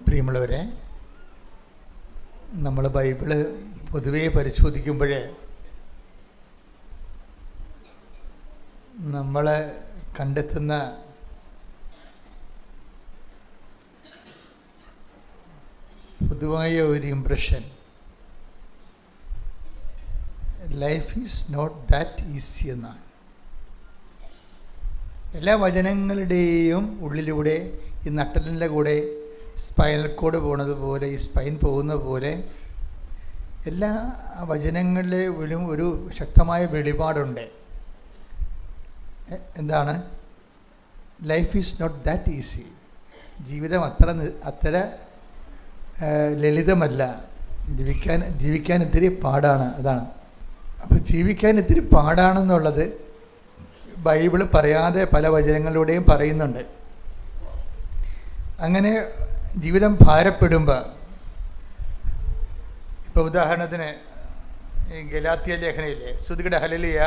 പ്രിയമുള്ളവരെ, നമ്മൾ ബൈബിള് പൊതുവേ പരിശോധിക്കുമ്പോൾ നമ്മൾ കണ്ടെത്തുന്ന പൊതുവായ ഒരു impression, life is not that easy എന്നാണ്. എല്ലാ വചനങ്ങളുടെയും ഉള്ളിലൂടെ ഈ നട്ടലിൻ്റെ കൂടെ സ്പൈനൽ കോഡ് പോകുന്നത് പോലെ, ഈ സ്പൈൻ പോകുന്ന പോലെ എല്ലാ വചനങ്ങളിലും ഒരു ശക്തമായ വെളിപാടുണ്ട്. എന്താണ്? Life is not that easy. ജീവിതം അത്ര ലളിതമല്ല. ജീവിക്കാൻ ഇത്തിരി പാടാണ്. അതാണ്. അപ്പോൾ ജീവിക്കാൻ ഇത്തിരി പാടാണെന്നുള്ളത് ബൈബിള് പറയാതെ പല വചനങ്ങളിലൂടെയും പറയുന്നുണ്ട്. അങ്ങനെ ജീവിതം ഭാരപ്പെടുമ്പോൾ, ഇപ്പോൾ ഉദാഹരണത്തിന് ഈ ഗലാത്യ ലേഖനയിലെ ശ്രുതിയുടെ ഹല്ലേലൂയ,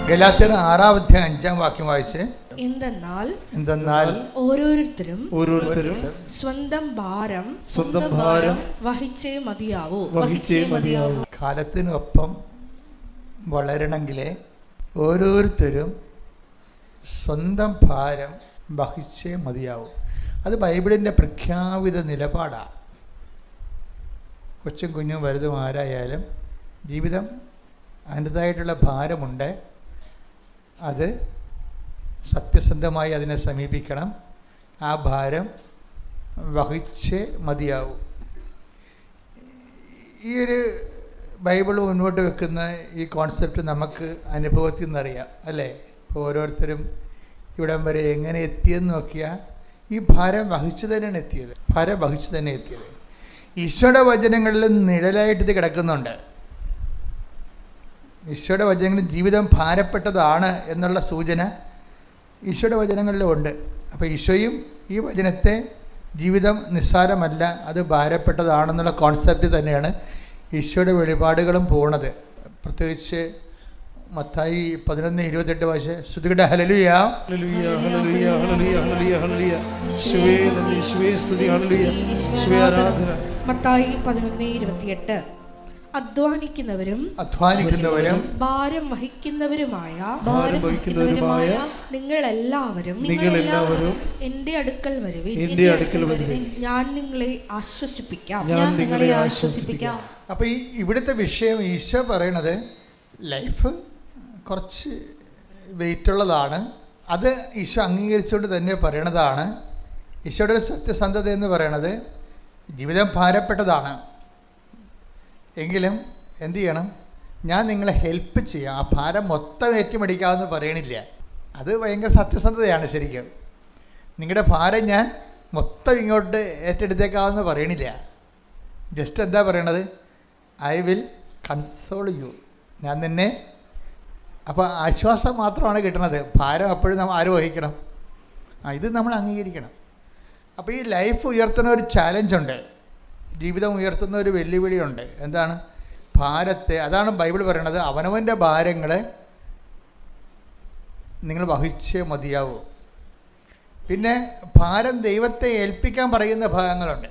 ഗലാത്യർ 6:5 വായിച്ച്, എന്തെന്നാൽ ഓരോരുത്തരും സ്വന്തം ഭാരം വഹിച്ചേ മതിയാവൂ. കാലത്തിനൊപ്പം വളരണമെങ്കിൽ ഓരോരുത്തരും സ്വന്തം ഭാരം വഹിച്ചേ മതിയാവും. അത് ബൈബിളിൻ്റെ പ്രഖ്യാപിത നിലപാടാണ്. കൊച്ചും കുഞ്ഞും വലുതും ആരായാലും ജീവിതം അതിൻ്റെതായിട്ടുള്ള ഭാരമുണ്ട്. അത് സത്യസന്ധമായി അതിനെ സമീപിക്കണം. ആ ഭാരം വഹിച്ചേ മതിയാവും. ഈ ഒരു ബൈബിൾ മുന്നോട്ട് വെക്കുന്ന ഈ കോൺസെപ്റ്റ് നമുക്ക് അനുഭവത്തിൽ നിന്നറിയാം, അല്ലേ? ഇപ്പോൾ ഓരോരുത്തരും ഇവിടം വരെ എങ്ങനെ എത്തിയെന്ന് നോക്കിയാൽ ഈ ഭാരം വഹിച്ചു തന്നെയാണ് എത്തിയത്. ഈശോയുടെ വചനങ്ങളിൽ നിഴലായിട്ട് ഇത് കിടക്കുന്നുണ്ട്. ഈശോയുടെ വചനങ്ങളിൽ ജീവിതം ഭാരപ്പെട്ടതാണ് എന്നുള്ള സൂചന ഈശോയുടെ വചനങ്ങളിലുണ്ട്. അപ്പോൾ ഈശോയും ഈ വചനത്തെ ജീവിതം നിസ്സാരമല്ല, അത് ഭാരപ്പെട്ടതാണെന്നുള്ള കോൺസെപ്റ്റ് തന്നെയാണ് ഈശോയുടെ വെളിപാടുകളും പോണത്. പ്രത്യേകിച്ച് മത്തായി 11:28 വായിച്ച്, ശ്രുതിയുടെ ഹല്ലേലൂയ, മത്തായി 11:28. അധ്വാനിക്കുന്നവരും ഭാരം വഹിക്കുന്നവരുമായ നിങ്ങളെല്ലാവരും എന്റെ അടുക്കൽ വരുവിൻ, ഞാൻ നിങ്ങളെ ആശ്വസിപ്പിക്കാം. അപ്പോൾ ഈ ഇവിടുത്തെ വിഷയം ഈശോ പറയണത് ലൈഫ് കുറച്ച് വെയിറ്റുള്ളതാണ്. അത് ഈശോ അംഗീകരിച്ചുകൊണ്ട് തന്നെ പറയണതാണ്. ഈശോയുടെ ഒരു സത്യസന്ധത എന്ന് പറയണത് ജീവിതം ഭാരപ്പെട്ടതാണ്. എങ്കിലും എന്തു ചെയ്യണം? ഞാൻ നിങ്ങളെ ഹെൽപ്പ് ചെയ്യാം. ആ ഭാരം മൊത്തം ഏറ്റുമടിക്കാമെന്ന് പറയണില്ല. അത് ഭയങ്കര സത്യസന്ധതയാണ് ശരിക്കും. നിങ്ങളുടെ ഭാരം ഞാൻ മൊത്തം ഇങ്ങോട്ട് ഏറ്റെടുത്തേക്കാമെന്ന് പറയണില്ല. ജസ്റ്റ് എന്താ പറയണത്? I will console you. ഞാൻ നിന്നെ. അപ്പോൾ ആശ്വാസം മാത്രമാണ് കിട്ടുന്നത്. ഭാരം അപ്പോഴും നമ്മൾ ആര് വഹിക്കണം? ഇത് നമ്മൾ അംഗീകരിക്കണം. അപ്പോൾ ഈ ലൈഫ് ഉയർത്തുന്ന ഒരു ചാലഞ്ചുണ്ട്, ജീവിതം ഉയർത്തുന്ന ഒരു വെല്ലുവിളിയുണ്ട്. എന്താണ്? ഭാരത്തെ. അതാണ് ബൈബിൾ പറയണത്, അവനവൻ്റെ ഭാരങ്ങളെ നിങ്ങൾ വഹിച്ചേ മതിയാവൂ. പിന്നെ ഭാരം ദൈവത്തെ ഏൽപ്പിക്കാൻ പറയുന്ന ഭാഗങ്ങളുണ്ട്.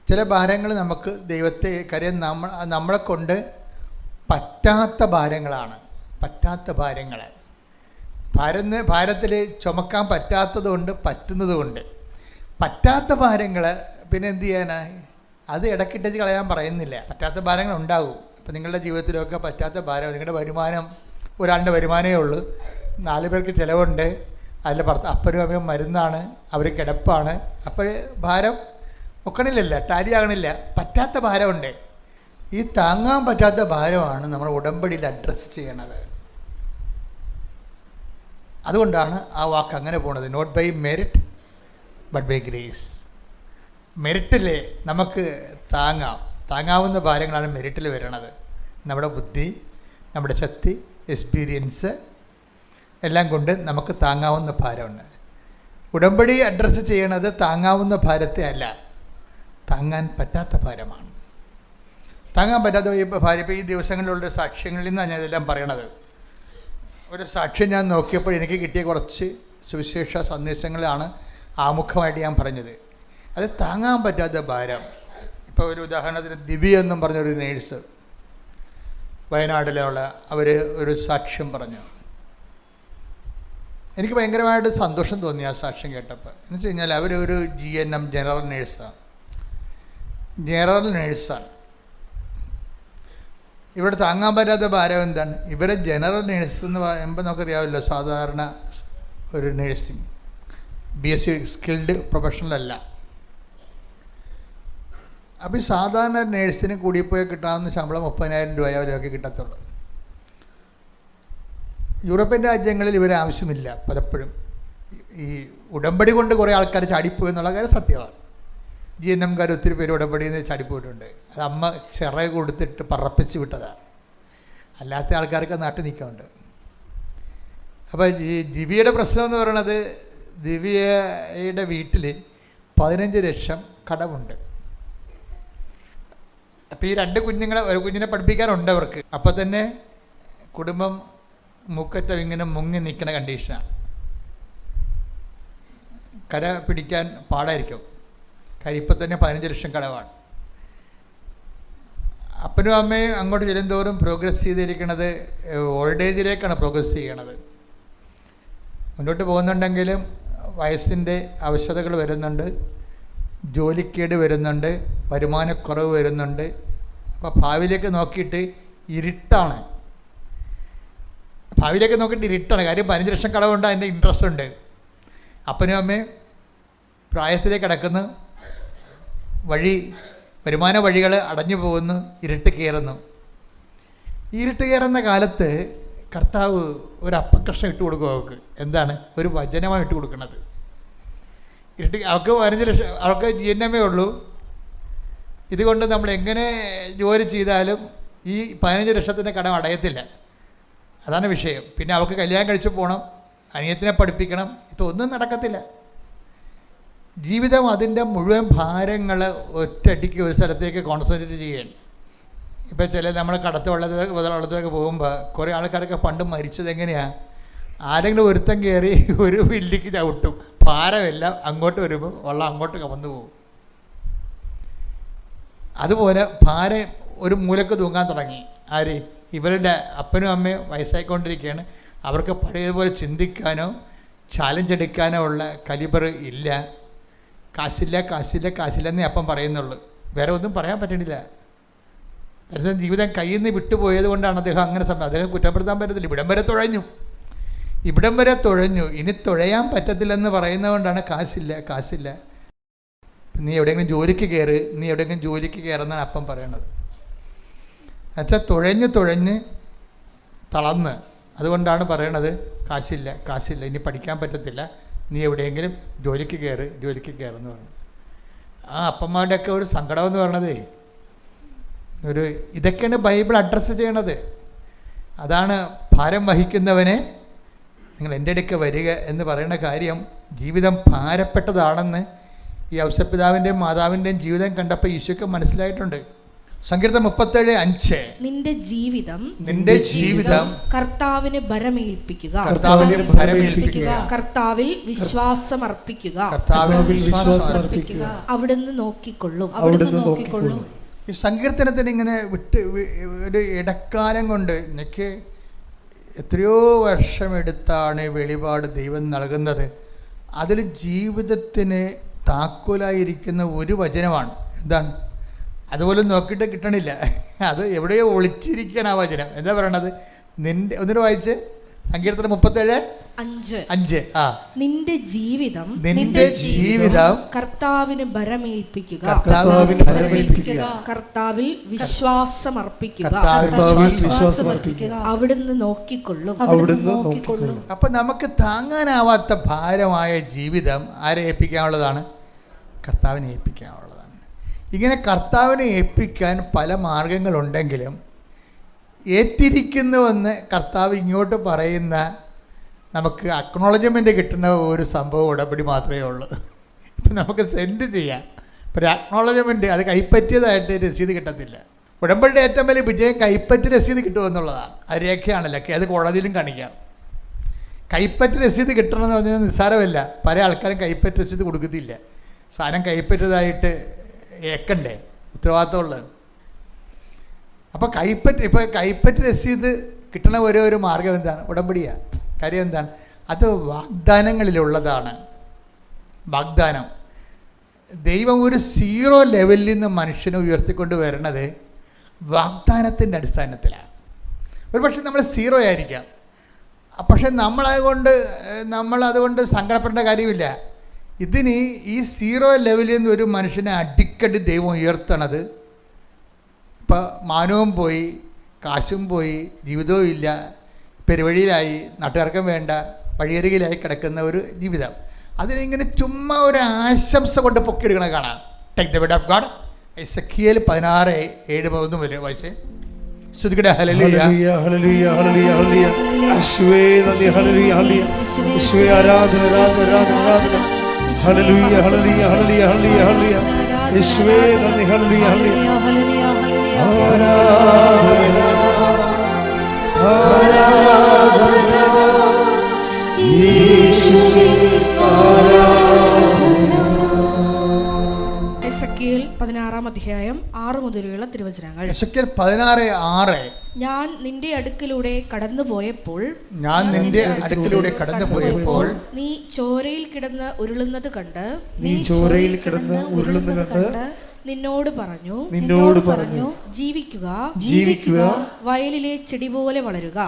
ചില ഭാരങ്ങൾ നമുക്ക് ദൈവത്തെ കാര്യം നമ്മളെ കൊണ്ട് പറ്റാത്ത ഭാരങ്ങളാണ്. ഭാരത്തിൽ ചുമക്കാൻ പറ്റാത്തതുകൊണ്ട് പറ്റുന്നതുകൊണ്ട്. പറ്റാത്ത ഭാരങ്ങൾ പിന്നെ എന്ത് ചെയ്യാനായി? അത് ഇടയ്ക്കിട്ട് കളയാൻ പറയുന്നില്ല. പറ്റാത്ത ഭാരങ്ങൾ ഉണ്ടാകും. ഇപ്പം നിങ്ങളുടെ ജീവിതത്തിലൊക്കെ പറ്റാത്ത ഭാരം, നിങ്ങളുടെ വരുമാനം ഒരാളുടെ വരുമാനമേ ഉള്ളൂ, 4 പേർക്ക് ചിലവുണ്ട്, അതിൽ അപ്പനും അമ്മയും മരുന്നാണ്, അവർ കിടപ്പാണ്. അപ്പോൾ ഭാരം ഒക്കണില്ലല്ല, ടാലി ആകണില്ല. പറ്റാത്ത ഭാരമുണ്ട്. ഈ താങ്ങാൻ പറ്റാത്ത ഭാരമാണ് നമ്മൾ ഉടമ്പടിയിൽ അഡ്രസ്സ് ചെയ്യണത്. അതുകൊണ്ടാണ് ആ വാക്ക് അങ്ങനെ പോണത്. Not by merit but by grace. മെറിറ്റിൽ നമുക്ക് താങ്ങാവുന്ന ഭാരങ്ങളാണ് മെറിറ്റിൽ വരണത്. നമ്മുടെ ബുദ്ധി, നമ്മുടെ ശക്തി, എക്സ്പീരിയൻസ് എല്ലാം കൊണ്ട് നമുക്ക് താങ്ങാവുന്ന ഭാരമുണ്ട്. ഉടമ്പടി അഡ്രസ്സ് ചെയ്യണത് താങ്ങാവുന്ന ഭാരത്തെ അല്ല, താങ്ങാൻ പറ്റാത്ത ഭാരമാണ്. താങ്ങാൻ പറ്റാത്ത ഈ ഭാര്യ ഇപ്പോൾ ഈ ദിവസങ്ങളിലുള്ള സാക്ഷ്യങ്ങളിൽ നിന്നാണ് ഞാൻ ഇതെല്ലാം പറയണത്. ഒരു സാക്ഷ്യം ഞാൻ നോക്കിയപ്പോൾ എനിക്ക് കിട്ടിയ കുറച്ച് സുവിശേഷ സന്ദേശങ്ങളാണ് ആമുഖമായിട്ട് ഞാൻ പറഞ്ഞത്. അത് താങ്ങാൻ പറ്റാത്ത ഭാരം. ഇപ്പോൾ ഒരു ഉദാഹരണത്തിന് ദിവ്യ എന്നും പറഞ്ഞൊരു നേഴ്സ് വയനാട്ടിലുള്ള അവർ ഒരു സാക്ഷ്യം പറഞ്ഞു. എനിക്ക് ഭയങ്കരമായിട്ട് സന്തോഷം തോന്നി ആ സാക്ഷ്യം കേട്ടപ്പോൾ. എന്ന് വെച്ച് കഴിഞ്ഞാൽ അവരൊരു GNM ജനറൽ നേഴ്സാണ്. ഇവിടെ താങ്ങാൻ പറ്റാത്ത ഭാരം എന്താണ്? ഇവരെ ജനറൽ നേഴ്സ് എന്ന് പറയുമ്പോൾ നമുക്കറിയാമല്ലോ, സാധാരണ ഒരു നേഴ്സിംഗ് BSc സ്കിൽഡ് പ്രൊഫഷണലല്ല. അപ്പോൾ ഈ സാധാരണ നേഴ്സിന് കൂടിപ്പോയി കിട്ടാവുന്ന ശമ്പളം 30,000 രൂപ അവരൊക്കെ കിട്ടത്തുള്ളൂ. യൂറോപ്യൻ രാജ്യങ്ങളിൽ ഇവരെ ആവശ്യമില്ല. പലപ്പോഴും ഈ ഉടമ്പടി കൊണ്ട് കുറേ ആൾക്കാർ ചാടിപ്പോയി എന്നുള്ള കാര്യം സത്യമാണ്. GNMകാർ ഒത്തിരി പേര് ഉടമ്പടിയിൽ നിന്ന് ചാടിപ്പോയിട്ടുണ്ട്. അത് അമ്മ ചിറക് കൊടുത്തിട്ട് പറപ്പിച്ച് വിട്ടതാണ്. അല്ലാത്ത ആൾക്കാർക്ക് നാട്ടിൽ നിൽക്കുന്നുണ്ട്. അപ്പോൾ ഈ ദിവ്യയുടെ പ്രശ്നം എന്ന് പറയുന്നത്, ദിവ്യയുടെ വീട്ടിൽ 15 ലക്ഷം കടമുണ്ട്. അപ്പോൾ ഈ 2 കുഞ്ഞുങ്ങളെ, ഒരു കുഞ്ഞിനെ പഠിപ്പിക്കാനുണ്ട് അവർക്ക്. അപ്പോൾ തന്നെ കുടുംബം മുക്കറ്റം ഇങ്ങനെ മുങ്ങി നിൽക്കുന്ന കണ്ടീഷനാണ്. കര പിടിക്കാൻ പാടായിരിക്കും. കാര്യം ഇപ്പം തന്നെ 15 ലക്ഷം കടമാണ്. അപ്പനും അമ്മയും അങ്ങോട്ട് ചെല്ലുന്തോറും പ്രോഗ്രസ് ചെയ്തിരിക്കുന്നത് ഓൾഡ് ഏജിലേക്കാണ് പ്രോഗ്രസ് ചെയ്യണത്. മുന്നോട്ട് പോകുന്നുണ്ടെങ്കിലും വയസ്സിൻ്റെ ആവശ്യതകൾ വരുന്നുണ്ട്, ജോലിക്കേട് വരുന്നുണ്ട്, വരുമാനക്കുറവ് വരുന്നുണ്ട്. അപ്പോൾ ഭാവിയിലേക്ക് നോക്കിയിട്ട് ഇരുട്ടാണ്. കാര്യം 15 ലക്ഷം കടമുണ്ട്, അതിൻ്റെ ഇൻട്രസ്റ്റ് ഉണ്ട്. അപ്പനും അമ്മയും പ്രായത്തിലേക്ക് കിടക്കുന്നു, വരുമാന വഴികൾ അടഞ്ഞു പോകുന്നു, ഇരുട്ട് കയറുന്നു. ഈ ഇരുട്ട് കയറുന്ന കാലത്ത് കർത്താവ് ഒരു അപ്പക്കഷ്ണം ഇട്ട് കൊടുക്കും അവൾക്ക്. എന്താണ്? ഒരു വചനമാണ് ഇട്ട് കൊടുക്കുന്നത്. അവൾക്ക് 15 ലക്ഷം, അവൾക്ക് GNM ഉള്ളൂ. ഇതുകൊണ്ട് നമ്മൾ എങ്ങനെ ജോലി ചെയ്താലും ഈ 15 ലക്ഷത്തിൻ്റെ കടം അടയത്തില്ല. അതാണ് വിഷയം. പിന്നെ അവൾക്ക് കല്യാണം കഴിച്ച് പോകണം, അനിയത്തിനെ പഠിപ്പിക്കണം, ഇതൊന്നും നടക്കത്തില്ല. ജീവിതം അതിൻ്റെ മുഴുവൻ ഭാരങ്ങൾ ഒറ്റയടിക്ക് ഒരു സ്ഥലത്തേക്ക് കോൺസെൻട്രേറ്റ് ചെയ്യണം. ഇപ്പോൾ ചില നമ്മൾ കടത്തുവള്ളത്തൊക്കെ പോകുമ്പോൾ കുറേ ആൾക്കാരൊക്കെ പണ്ട് മരിച്ചത് എങ്ങനെയാണ്? ആരെങ്കിലും ഒരുത്തം കയറി ഒരു വില്ലിക്ക് ചവിട്ടും, ഭാരമെല്ലാം അങ്ങോട്ട് വരുമ്പോൾ വള്ളം അങ്ങോട്ട് കവന്നു പോകും. അതുപോലെ ഭാരം ഒരു മൂലക്ക് തൂങ്ങാൻ തുടങ്ങി. ആര്? ഇവരുടെ അപ്പനും അമ്മയും വയസ്സായിക്കൊണ്ടിരിക്കുകയാണ്. അവർക്ക് പഴയതുപോലെ ചിന്തിക്കാനോ ചാലഞ്ച് എടുക്കാനോ ഉള്ള കലിബർ ഇല്ല. കാശില്ലെന്നേ അപ്പം പറയുന്നുള്ളൂ, വേറെ ഒന്നും പറയാൻ പറ്റണില്ല. അദ്ദേഹം ജീവിതം കയ്യിൽ നിന്ന് വിട്ടുപോയത് കൊണ്ടാണ് അദ്ദേഹം അങ്ങനെ അദ്ദേഹം കുറ്റപ്പെടുത്താൻ പറ്റത്തില്ല. ഇവിടം വരെ തുഴഞ്ഞു, ഇനി തുഴയാൻ പറ്റത്തില്ലെന്ന് പറയുന്നതുകൊണ്ടാണ് കാശില്ല. നീ എവിടെയെങ്കിലും ജോലിക്ക് കയറുന്നാണ് അപ്പം പറയണത്. എന്നുവെച്ചാൽ തുഴഞ്ഞ് തളർന്ന്, അതുകൊണ്ടാണ് പറയണത് കാശില്ല, ഇനി പഠിക്കാൻ പറ്റത്തില്ല, നീ എവിടെയെങ്കിലും ജോലിക്ക് കയറുമെന്ന് പറഞ്ഞു. ആ അപ്പന്മാരുടെയൊക്കെ ഒരു സങ്കടം എന്ന് പറയണത് ഇതൊക്കെയാണ് ബൈബിൾ അഡ്രസ്സ് ചെയ്യണത്. അതാണ് ഭാരം വഹിക്കുന്നവനെ നിങ്ങൾ എൻ്റെ അടുക്ക വരിക എന്ന് പറയുന്ന കാര്യം. ജീവിതം ഭാരപ്പെട്ടതാണെന്ന് ഈ ഔസപിതാവിൻ്റെയും മാതാവിൻ്റെയും ജീവിതം കണ്ടപ്പോൾ ഈശോയ്ക്ക് മനസ്സിലായിട്ടുണ്ട്. സങ്കീർത്തനം 37:5 നിന്റെ ജീവിതം കർത്താവിന് ഭരമേൽപ്പിക്കുക, കർത്താവിൽ വിശ്വാസമർപ്പിക്കുക, അവിടുന്ന് നോക്കിക്കൊള്ളും. ഈ സങ്കീർത്തനത്തിന് ഇങ്ങനെ ഒരു ഇടക്കാലം കൊണ്ട് എനിക്ക് എത്രയോ വർഷമെടുത്താണ് വെളിപാട് ദൈവം നൽകുന്നത്. അതിൽ ജീവിതത്തിന് താക്കോലായിരിക്കുന്ന ഒരു വചനമാണ്. എന്താണ്? അതുപോലെ നോക്കിയിട്ട് കിട്ടണില്ല, അത് എവിടെയോ ഒളിച്ചിരിക്കണം ആ വചനം. എന്താ പറയണത്? ഒന്നിനു വായിച്ച് സങ്കീർത്തനം 37:5. നിന്റെ ജീവിതം കർത്താവിന് ഭരമേൽപ്പിക്കുക, കർത്താവിൽ വിശ്വാസമർപ്പിക്കുക, അവിടുന്ന് നോക്കിക്കൊള്ളും. അപ്പൊ നമുക്ക് താങ്ങാനാവാത്ത ഭാരമായ ജീവിതം ആരെ ഏൽപ്പിക്കാനുള്ളതാണ്? കർത്താവിനെ ഏൽപ്പിക്കാനുള്ളതാണ്. ഇങ്ങനെ കർത്താവിനെ ഏൽപ്പിക്കാൻ പല മാർഗങ്ങളുണ്ടെങ്കിലും ഏറ്റിരിക്കുന്നുവെന്ന് കർത്താവ് ഇങ്ങോട്ട് പറയുന്ന നമുക്ക് അക്നോളജ്മെൻറ്റ് കിട്ടുന്ന ഒരു സംഭവം ഉടമ്പടി മാത്രമേ ഉള്ളൂ. ഇപ്പം നമുക്ക് സെൻഡ് ചെയ്യാം, ഒരു അക്നോളജ്മെൻറ്റ് അത് കൈപ്പറ്റിയതായിട്ട് രസീത് കിട്ടത്തില്ല. ഉടമ്പടിയുടെ ഏറ്റവും വലിയ വിജയം കൈപ്പറ്റ് രസീത് കിട്ടുമെന്നുള്ളതാണ്. അത് രേഖയാണല്ലോ, അത് കോടതിയിലും കാണിക്കാം. കൈപ്പറ്റ് രസീത് കിട്ടണമെന്ന് പറഞ്ഞാൽ നിസ്സാരമല്ല. പല ആൾക്കാരും കൈപ്പറ്റ് രസീത് കൊടുക്കത്തില്ല. സാധനം കൈപ്പറ്റതായിട്ട് ഏക്കണ്ടേ, ഉത്തരവാദിത്തമുള്ളത്. അപ്പോൾ കൈപ്പറ്റ് രസീത് കിട്ടണ ഒരു മാർഗം എന്താണ്? ഉടമ്പടിയാണ്. കാര്യം എന്താണ്? അത് വാഗ്ദാനങ്ങളിലുള്ളതാണ്. വാഗ്ദാനം ദൈവം ഒരു 0 ലെവലിൽ നിന്ന് മനുഷ്യനെ ഉയർത്തിക്കൊണ്ട് വരണത് വാഗ്ദാനത്തിൻ്റെ അടിസ്ഥാനത്തിലാണ്. ഒരു പക്ഷേ നമ്മൾ 0 ആയിരിക്കാം, പക്ഷെ നമ്മളതുകൊണ്ട് സങ്കടപ്പെടേണ്ട കാര്യമില്ല. ഇതിന് ഈ 0 ലെവലിൽ നിന്ന് ഒരു മനുഷ്യനെ അടിക്കടി ദൈവം ഉയർത്തണത്. ഇപ്പോൾ മാനവും പോയി, കാശും പോയി, ജീവിതവും ഇല്ല, പെരുവഴിയിലായി, നാട്ടുകാർക്കും വേണ്ട, വഴിയരികിലായി കിടക്കുന്ന ഒരു ജീവിതം. അതിനിങ്ങനെ ചുമ്മാ ഒരു ആശംസ കൊണ്ട് പൊക്കിയെടുക്കണ കാണാം. Take the word of God. Ezekiel 16:7 വരെ വായിച്ചേ. ശ്രുതിക്കട്ടെ. ഹല്ലേലൂയ ഹല്ലേലൂയ ഹല്ലേലൂയ ഹല്ലേലൂയ. യേശുവേ നന്ദി. ഹല്ലേലൂയ ഹല്ലേലൂയ. യേശുവേ ആരാധന ആരാധന ആരാധന. ഹല്ലേലൂയ ഹല്ലേലൂയ ഹല്ലേലൂയ ഹല്ലേലൂയ ഹല്ലേലൂയ. യേശുവേ നന്ദി. ഹല്ലേലൂയ ഹല്ലേലൂയ ഹല്ലേലൂയ ആരാധന ആരാധന യേശുവേ ആരാധന. എസെക്കിയേൽ 16:6 മുതലുള്ള തിരുവചനങ്ങൾ. എസെക്കിയേൽ 16:6. ഞാൻ നിന്റെ അടുക്കലൂടെ കടന്നു പോയപ്പോൾ നീ ചോരയിൽ കിടന്ന് ഉരുളുന്നത് കണ്ട് നിന്നോട് പറഞ്ഞു ജീവിക്കുക വയലിലെ ചെടി പോലെ വളരുക.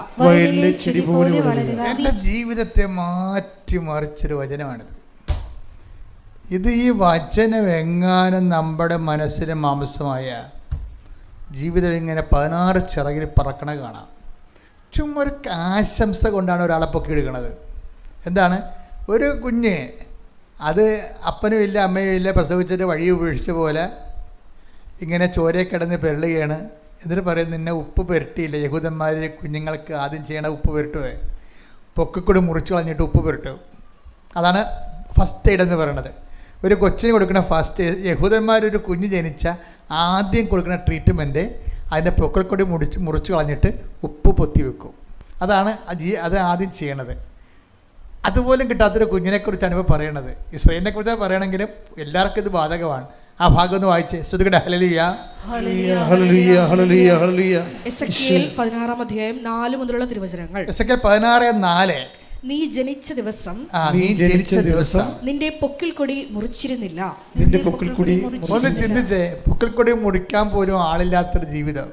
എൻ്റെ ജീവിതത്തെ മാറ്റിമറിച്ചൊരു വചനമാണിത്. ഇത് ഈ വചനം എങ്ങാനും നമ്മുടെ മനസ്സിന് മാംസമായ ജീവിതം ഇങ്ങനെ 16 ചിറകിൽ പറക്കണ കാണാം. ചുമ്മാ ഒരു ആശംസ കൊണ്ടാണ് ഒരാളെ പൊക്കിയെടുക്കുന്നത്. എന്താണ്? ഒരു കുഞ്ഞ്, അത് അപ്പനും ഇല്ല അമ്മയും ഇല്ല, പ്രസവിച്ചിട്ട് വഴി ഉപേക്ഷിച്ച പോലെ ഇങ്ങനെ ചോരയെ കിടന്ന് പെരളുകയാണ്. എന്നിട്ട് പറയും, നിന്നെ ഉപ്പ് പുരട്ടിയില്ല. യഹൂദന്മാർ കുഞ്ഞുങ്ങൾക്ക് ആദ്യം ചെയ്യണ ഉപ്പ് പുരട്ടുക, പൊക്കിക്കൂടി മുറിച്ച് കളഞ്ഞിട്ട് ഉപ്പ് പുരട്ടും. അതാണ് ഫസ്റ്റ് എയ്ഡ് എന്ന് പറയുന്നത്. ഒരു കൊച്ചിന് കൊടുക്കുന്ന ഫസ്റ്റ് എയ്ഡ്. യഹൂദന്മാരൊരു കുഞ്ഞ് ജനിച്ച ആദ്യം കൊടുക്കുന്ന ട്രീറ്റ്മെൻറ്റ് അതിൻ്റെ പൊക്കിൾക്കൊടി മുറിച്ച് കളഞ്ഞിട്ട് ഉപ്പ് പൊത്തി വെക്കും. അതാണ് അത് ആദ്യം ചെയ്യണത്. അതുപോലും കിട്ടാത്തൊരു കുഞ്ഞിനെക്കുറിച്ചാണ് ഇപ്പോൾ പറയണത്. ഇസ്രായേലിനെ കുറിച്ചാണ് പറയണമെങ്കിലും എല്ലാവർക്കും ഇത് ബാധകമാണ്. ആ ഭാഗം ഒന്ന് വായിച്ചേ. ശ്രുതികട. ഹല്ലേലൂയ ഹല്ലേലൂയ ഹല്ലേലൂയ ഹല്ലേലൂയ. എസെക്കിയേൽ 16:4 മുതലുള്ള തിരുവചനങ്ങൾ. എസെക്കിയേൽ 16:4. നീ ജനിച്ച ദിവസം നിന്റെ പൊക്കിൾ കൊടി മുറിച്ചിരുന്നില്ല. ഒന്ന് ചിന്തിച്ചേ, പൊക്കിൾ കൊടി മുറിക്കാൻ പോലും ആളില്ലാത്തൊരു ജീവിതം.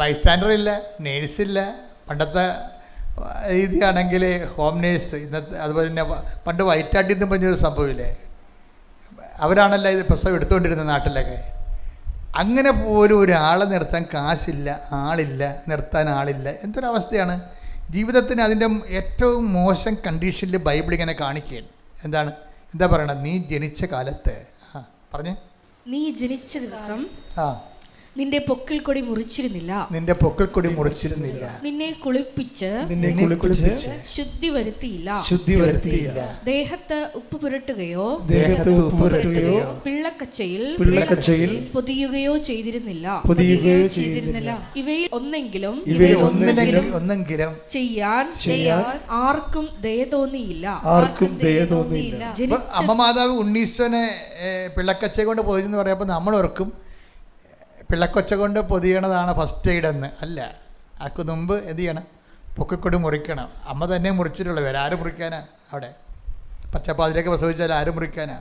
ബൈസ്റ്റാൻഡർ ഇല്ല, നേഴ്സില്ല. പണ്ടത്തെ രീതിയാണെങ്കിൽ ഹോം നേഴ്സ്, ഇന്നത്തെ അതുപോലെ തന്നെ പണ്ട് വയറ്റാട്ടി എന്ന് പറഞ്ഞൊരു സംഭവമില്ലേ, അവരാണല്ലോ ഇത് പ്രസവം എടുത്തുകൊണ്ടിരുന്ന നാട്ടിലൊക്കെ. അങ്ങനെ പോലും ഒരാളെ നിർത്താൻ കാശില്ല, ആളില്ല, നിർത്താൻ ആളില്ല. എന്തൊരവസ്ഥയാണ് ജീവിതത്തിന്. അതിൻ്റെ ഏറ്റവും മോശം കണ്ടീഷനിൽ ബൈബിൾ ഇങ്ങനെ കാണിക്കുകയാണ്. എന്താ പറയണത്? നീ ജനിച്ച കാലത്ത് പറഞ്ഞേ, നീ ജനിച്ച ദിവസം നിന്റെ പൊക്കിൾ കൊടി മുറിച്ചിരുന്നില്ല. നിന്നെ കുളിപ്പിച്ച് ശുദ്ധി വരുത്തിയില്ല. ദേഹത്ത് ഉപ്പ് പുരട്ടുകയോ പിള്ളക്കച്ചയിൽ പൊതിയുകയോ ചെയ്തിരുന്നില്ല. ഇവയിൽ ഒന്നെങ്കിലും ചെയ്യാൻ ആർക്കും ദയ തോന്നിയില്ല. അമ്മമാതാവ് ഉണ്ണീശ്വനെ പിള്ളക്കച്ച കൊണ്ട് പൊതിയെന്ന് പറയുമ്പോൾ നമ്മളോർക്കും പിള്ളക്കൊച്ച കൊണ്ട് പൊതിയണതാണ് ഫസ്റ്റ് എയ്ഡ് എന്ന്. അല്ല, ആർക്ക് മുമ്പ് എന്ത് ചെയ്യണം? പൊക്കിക്കൊടി മുറിക്കണം. അമ്മ തന്നെ മുറിച്ചിട്ടുള്ള വേറെ ആരും മുറിക്കാനാ? അവിടെ പച്ചപ്പാതിലേക്ക് പ്രസവിച്ചാൽ ആരും മുറിക്കാനാ?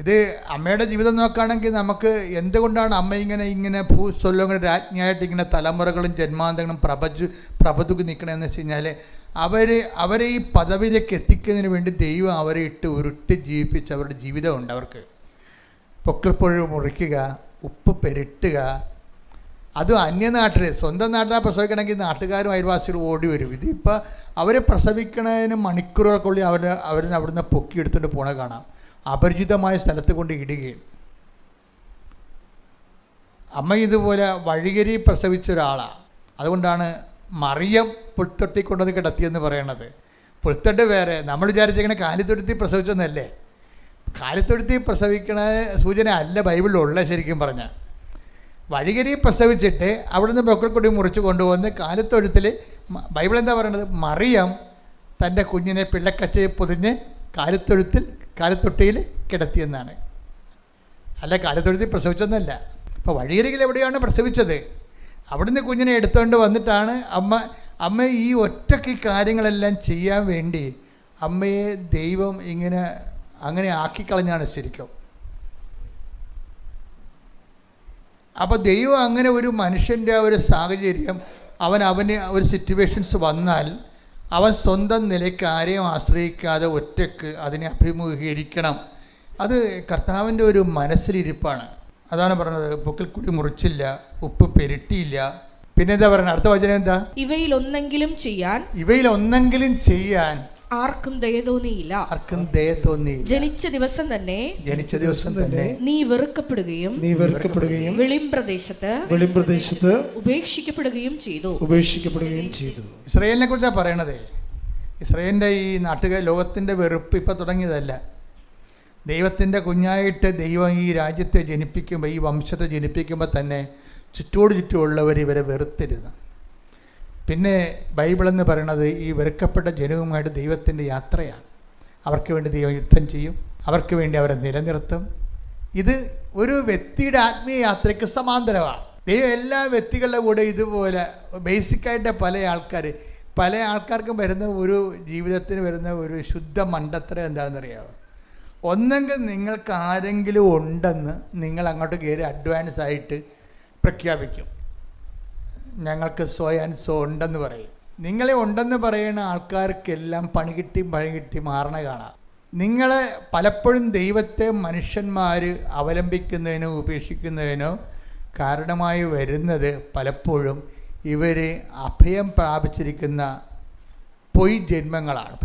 ഇത് അമ്മയുടെ ജീവിതം നോക്കുകയാണെങ്കിൽ നമുക്ക് എന്തുകൊണ്ടാണ് അമ്മ ഇങ്ങനെ ഭൂസ്വല്ലങ്ങളുടെ രാജ്ഞിയായിട്ട് ഇങ്ങനെ തലമുറകളും ജന്മാന്തങ്ങളും പ്രഭതുക്ക് നിൽക്കണമെന്ന് വെച്ച് കഴിഞ്ഞാൽ അവരെ ഈ പദവിയിലേക്ക് എത്തിക്കുന്നതിന് വേണ്ടി ദൈവം അവരെ ഇട്ട് ഉരുട്ടി ജീവിപ്പിച്ച് അവരുടെ ജീവിതമുണ്ട്. അവർക്ക് പൊക്കിൾപ്പൊഴി മുറിക്കുക, ഉപ്പ് പെരട്ടുക. അതും അന്യനാട്ടിൽ. സ്വന്തം നാട്ടിൽ പ്രസവിക്കണമെങ്കിൽ നാട്ടുകാരും അയൽവാസികളും ഓടി വരും. ഇതിപ്പോൾ അവർ പ്രസവിക്കണതിന് മണിക്കൂറുകൾക്കുള്ളിൽ അവിടുന്ന് പൊക്കിയെടുത്തുകൊണ്ട് പോണ കാണാം. അപരിചിതമായ സ്ഥലത്ത് കൊണ്ട് ഇടുകയും. അമ്മ ഇതുപോലെ വഴികരി പ്രസവിച്ച ഒരാളാണ്. അതുകൊണ്ടാണ് മറിയം പുൽത്തൊട്ടി കൊണ്ടുവന്ന് കിടത്തിയെന്ന് പറയണത്. പുൽത്തൊട്ട് വേറെ. നമ്മൾ വിചാരിച്ചിങ്ങനെ കാലിത്തൊടുത്തി പ്രസവിച്ചൊന്നല്ലേ. കാലിത്തൊടുത്തി പ്രസവിക്കണ സൂചന അല്ല ബൈബിളിലുള്ള. ശരിക്കും പറഞ്ഞാൽ വഴിയരികെ പ്രസവിച്ചിട്ട് അവിടുന്ന് പൊക്കിൾക്കൊടി മുറിച്ച് കൊണ്ടുവന്ന് കാലിത്തൊഴുത്തിൽ, ബൈബിൾ എന്താ പറയുന്നത്, മറിയം തൻ്റെ കുഞ്ഞിനെ പിള്ളക്കച്ചയെ പൊതിഞ്ഞ് കാലിത്തൊട്ടിയിൽ കിടത്തിയെന്നാണ്. അല്ല, കാലിത്തൊഴുത്തിൽ പ്രസവിച്ചൊന്നല്ല. അപ്പോൾ വഴിയരികിൽ എവിടെയാണ് പ്രസവിച്ചത്, അവിടുന്ന് കുഞ്ഞിനെ എടുത്തുകൊണ്ട് വന്നിട്ടാണ് അമ്മ ഈ ഒറ്റയ്ക്ക് കാര്യങ്ങളെല്ലാം ചെയ്യാൻ വേണ്ടി അമ്മയെ ദൈവം അങ്ങനെ ആക്കിക്കളഞ്ഞാണ് ശരിക്കും. അപ്പോൾ ദൈവം അങ്ങനെ ഒരു മനുഷ്യൻ്റെ ഒരു സാഹചര്യം അവന് ഒരു സിറ്റുവേഷൻസ് വന്നാൽ അവൻ സ്വന്തം നിലയ്ക്ക് ആരെയും ആശ്രയിക്കാതെ ഒറ്റയ്ക്ക് അതിനെ അഭിമുഖീകരിക്കണം. അത് കർത്താവിൻ്റെ ഒരു മനസ്സിലിരിപ്പാണ്. അതാണ് പറഞ്ഞത്, പൊക്കിൽ കൂടി മുറിച്ചില്ല, ഉപ്പ് പെരുട്ടിയില്ല. പിന്നെന്താ പറയുന്നത്, അടുത്ത വചനം എന്താ, ഇവയിൽ ഒന്നെങ്കിലും ചെയ്യാൻ ആർക്കും ദയ തോന്നിയില്ല. ജനിച്ച ദിവസം തന്നെ നീ വെറുക്കപ്പെടുകയും വെളിമ്പ്രദേശത്ത് ഉപേക്ഷിക്കപ്പെടുകയും ചെയ്തു. ഇസ്രായേലിനെ കുറിച്ചാണ് പറയണത്. ഇസ്രായേലിൻ്റെ ഈ ലോകത്തിൻ്റെ വെറുപ്പ് ഇപ്പം തുടങ്ങിയതല്ല. ദൈവത്തിൻ്റെ കുഞ്ഞായിട്ട് ദൈവം ഈ രാജ്യത്തെ ജനിപ്പിക്കുമ്പോൾ, ഈ വംശത്തെ ജനിപ്പിക്കുമ്പോൾ തന്നെ ചുറ്റുമുള്ളവർ ഇവരെ വെറുത്തരുത്. പിന്നെ ബൈബിളെന്ന് പറയണത് ഈ വെറുക്കപ്പെട്ട ജനവുമായിട്ട് ദൈവത്തിൻ്റെ യാത്രയാണ്. അവർക്ക് വേണ്ടി ദൈവം യുദ്ധം ചെയ്യും, അവർക്ക് വേണ്ടി അവരെ നിലനിർത്തും. ഇത് ഒരു വ്യക്തിയുടെ ആത്മീയ യാത്രയ്ക്ക് സമാന്തരമാണ്. ദൈവം എല്ലാ വ്യക്തികളുടെ കൂടെ ഇതുപോലെ ബേസിക്കായിട്ട് പല ആൾക്കാർക്കും വരുന്ന ഒരു ജീവിതത്തിന് വരുന്ന ഒരു ശുദ്ധ മണ്ടത്തരം എന്താണെന്നറിയാമോ? ഒന്നെങ്കിൽ നിങ്ങൾക്ക് ആരെങ്കിലും ഉണ്ടെന്ന് നിങ്ങൾ അങ്ങോട്ട് കയറി അഡ്വാൻസ് ആയിട്ട് പ്രഖ്യാപിക്കും. ഞങ്ങൾക്ക് സോ ആൻഡ് സോ ഉണ്ടെന്ന് പറയും. നിങ്ങളെ ഉണ്ടെന്ന് പറയുന്ന ആൾക്കാർക്കെല്ലാം പണി കിട്ടി മാറണ കാണാം. നിങ്ങളെ പലപ്പോഴും ദൈവത്തെ മനുഷ്യന്മാർ അവലംബിക്കുന്നതിനോ ഉപേക്ഷിക്കുന്നതിനോ കാരണമായി വരുന്നത് പലപ്പോഴും ഇവർ അഭയം പ്രാപിച്ചിരിക്കുന്ന പൊയ് ജന്മങ്ങളാണ്.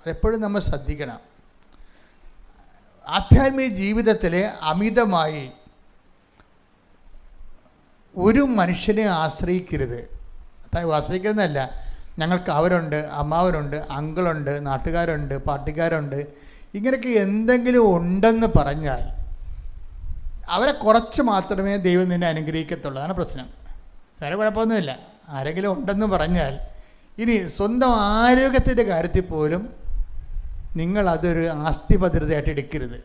അതെപ്പോഴും നമ്മൾ ശ്രദ്ധിക്കണം. ആധ്യാത്മിക ജീവിതത്തിൽ അമിതമായി ഒരു മനുഷ്യനെ ആശ്രയിക്കരുത്. ആശ്രയിക്കുന്നതല്ല, ഞങ്ങൾക്ക് അവരുണ്ട്, അമ്മാവരുണ്ട്, അങ്കിളുണ്ട്, നാട്ടുകാരുണ്ട്, പാർട്ടിക്കാരുണ്ട്, ഇങ്ങനെയൊക്കെ എന്തെങ്കിലും ഉണ്ടെന്ന് പറഞ്ഞാൽ അവരെ കുറച്ച് മാത്രമേ ദൈവം നിന്നെ അനുഗ്രഹിക്കത്തുള്ളൂ. അതാണ് പ്രശ്നം. വേറെ കുഴപ്പമൊന്നുമില്ല. ആരെങ്കിലും ഉണ്ടെന്ന് പറഞ്ഞാൽ, ഇനി സ്വന്തം ആരോഗ്യത്തിൻ്റെ കാര്യത്തിൽ പോലും നിങ്ങളതൊരു ആസ്തിഭദ്രതയായിട്ട് എടുക്കരുത്.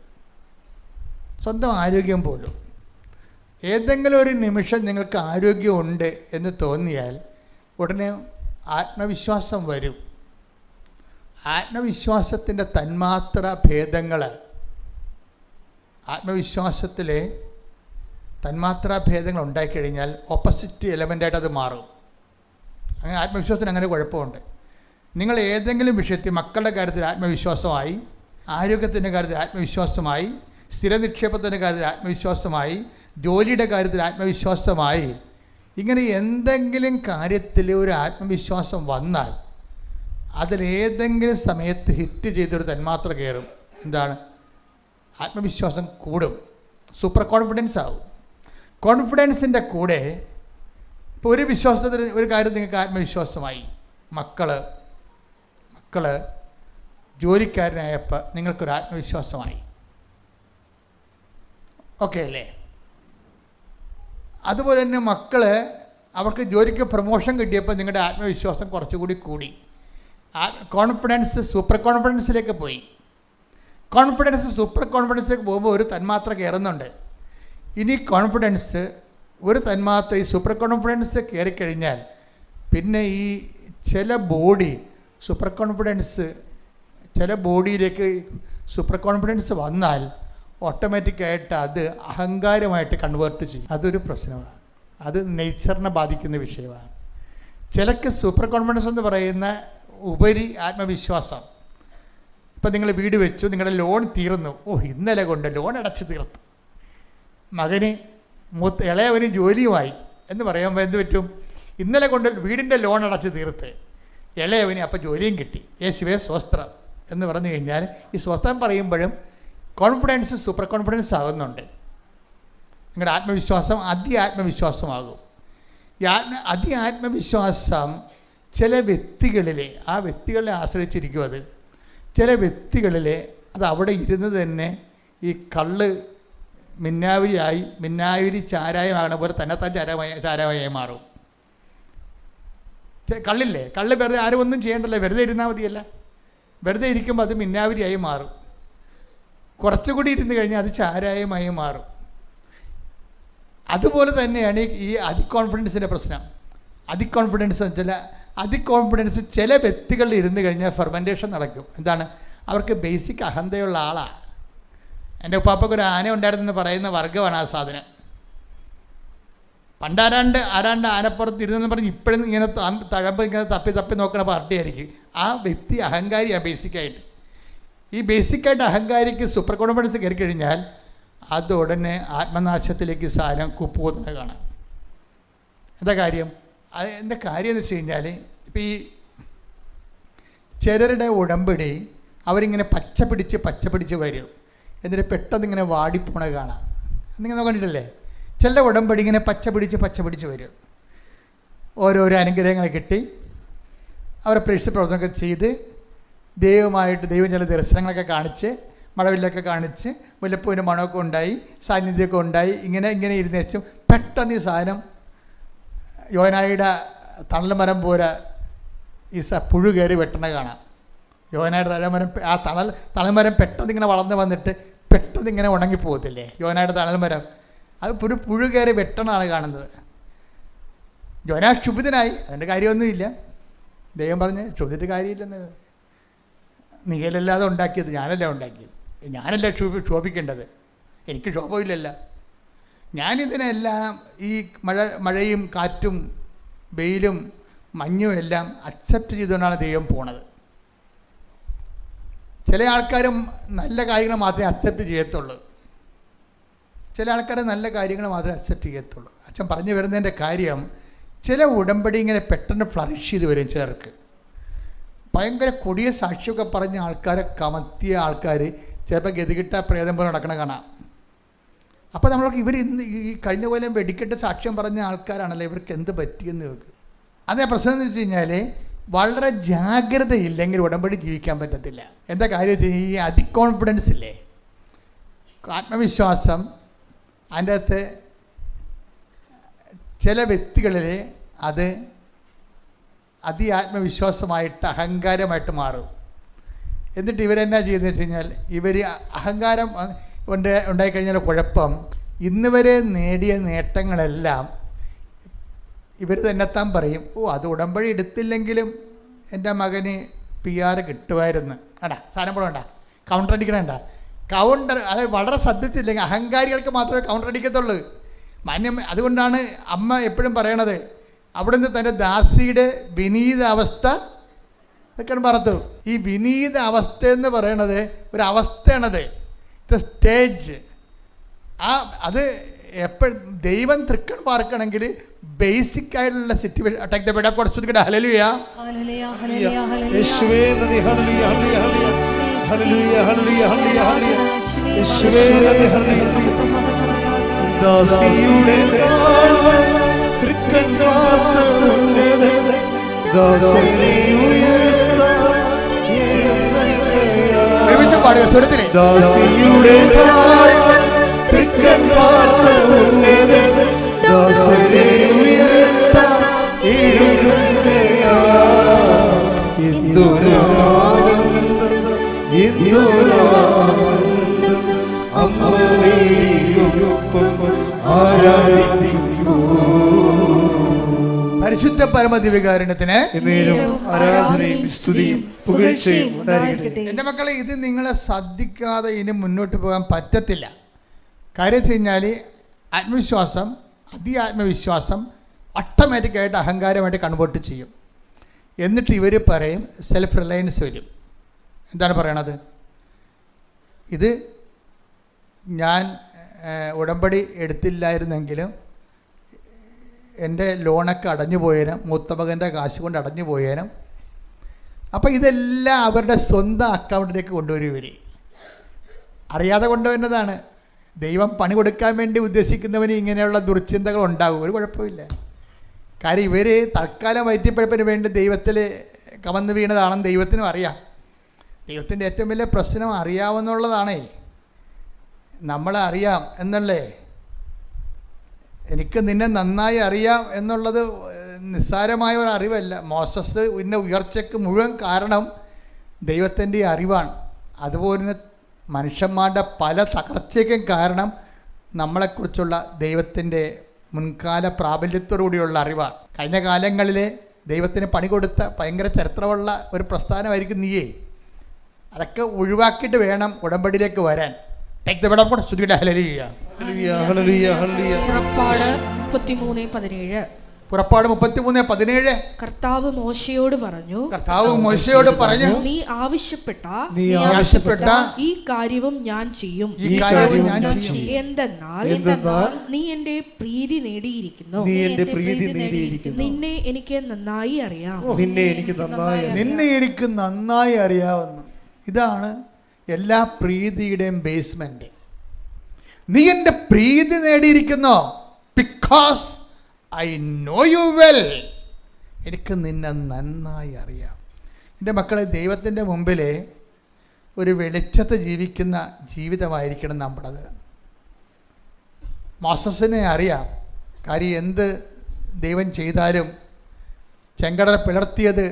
സ്വന്തം ആരോഗ്യം പോലും, ഏതെങ്കിലും ഒരു നിമിഷം നിങ്ങൾക്ക് ആരോഗ്യമുണ്ട് എന്ന് തോന്നിയാൽ ഉടനെ ആത്മവിശ്വാസം വരും. ആത്മവിശ്വാസത്തിൻ്റെ തന്മാത്ര ഭേദങ്ങൾ, ആത്മവിശ്വാസത്തിലെ തന്മാത്രാ ഭേദങ്ങൾ ഉണ്ടായിക്കഴിഞ്ഞാൽ ഓപ്പോസിറ്റ് എലമെൻ്റായിട്ട് അത് മാറും. അങ്ങനെ ആത്മവിശ്വാസത്തിന് അങ്ങനെ കുഴപ്പമുണ്ട്. നിങ്ങൾ ഏതെങ്കിലും വിഷയത്തിൽ, മക്കളുടെ കാര്യത്തിൽ ആത്മവിശ്വാസമായി, ആരോഗ്യത്തിൻ്റെ കാര്യത്തിൽ ആത്മവിശ്വാസമായി, സ്ഥിരനിക്ഷേപത്തിൻ്റെ കാര്യത്തിൽ ആത്മവിശ്വാസമായി, ജോലിയുടെ കാര്യത്തിൽ ആത്മവിശ്വാസമായി, ഇങ്ങനെ എന്തെങ്കിലും കാര്യത്തിൽ ഒരു ആത്മവിശ്വാസം വന്നാൽ അതിലേതെങ്കിലും സമയത്ത് ഹിറ്റ് ചെയ്തൊരു തന്മാത്ര കയറും. എന്താണ്? ആത്മവിശ്വാസം കൂടും, സൂപ്പർ കോൺഫിഡൻസ് ആവും. കോൺഫിഡൻസിൻ്റെ കൂടെ ഇപ്പോൾ ഒരു വിശ്വാസത്തിന് ഒരു കാര്യം നിങ്ങൾക്ക് ആത്മവിശ്വാസമായി, മക്കൾ ജോലിക്കാരനായപ്പോൾ നിങ്ങൾക്കൊരു ആത്മവിശ്വാസമായി. ഓക്കെ അല്ലേ? അതുപോലെ തന്നെ അവർക്ക് ജോലിക്ക് പ്രൊമോഷൻ കിട്ടിയപ്പോൾ നിങ്ങളുടെ ആത്മവിശ്വാസം കുറച്ചുകൂടി കൂടി. കോൺഫിഡൻസ് സൂപ്പർ കോൺഫിഡൻസിലേക്ക് പോയി. സൂപ്പർ കോൺഫിഡൻസിലേക്ക് പോകുമ്പോൾ ഒരു തന്മാത്ര കയറുന്നുണ്ട്. ഇനി കോൺഫിഡൻസ് ഒരു തന്മാത്ര, ഈ സൂപ്പർ കോൺഫിഡൻസ് കയറിക്കഴിഞ്ഞാൽ പിന്നെ ഈ ചില ബോഡിയിലേക്ക് സൂപ്പർ കോൺഫിഡൻസ് വന്നാൽ ഓട്ടോമാറ്റിക്കായിട്ട് അത് അഹങ്കാരമായിട്ട് കൺവേർട്ട് ചെയ്യും. അതൊരു പ്രശ്നമാണ്. അത് നേച്ചറിനെ ബാധിക്കുന്ന വിഷയമാണ്. ചിലക്ക് സൂപ്പർ കോൺഫിഡൻസ് എന്ന് പറയുന്ന ഉപരി ആത്മവിശ്വാസം. ഇപ്പം നിങ്ങൾ വീട് വെച്ചു, നിങ്ങളുടെ ലോൺ തീർന്നു, ഇന്നലെ കൊണ്ട് ലോൺ അടച്ച് തീർത്തു, മകന് ഇളയവന് ജോലിയുമായി എന്ന് പറയുമ്പോൾ എന്ത് പറ്റും? ഇന്നലെ കൊണ്ട് വീടിൻ്റെ ലോൺ അടച്ച് തീർത്ത് ഇളയവന് അപ്പോൾ ജോലിയും കിട്ടി, യേശുവേ സ്വസ്ത്രം എന്ന് പറഞ്ഞു കഴിഞ്ഞാൽ ഈ സ്വസ്ത്രം പറയുമ്പോഴും കോൺഫിഡൻസ് സൂപ്പർ കോൺഫിഡൻസ് ആകുന്നുണ്ട്. നിങ്ങളുടെ ആത്മവിശ്വാസം ആത്മവിശ്വാസമാകും. ഈ ആത്മവിശ്വാസം ചില വ്യക്തികളിലെ, ആ വ്യക്തികളെ ആശ്രയിച്ചിരിക്കും. അത് ചില വ്യക്തികളിലെ അത് അവിടെ ഇരുന്ന് തന്നെ ഈ മിന്നാവിരി ചാരായമാകണ പോലെ തന്നെത്താൻ ചാരായമായി മാറും. കള്ളില്ലേ, കള്ള് വെറുതെ ആരും ഒന്നും ചെയ്യേണ്ടല്ലോ, വെറുതെ ഇരുന്നാൽ മതിയല്ല. വെറുതെ ഇരിക്കുമ്പോൾ അത് മിന്നാവിരിയായി മാറും. കുറച്ചുകൂടി ഇരുന്ന് കഴിഞ്ഞാൽ അത് ചാരായമായി മാറും. അതുപോലെ തന്നെയാണ് ഈ അതികോൺഫിഡൻസിൻ്റെ പ്രശ്നം. അതികോൺഫിഡൻസ് ചില വ്യക്തികളിൽ ഇരുന്ന് കഴിഞ്ഞാൽ ഫെർമെൻറ്റേഷൻ നടക്കും. എന്താണ്? അവർക്ക് ബേസിക് അഹന്തയുള്ള ആളാണ്. എൻ്റെ ഉപ്പാപ്പയ്ക്ക് ഒരു ആന ഉണ്ടായിരുന്നെന്ന് പറയുന്ന വർഗ്ഗമാണ് ആ സാധനം. പണ്ടാരാണ്ട് ആനപ്പുറത്ത് ഇരുന്നെന്ന് പറഞ്ഞ് ഇപ്പോഴും ഇങ്ങനെ തഴമ്പ് ഇങ്ങനെ തപ്പി നോക്കണ പാർട്ടിയായിരിക്കും. ആ വ്യക്തി അഹങ്കാരിയാണ് ബേസിക്കായിട്ട്. ഈ ബേസിക്കായിട്ട് അഹങ്കാരിക്ക് സൂപ്പർ കോൺഫിഡൻസ് കയറി കഴിഞ്ഞാൽ അത് ഉടനെ ആത്മനാശത്തിലേക്ക് സാധനം കുപ്പുകുന്നത് കാണാം. എന്താ കാര്യം എന്ന് വെച്ച് കഴിഞ്ഞാൽ, ഇപ്പോൾ ഈ ചിലരുടെ ഉടമ്പടി അവരിങ്ങനെ പച്ച പിടിച്ച് വരും. എന്നിട്ട് പെട്ടെന്ന് ഇങ്ങനെ വാടിപ്പോണ കാണാം. നിങ്ങൾ നോക്കണ്ടിട്ടല്ലേ? ചില ഉടമ്പടി ഇങ്ങനെ പച്ച പിടിച്ച് വരും. ഓരോരോ അനുഗ്രഹങ്ങൾ കിട്ടി അവരെ പ്രേക്ഷിത പ്രവർത്തനമൊക്കെ ചെയ്ത് ദൈവം ചില ദർശനങ്ങളൊക്കെ കാണിച്ച്, മഴവില്ലൊക്കെ കാണിച്ച്, മുല്ലപ്പൂവിൻ്റെ മണമൊക്കെ ഉണ്ടായി, സാന്നിധ്യമൊക്കെ ഉണ്ടായി, ഇങ്ങനെ ഇരുന്ന് വെച്ചും പെട്ടെന്ന് ഈ സാധനം യോനായുടെ തണൽ മരം പോലെ ഈ പുഴു കയറി വെട്ടണ കാണാം. യോനായുടെ തണൽമരം പെട്ടെന്ന് ഇങ്ങനെ വളർന്ന് വന്നിട്ട് പെട്ടെന്ന് ഇങ്ങനെ ഉണങ്ങിപ്പോകത്തില്ലേ യോനായുടെ തണൽമരം? അത് പുഴു കയറി വെട്ടണമാണ് കാണുന്നത്. യോനാ ക്ഷുഭിതനായി. അതിൻ്റെ കാര്യമൊന്നുമില്ല. ദൈവം പറഞ്ഞ് ക്ഷുഭിച്ചിട്ട് കാര്യമില്ലെന്ന്. നീലല്ലാതെ ഉണ്ടാക്കിയത് ഞാനല്ല ഉണ്ടാക്കിയത്, ഞാനല്ല ക്ഷോഭിക്കേണ്ടത്, എനിക്ക് ക്ഷോഭമില്ലല്ല. ഞാനിതിനെല്ലാം ഈ മഴയും കാറ്റും വെയിലും മഞ്ഞും എല്ലാം അക്സെപ്റ്റ് ചെയ്തുകൊണ്ടാണ് ദൈവം പോണത്. ചില ആൾക്കാരും നല്ല കാര്യങ്ങൾ മാത്രമേ അക്സെപ്റ്റ് ചെയ്യത്തുള്ളൂ. അച്ഛൻ പറഞ്ഞു വരുന്നതിൻ്റെ കാര്യം, ചില ഉടമ്പടി ഇങ്ങനെ പെട്ടെന്ന് ഫ്ലറിഷ് ചെയ്ത് വരും. ചിലർക്ക് ഭയങ്കര കൊടിയ സാക്ഷിയൊക്കെ പറഞ്ഞ ആൾക്കാരെ കമത്തിയ ആൾക്കാർ ചിലപ്പോൾ ഗതികിട്ട പ്രേതം പോലെ നടക്കണ കാണാം. അപ്പോൾ നമ്മൾക്ക് ഇന്ന് ഈ കഴിഞ്ഞ കൊല്ലം വെടിക്കെട്ട് സാക്ഷ്യം പറഞ്ഞ ആൾക്കാരാണല്ലോ, ഇവർക്ക് എന്ത് പറ്റിയെന്ന് ഇവർക്ക്. അതേ പ്രശ്നം എന്ന് വെച്ച് കഴിഞ്ഞാൽ, വളരെ ജാഗ്രതയില്ലെങ്കിൽ ഉടമ്പടി ജീവിക്കാൻ പറ്റത്തില്ല. എന്താ കാര്യം വെച്ച് കഴിഞ്ഞാൽ, ഈ അതികോൺഫിഡൻസ് ഇല്ലേ, ആത്മവിശ്വാസം, അതിൻ്റെ അകത്ത് ചില വ്യക്തികളിൽ അത് ആത്മവിശ്വാസമായിട്ട് അഹങ്കാരമായിട്ട് മാറും. എന്നിട്ട് ഇവരെന്നാ ചെയ്യുന്നത് വെച്ച് കഴിഞ്ഞാൽ, ഇവർ അഹങ്കാരം ഉണ്ടായിക്കഴിഞ്ഞാൽ കുഴപ്പം, ഇന്ന് വരെ നേടിയ നേട്ടങ്ങളെല്ലാം ഇവർ തന്നെത്താൻ പറയും, അത് ഉടമ്പടി എടുത്തില്ലെങ്കിലും എൻ്റെ മകന് PR കിട്ടുമായിരുന്നു. സാധനം പോകണ്ട, കൗണ്ടർ അടിക്കണേണ്ട. അത് വളരെ ശ്രദ്ധിച്ചില്ലെങ്കിൽ അഹങ്കാരികൾക്ക് മാത്രമേ കൗണ്ടർ അടിക്കത്തുള്ളൂ. അതുകൊണ്ടാണ് അമ്മ എപ്പോഴും പറയണത്, അവിടുന്ന് തൻ്റെ ദാസിയുടെ വിനീത അവസ്ഥ ഇതൊക്കെയാണ് പറത്തു. ഈ വിനീത അവസ്ഥ എന്ന് പറയണത് ഒരു അവസ്ഥയാണത്, സ്റ്റേജ്. അത് എപ്പോഴും ദൈവം തൃക്കൺ പാർക്കണമെങ്കിൽ ബേസിക് ആയിട്ടുള്ള situation take the bed of God. സ്തുതിക്കട്ടെ, ഹല്ലേലൂയ യേശുവേ നന്ദി, ഹല്ലേലൂയ ഹല്ലേലൂയ ഹല്ലേലൂയ ഹല്ലേലൂയ ഹല്ലേലൂയ യേശുവേ നന്ദി, ഹല്ലേലൂയ. ദാസിയുടെ തൃക്കൺ പാർത്ത ഉന്നതൻ ദാസനെ ഉയർത്താൻ എഴുന്നള്ളയാ. പാടുക സ്വരത്തിലെ. ദാസിയുടെ തൃക്കൺ പാർത്ത ഉന്നതൻ ദാസനെ ഉയർത്താൻ എഴുന്നള്ളയാ. എന്തൊരാനന്ദം എന്തൊരാനന്ദം അമ്മയെയൊപ്പം ആരാധിക്കുമ്പോൾ. പരിശുദ്ധ പരമദിവ്യകാരുണ്യത്തിന് ആരാധനയും സ്തുതിയും പുകഴ്ചയും ഉണ്ടായിരിക്കട്ടെ. എൻ്റെ മക്കളെ, ഇത് നിങ്ങളെ ശ്രദ്ധിക്കാതെ ഇനി മുന്നോട്ട് പോകാൻ പറ്റത്തില്ല. കാര്യം വെച്ച് കഴിഞ്ഞാൽ, ആത്മവിശ്വാസം, ആത്മവിശ്വാസം ഓട്ടോമാറ്റിക്കായിട്ട് അഹങ്കാരമായിട്ട് കൺവേർട്ട് ചെയ്യും. എന്നിട്ട് ഇവർ പറയും സെൽഫ് റിലയൻസ് വരും. എന്താണ് പറയണത്? ഇത് ഞാൻ ഉടമ്പടി എടുത്തില്ലായിരുന്നെങ്കിലും എൻ്റെ ലോണൊക്കെ അടഞ്ഞു പോയേനും, മൂത്തമകൻ്റെ കാശ് കൊണ്ട് അടഞ്ഞു പോയേനും. അപ്പോൾ ഇതെല്ലാം അവരുടെ സ്വന്തം അക്കൗണ്ടിലേക്ക് കൊണ്ടുവരും. ഇവർ അറിയാതെ കൊണ്ടുവരുന്നതാണ്. ദൈവം പണി കൊടുക്കാൻ വേണ്ടി ഉദ്ദേശിക്കുന്നവന് ഇങ്ങനെയുള്ള ദുർചിന്തകൾ ഉണ്ടാകും, ഒരു കുഴപ്പമില്ല. കാര്യം ഇവർ തൽക്കാലം വൈദ്യപ്പഴപ്പിന് വേണ്ടി ദൈവത്തിൽ കമന്ന് വീണതാണെന്ന് ദൈവത്തിനും അറിയാം. ദൈവത്തിൻ്റെ ഏറ്റവും വലിയ പ്രശ്നം അറിയാവുന്നുള്ളതാണേ. നമ്മളെ അറിയാം എന്നല്ലേ? എനിക്ക് നിന്നെ നന്നായി അറിയാം എന്നുള്ളത് നിസ്സാരമായ ഒരു അറിവല്ല. മോസസ് ഇന്ന ഉയർച്ചയ്ക്ക് മുഴുവൻ കാരണം ദൈവത്തിൻ്റെ അറിവാണ്. അതുപോലെ മനുഷ്യന്മാരുടെ പല തകർച്ചയ്ക്കും കാരണം നമ്മളെക്കുറിച്ചുള്ള ദൈവത്തിൻ്റെ മുൻകാല പ്രാബല്യത്തോടുകൂടിയുള്ള അറിവാണ്. കഴിഞ്ഞ കാലങ്ങളിൽ ദൈവത്തിന് പണി കൊടുത്ത ഭയങ്കര ചരിത്രമുള്ള ഒരു പ്രസ്ഥാനമായിരിക്കും നീയേ. അതൊക്കെ ഒഴിവാക്കിയിട്ട് വേണം ഉടമ്പടിയിലേക്ക് വരാൻ. Take the word of God. Hallelujah. പുറപ്പാട് 33:17 കർത്താവ് മോശയോട് പറഞ്ഞു, നീ ആവശ്യപ്പെട്ട ഈ കാര്യവും ഞാൻ ചെയ്യും. എന്തെന്നാൽ നീ എന്റെ പ്രീതി നേടിയിരിക്കുന്നു. നിന്നെ എനിക്ക് നന്നായി അറിയാം. നിന്നെ എനിക്ക് നന്നായി അറിയാവുന്നു. ഇതാണ് എല്ലാ പ്രീതിയുടെയും ബേസ്മെന്റ്. നീ എൻ്റെ പ്രീതി നേടിയിരിക്കുന്നു. Because I know you well. എനിക്ക് നിന്നെ നന്നായി അറിയാം. എൻ്റെ മക്കളെ, ദൈവത്തിൻ്റെ മുമ്പിൽ ഒരു വെളിച്ചത്ത് ജീവിക്കുന്ന ജീവിതമായിരിക്കണം നമ്മുടേത്. മോസസിനെ അറിയാം. കാര്യം എന്ത് ദൈവം ചെയ്താലും ചെങ്കടൽ പിളർത്തിയത്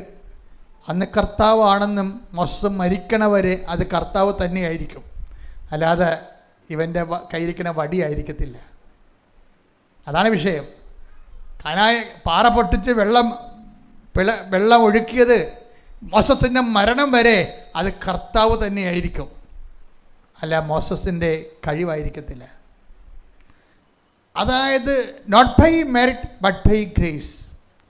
അന്ന് കർത്താവാണെന്നും മോസസ് മരിക്കണവരെ അത് കർത്താവ് തന്നെയായിരിക്കും, അല്ലാതെ ഇവൻ്റെ കയ്യിരിക്കുന്ന വടിയായിരിക്കത്തില്ല. അതാണ് വിഷയം. കനായ പാറ പൊട്ടിച്ച് വെള്ളം ഒഴുക്കിയത് മോസസിൻ്റെ മരണം വരെ അത് കർത്താവ് തന്നെയായിരിക്കും, അല്ല മോസസിൻ്റെ കഴിവായിരിക്കത്തില്ല. അതായത് not by merit but by grace.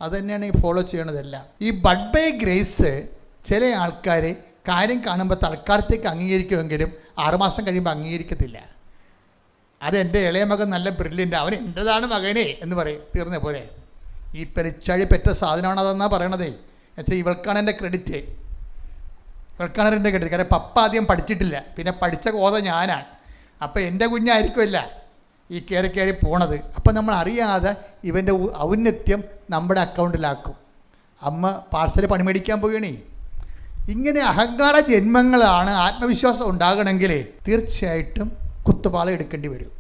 അത് തന്നെയാണ് ഈ ഫോളോ ചെയ്യണതെല്ലാം. ഈ ബട്ട് ബൈ ഗ്രേസ് ചില ആൾക്കാർ കാര്യം കാണുമ്പോൾ തൽക്കാലത്തേക്ക് അംഗീകരിക്കുമെങ്കിലും 6 മാസം കഴിയുമ്പോൾ അംഗീകരിക്കത്തില്ല. അത് എൻ്റെ ഇളയ മകൻ നല്ല ബ്രില്യൻ്റ്, അവൻ എൻ്റെതാണ് മകനെ എന്ന് പറയും. തീർന്ന പോലെ ഈ പെരിച്ചാഴി പെറ്റ സാധനമാണ് അതെന്നാണ് പറയണതേ. എന്നുവെച്ചാൽ ഇവൾക്കാണ് എൻ്റെ ക്രെഡിറ്റ്, ഇവൾക്കാണ് എൻ്റെ ക്രെഡിറ്റ്. കാരണം പപ്പ ആദ്യം പഠിച്ചിട്ടില്ല, പിന്നെ പഠിച്ച കോത ഞാനാണ്. അപ്പോൾ എൻ്റെ കുഞ്ഞായിരിക്കുമല്ല ഈ കയറി പോണത്. അപ്പം നമ്മൾ അറിയാതെ ഇവൻ്റെ ഔന്നത്യം നമ്മുടെ അക്കൗണ്ടിലാക്കും. അമ്മ പാർസൽ പണി മേടിക്കാൻ പോവുകയാണേ. ഇങ്ങനെ അഹങ്കാര ജന്മങ്ങളാണ്. ആത്മവിശ്വാസം ഉണ്ടാകണമെങ്കിൽ തീർച്ചയായിട്ടും കുത്തുപാള എടുക്കേണ്ടി വരും.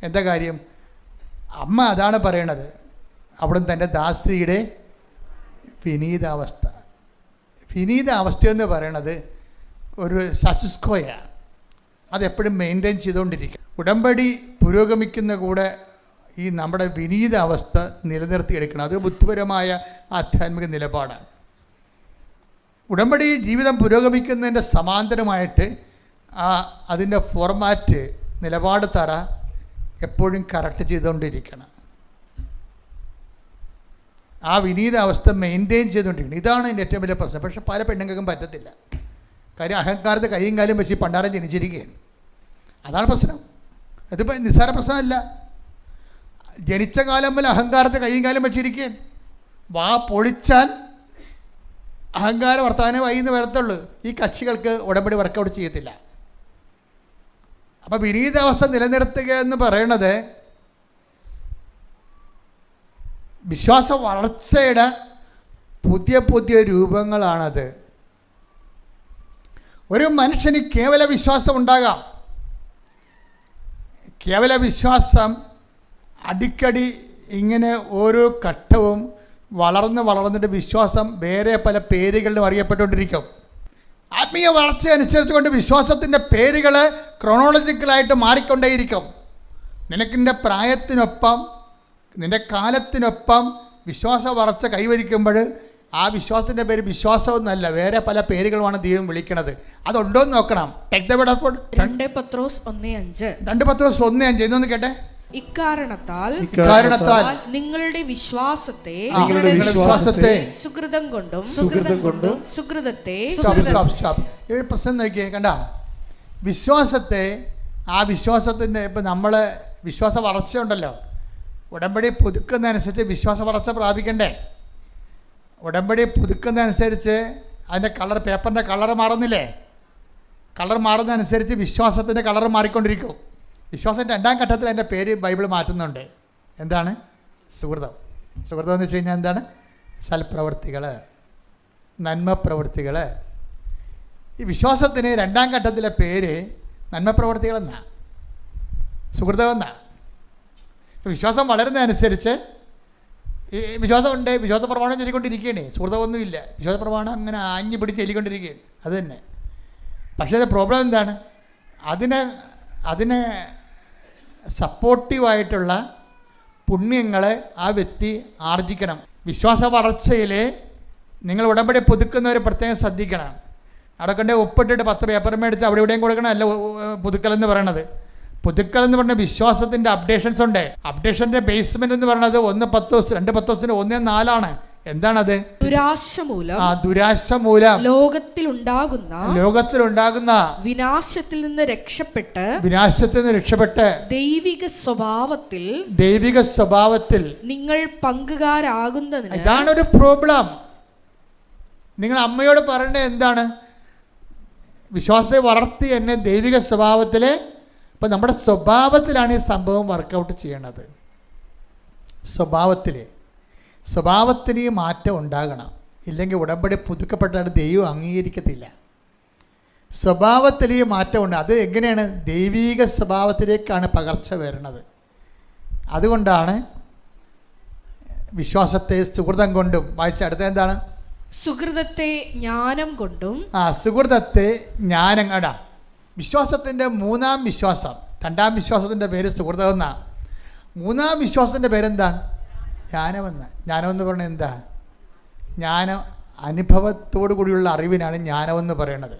എന്താ കാര്യം? അമ്മ അതാണ് പറയണത്. അവിടെ തൻ്റെ ദാസിയുടെ വിനീതാവസ്ഥ. വിനീതാവസ്ഥയെന്ന് പറയണത് ഒരു സച്സ്കോയാണ്. അതെപ്പോഴും മെയിൻറ്റെയിൻ ചെയ്തുകൊണ്ടിരിക്കുക. ഉടമ്പടി പുരോഗമിക്കുന്ന കൂടെ ഈ നമ്മുടെ വിനീത അവസ്ഥ നിലനിർത്തിയെടുക്കണം. അതൊരു ബുദ്ധിപരമായ ആധ്യാത്മിക നിലപാടാണ്. ഉടമ്പടി ജീവിതം പുരോഗമിക്കുന്നതിൻ്റെ സമാന്തരമായിട്ട് അതിൻ്റെ ഫോർമാറ്റ്, നിലപാട് തറ എപ്പോഴും കറക്റ്റ് ചെയ്തുകൊണ്ടിരിക്കണം. ആ വിനീത അവസ്ഥ മെയിൻറ്റെയിൻ ചെയ്തുകൊണ്ടിരിക്കണം. ഇതാണ് എൻ്റെ ഏറ്റവും വലിയ പ്രശ്നം. പക്ഷെ പല പെണ്ണുങ്ങൾക്കും പറ്റത്തില്ല. കാര്യം അഹങ്കാരത്തെ കൈയും കാലും വെച്ച് പണ്ടാരം ജനിച്ചിരിക്കുകയാണ്. അതാണ് പ്രശ്നം. ഇതിപ്പോൾ നിസ്സാര പ്രശ്നമല്ല. ജനിച്ച കാലം മുതൽ അഹങ്കാരത്തെ കൈയും കാലും വെച്ചിരിക്കുകയാണ്. വാ പൊളിച്ചാൽ അഹങ്കാര വർത്താനം വൈകുന്ന വരത്തുള്ളൂ. ഈ കക്ഷികൾക്ക് ഉടമ്പടി വർക്കൗട്ട് ചെയ്യത്തില്ല. അപ്പോൾ വിനീതാവസ്ഥ നിലനിർത്തുക എന്ന് പറയണത് വിശ്വാസ വളർച്ചയുടെ പുതിയ രൂപങ്ങളാണത്. ഒരു മനുഷ്യന് കേവല വിശ്വാസം ഉണ്ടാകാം. കേവല വിശ്വാസം അടിക്കടി ഇങ്ങനെ ഓരോ ഘട്ടവും വളർന്നിട്ട് വിശ്വാസം വേറെ പല പേരുകളിലും അറിയപ്പെട്ടുകൊണ്ടിരിക്കും. ആത്മീയ വളർച്ച അനുസരിച്ചുകൊണ്ട് വിശ്വാസത്തിൻ്റെ പേരുകൾ ക്രോണോളജിക്കലായിട്ട് മാറിക്കൊണ്ടേയിരിക്കും. നിനക്കിൻ്റെ പ്രായത്തിനൊപ്പം നിൻ്റെ കാലത്തിനൊപ്പം വിശ്വാസ വളർച്ച കൈവരിക്കുമ്പോൾ ആ വിശ്വാസത്തിൻ്റെ പേര് വിശ്വാസമൊന്നുമല്ല, വേറെ പല പേരുകളുമാണ് ദൈവം വിളിക്കണത്. അതുണ്ടോ എന്ന് നോക്കണം. Take the word of God. 2 പത്രോസ് 1:5 എന്നൊന്ന് കേട്ടെ. ഇക്കാരണത്താൽ നിങ്ങളുടെ വിശ്വാസത്തെ സുകൃതം കൊണ്ടും സുകൃതത്തെ പ്രശ്നം നോക്കിയേ. കണ്ട, വിശ്വാസത്തെ, ആ വിശ്വാസത്തിൻ്റെ ഇപ്പം നമ്മൾ വിശ്വാസ വളർച്ച ഉണ്ടല്ലോ. ഉടമ്പടി പുതുക്കുന്നതനുസരിച്ച് വിശ്വാസ വളർച്ച പ്രാപിക്കണ്ടേ? ഉടമ്പടി പുതുക്കുന്നതനുസരിച്ച് അതിൻ്റെ കളർ, പേപ്പറിൻ്റെ കളർ മാറുന്നില്ലേ? കളർ മാറുന്നതനുസരിച്ച് വിശ്വാസത്തിൻ്റെ കളർ മാറിക്കൊണ്ടിരിക്കും. വിശ്വാസത്തിൻ്റെ 2ാം ഘട്ടത്തിൽ അതിൻ്റെ പേര് ബൈബിൾ മാറ്റുന്നുണ്ട്. എന്താണ്? സുഹൃതം. സുഹൃതം എന്ന് വെച്ച് കഴിഞ്ഞാൽ എന്താണ്? സൽപ്രവൃത്തികൾ, നന്മ പ്രവൃത്തികൾ. ഈ വിശ്വാസത്തിന് 2ാം ഘട്ടത്തിലെ പേര് നന്മ പ്രവൃത്തികളെന്നാണ്. സുഹൃതം എന്നാണ്. വിശ്വാസം വളരുന്നതനുസരിച്ച് ഈ വിശ്വാസമുണ്ട്, വിശ്വാസ പ്രമാണം ചൊല്ലിക്കൊണ്ടിരിക്കുകയാണ്, സുഹൃതമൊന്നുമില്ല, വിശ്വാസ പ്രമാണം അങ്ങനെ ആഞ്ഞു പിടിച്ച് ചൊല്ലിക്കൊണ്ടിരിക്കുകയാണ്, അത് തന്നെ. പക്ഷേ അത് പ്രോബ്ലം എന്താണ്? അതിനെ സപ്പോർട്ടീവായിട്ടുള്ള പുണ്യങ്ങളെ ആ വ്യക്തി ആർജിക്കണം. വിശ്വാസ വളർച്ചയിൽ നിങ്ങൾ ഉടമ്പടി പുതുക്കുന്നവർ പ്രത്യേകം ശ്രദ്ധിക്കണം. അവിടെ കൊണ്ട് ഒപ്പിട്ടിട്ട് 10 പേപ്പർ മേടിച്ച് അവിടെ ഇവിടെയും കൊടുക്കണം അല്ല പുതുക്കലെന്ന് പറയണത്. പുതുക്കലെന്ന് പറഞ്ഞ വിശ്വാസത്തിൻ്റെ അപ്ഡേഷൻസ് ഉണ്ട്. അപ്ഡേഷൻ്റെ ബേസ്മെൻ്റ് എന്ന് പറയുന്നത് 1 10 ദിവസം 2 10 ദിവസത്തിന് 1 4 എന്താണത്? ദുരാശ മൂലം ലോകത്തിലുണ്ടാകുന്ന വിനാശത്തിൽ നിന്ന് രക്ഷപ്പെട്ട് ദൈവിക സ്വഭാവത്തിൽ നിങ്ങൾ പങ്കുകാരാകുന്നതിന്. ഇതാണ് ഒരു പ്രോബ്ലം. നിങ്ങൾ അമ്മയോട് പറയേണ്ടത് എന്താണ്? വിശ്വാസത്തെ വളർത്തി എന്നെ ദൈവിക സ്വഭാവത്തിൽ. ഇപ്പം നമ്മുടെ സ്വഭാവത്തിലാണ് ഈ സംഭവം വർക്കൗട്ട് ചെയ്യണത്. സ്വഭാവത്തിന് ഈ മാറ്റം ഉണ്ടാകണം. ഇല്ലെങ്കിൽ ഉടമ്പടി പുതുക്കപ്പെട്ടാൽ ദൈവം അംഗീകരിക്കത്തില്ല. സ്വഭാവത്തിൽ ഈ മാറ്റം ഉണ്ട്. അത് എങ്ങനെയാണ്? ദൈവീക സ്വഭാവത്തിലേക്കാണ് പകർച്ച വരുന്നത്. അതുകൊണ്ടാണ് വിശ്വാസത്തെ സുഹൃതം കൊണ്ടും. വായിച്ച അടുത്ത എന്താണ്? സുഹൃതത്തെ ജ്ഞാനം കൊണ്ടും. സുഹൃതത്തെ ജ്ഞാനം. വിശ്വാസത്തിൻ്റെ 3ാം വിശ്വാസം. 2ാം വിശ്വാസത്തിൻ്റെ പേര് സുഹൃതം എന്നാണ്. 3ാം വിശ്വാസത്തിൻ്റെ പേരെന്താണ്? ജ്ഞാനമെന്ന് പറഞ്ഞാൽ എന്താ? ജ്ഞാനം അനുഭവത്തോടു കൂടിയുള്ള അറിവിനാണ് ജ്ഞാനമെന്ന് പറയണത്.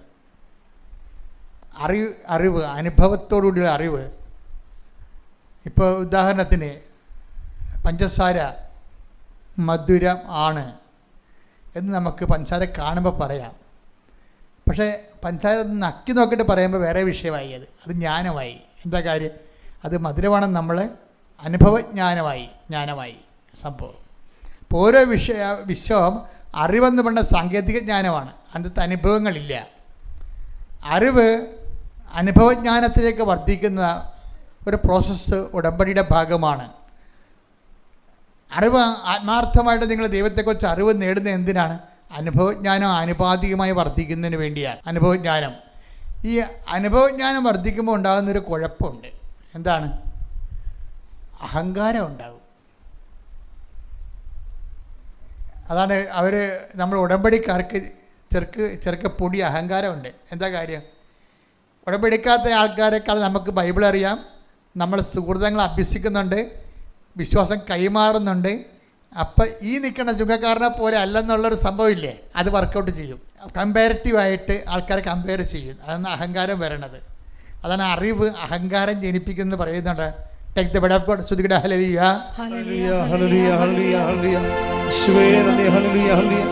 അറിവ് അനുഭവത്തോടു കൂടിയുള്ള അറിവ്. ഇപ്പോൾ ഉദാഹരണത്തിന് പഞ്ചസാര മധുരം ആണ് എന്ന് നമുക്ക് പഞ്ചസാര കാണുമ്പോൾ പറയാം. പക്ഷേ പഞ്ചസാര നക്കി നോക്കിയിട്ട് പറയുമ്പോൾ വേറെ വിഷയമായി. അത് ജ്ഞാനമായി. എന്താ കാര്യം? അത് മധുരമാണെന്ന് നമ്മൾ ജ്ഞാനമായി സംഭവം. ഇപ്പോൾ ഓരോ വിശ്വം അറിവെന്ന് പറഞ്ഞ സാങ്കേതിക ജ്ഞാനമാണ്. അതിനകത്ത് അനുഭവങ്ങളില്ല. അറിവ് അനുഭവജ്ഞാനത്തിലേക്ക് വർദ്ധിക്കുന്ന ഒരു പ്രോസസ്സ് ഉടമ്പടിയുടെ ഭാഗമാണ്. അറിവ് ആത്മാർത്ഥമായിട്ട് നിങ്ങൾ ദൈവത്തെക്കുറിച്ച് അറിവ് നേടുന്നത് എന്തിനാണ്? അനുഭവജ്ഞാനം ആനുപാതികമായി വർദ്ധിക്കുന്നതിന് വേണ്ടിയാണ്. അനുഭവജ്ഞാനം. ഈ അനുഭവജ്ഞാനം വർദ്ധിക്കുമ്പോൾ ഉണ്ടാകുന്നൊരു കുഴപ്പമുണ്ട്. എന്താണ്? അഹങ്കാരം ഉണ്ടാകും. അതാണ് നമ്മൾ ഉടമ്പടിക്കാർക്ക് ചെറുക്ക് പൊടി അഹങ്കാരമുണ്ട്. എന്താ കാര്യം? ഉടമ്പടിക്കാത്ത ആൾക്കാരെക്കാൾ നമുക്ക് ബൈബിൾ അറിയാം, നമ്മൾ സുഹൃതങ്ങൾ അഭ്യസിക്കുന്നുണ്ട്, വിശ്വാസം കൈമാറുന്നുണ്ട്. അപ്പം ഈ നിൽക്കുന്ന ചുങ്കക്കാരനെ പോലെ അല്ലെന്നുള്ളൊരു സംഭവമില്ലേ, അത് വർക്കൗട്ട് ചെയ്യും. കമ്പാരിറ്റീവായിട്ട് ആൾക്കാരെ കമ്പയർ ചെയ്യും. അതാണ് അഹങ്കാരം വരണത്. അതാണ് അറിവ് അഹങ്കാരം ജനിപ്പിക്കുന്നത് പറയുന്നുണ്ട്. Take the word of God. Sudhikada hallelujah. Hallelujah, hallelujah, hallelujah, hallelujah. Ishwe nandi hallelujah, hallelujah.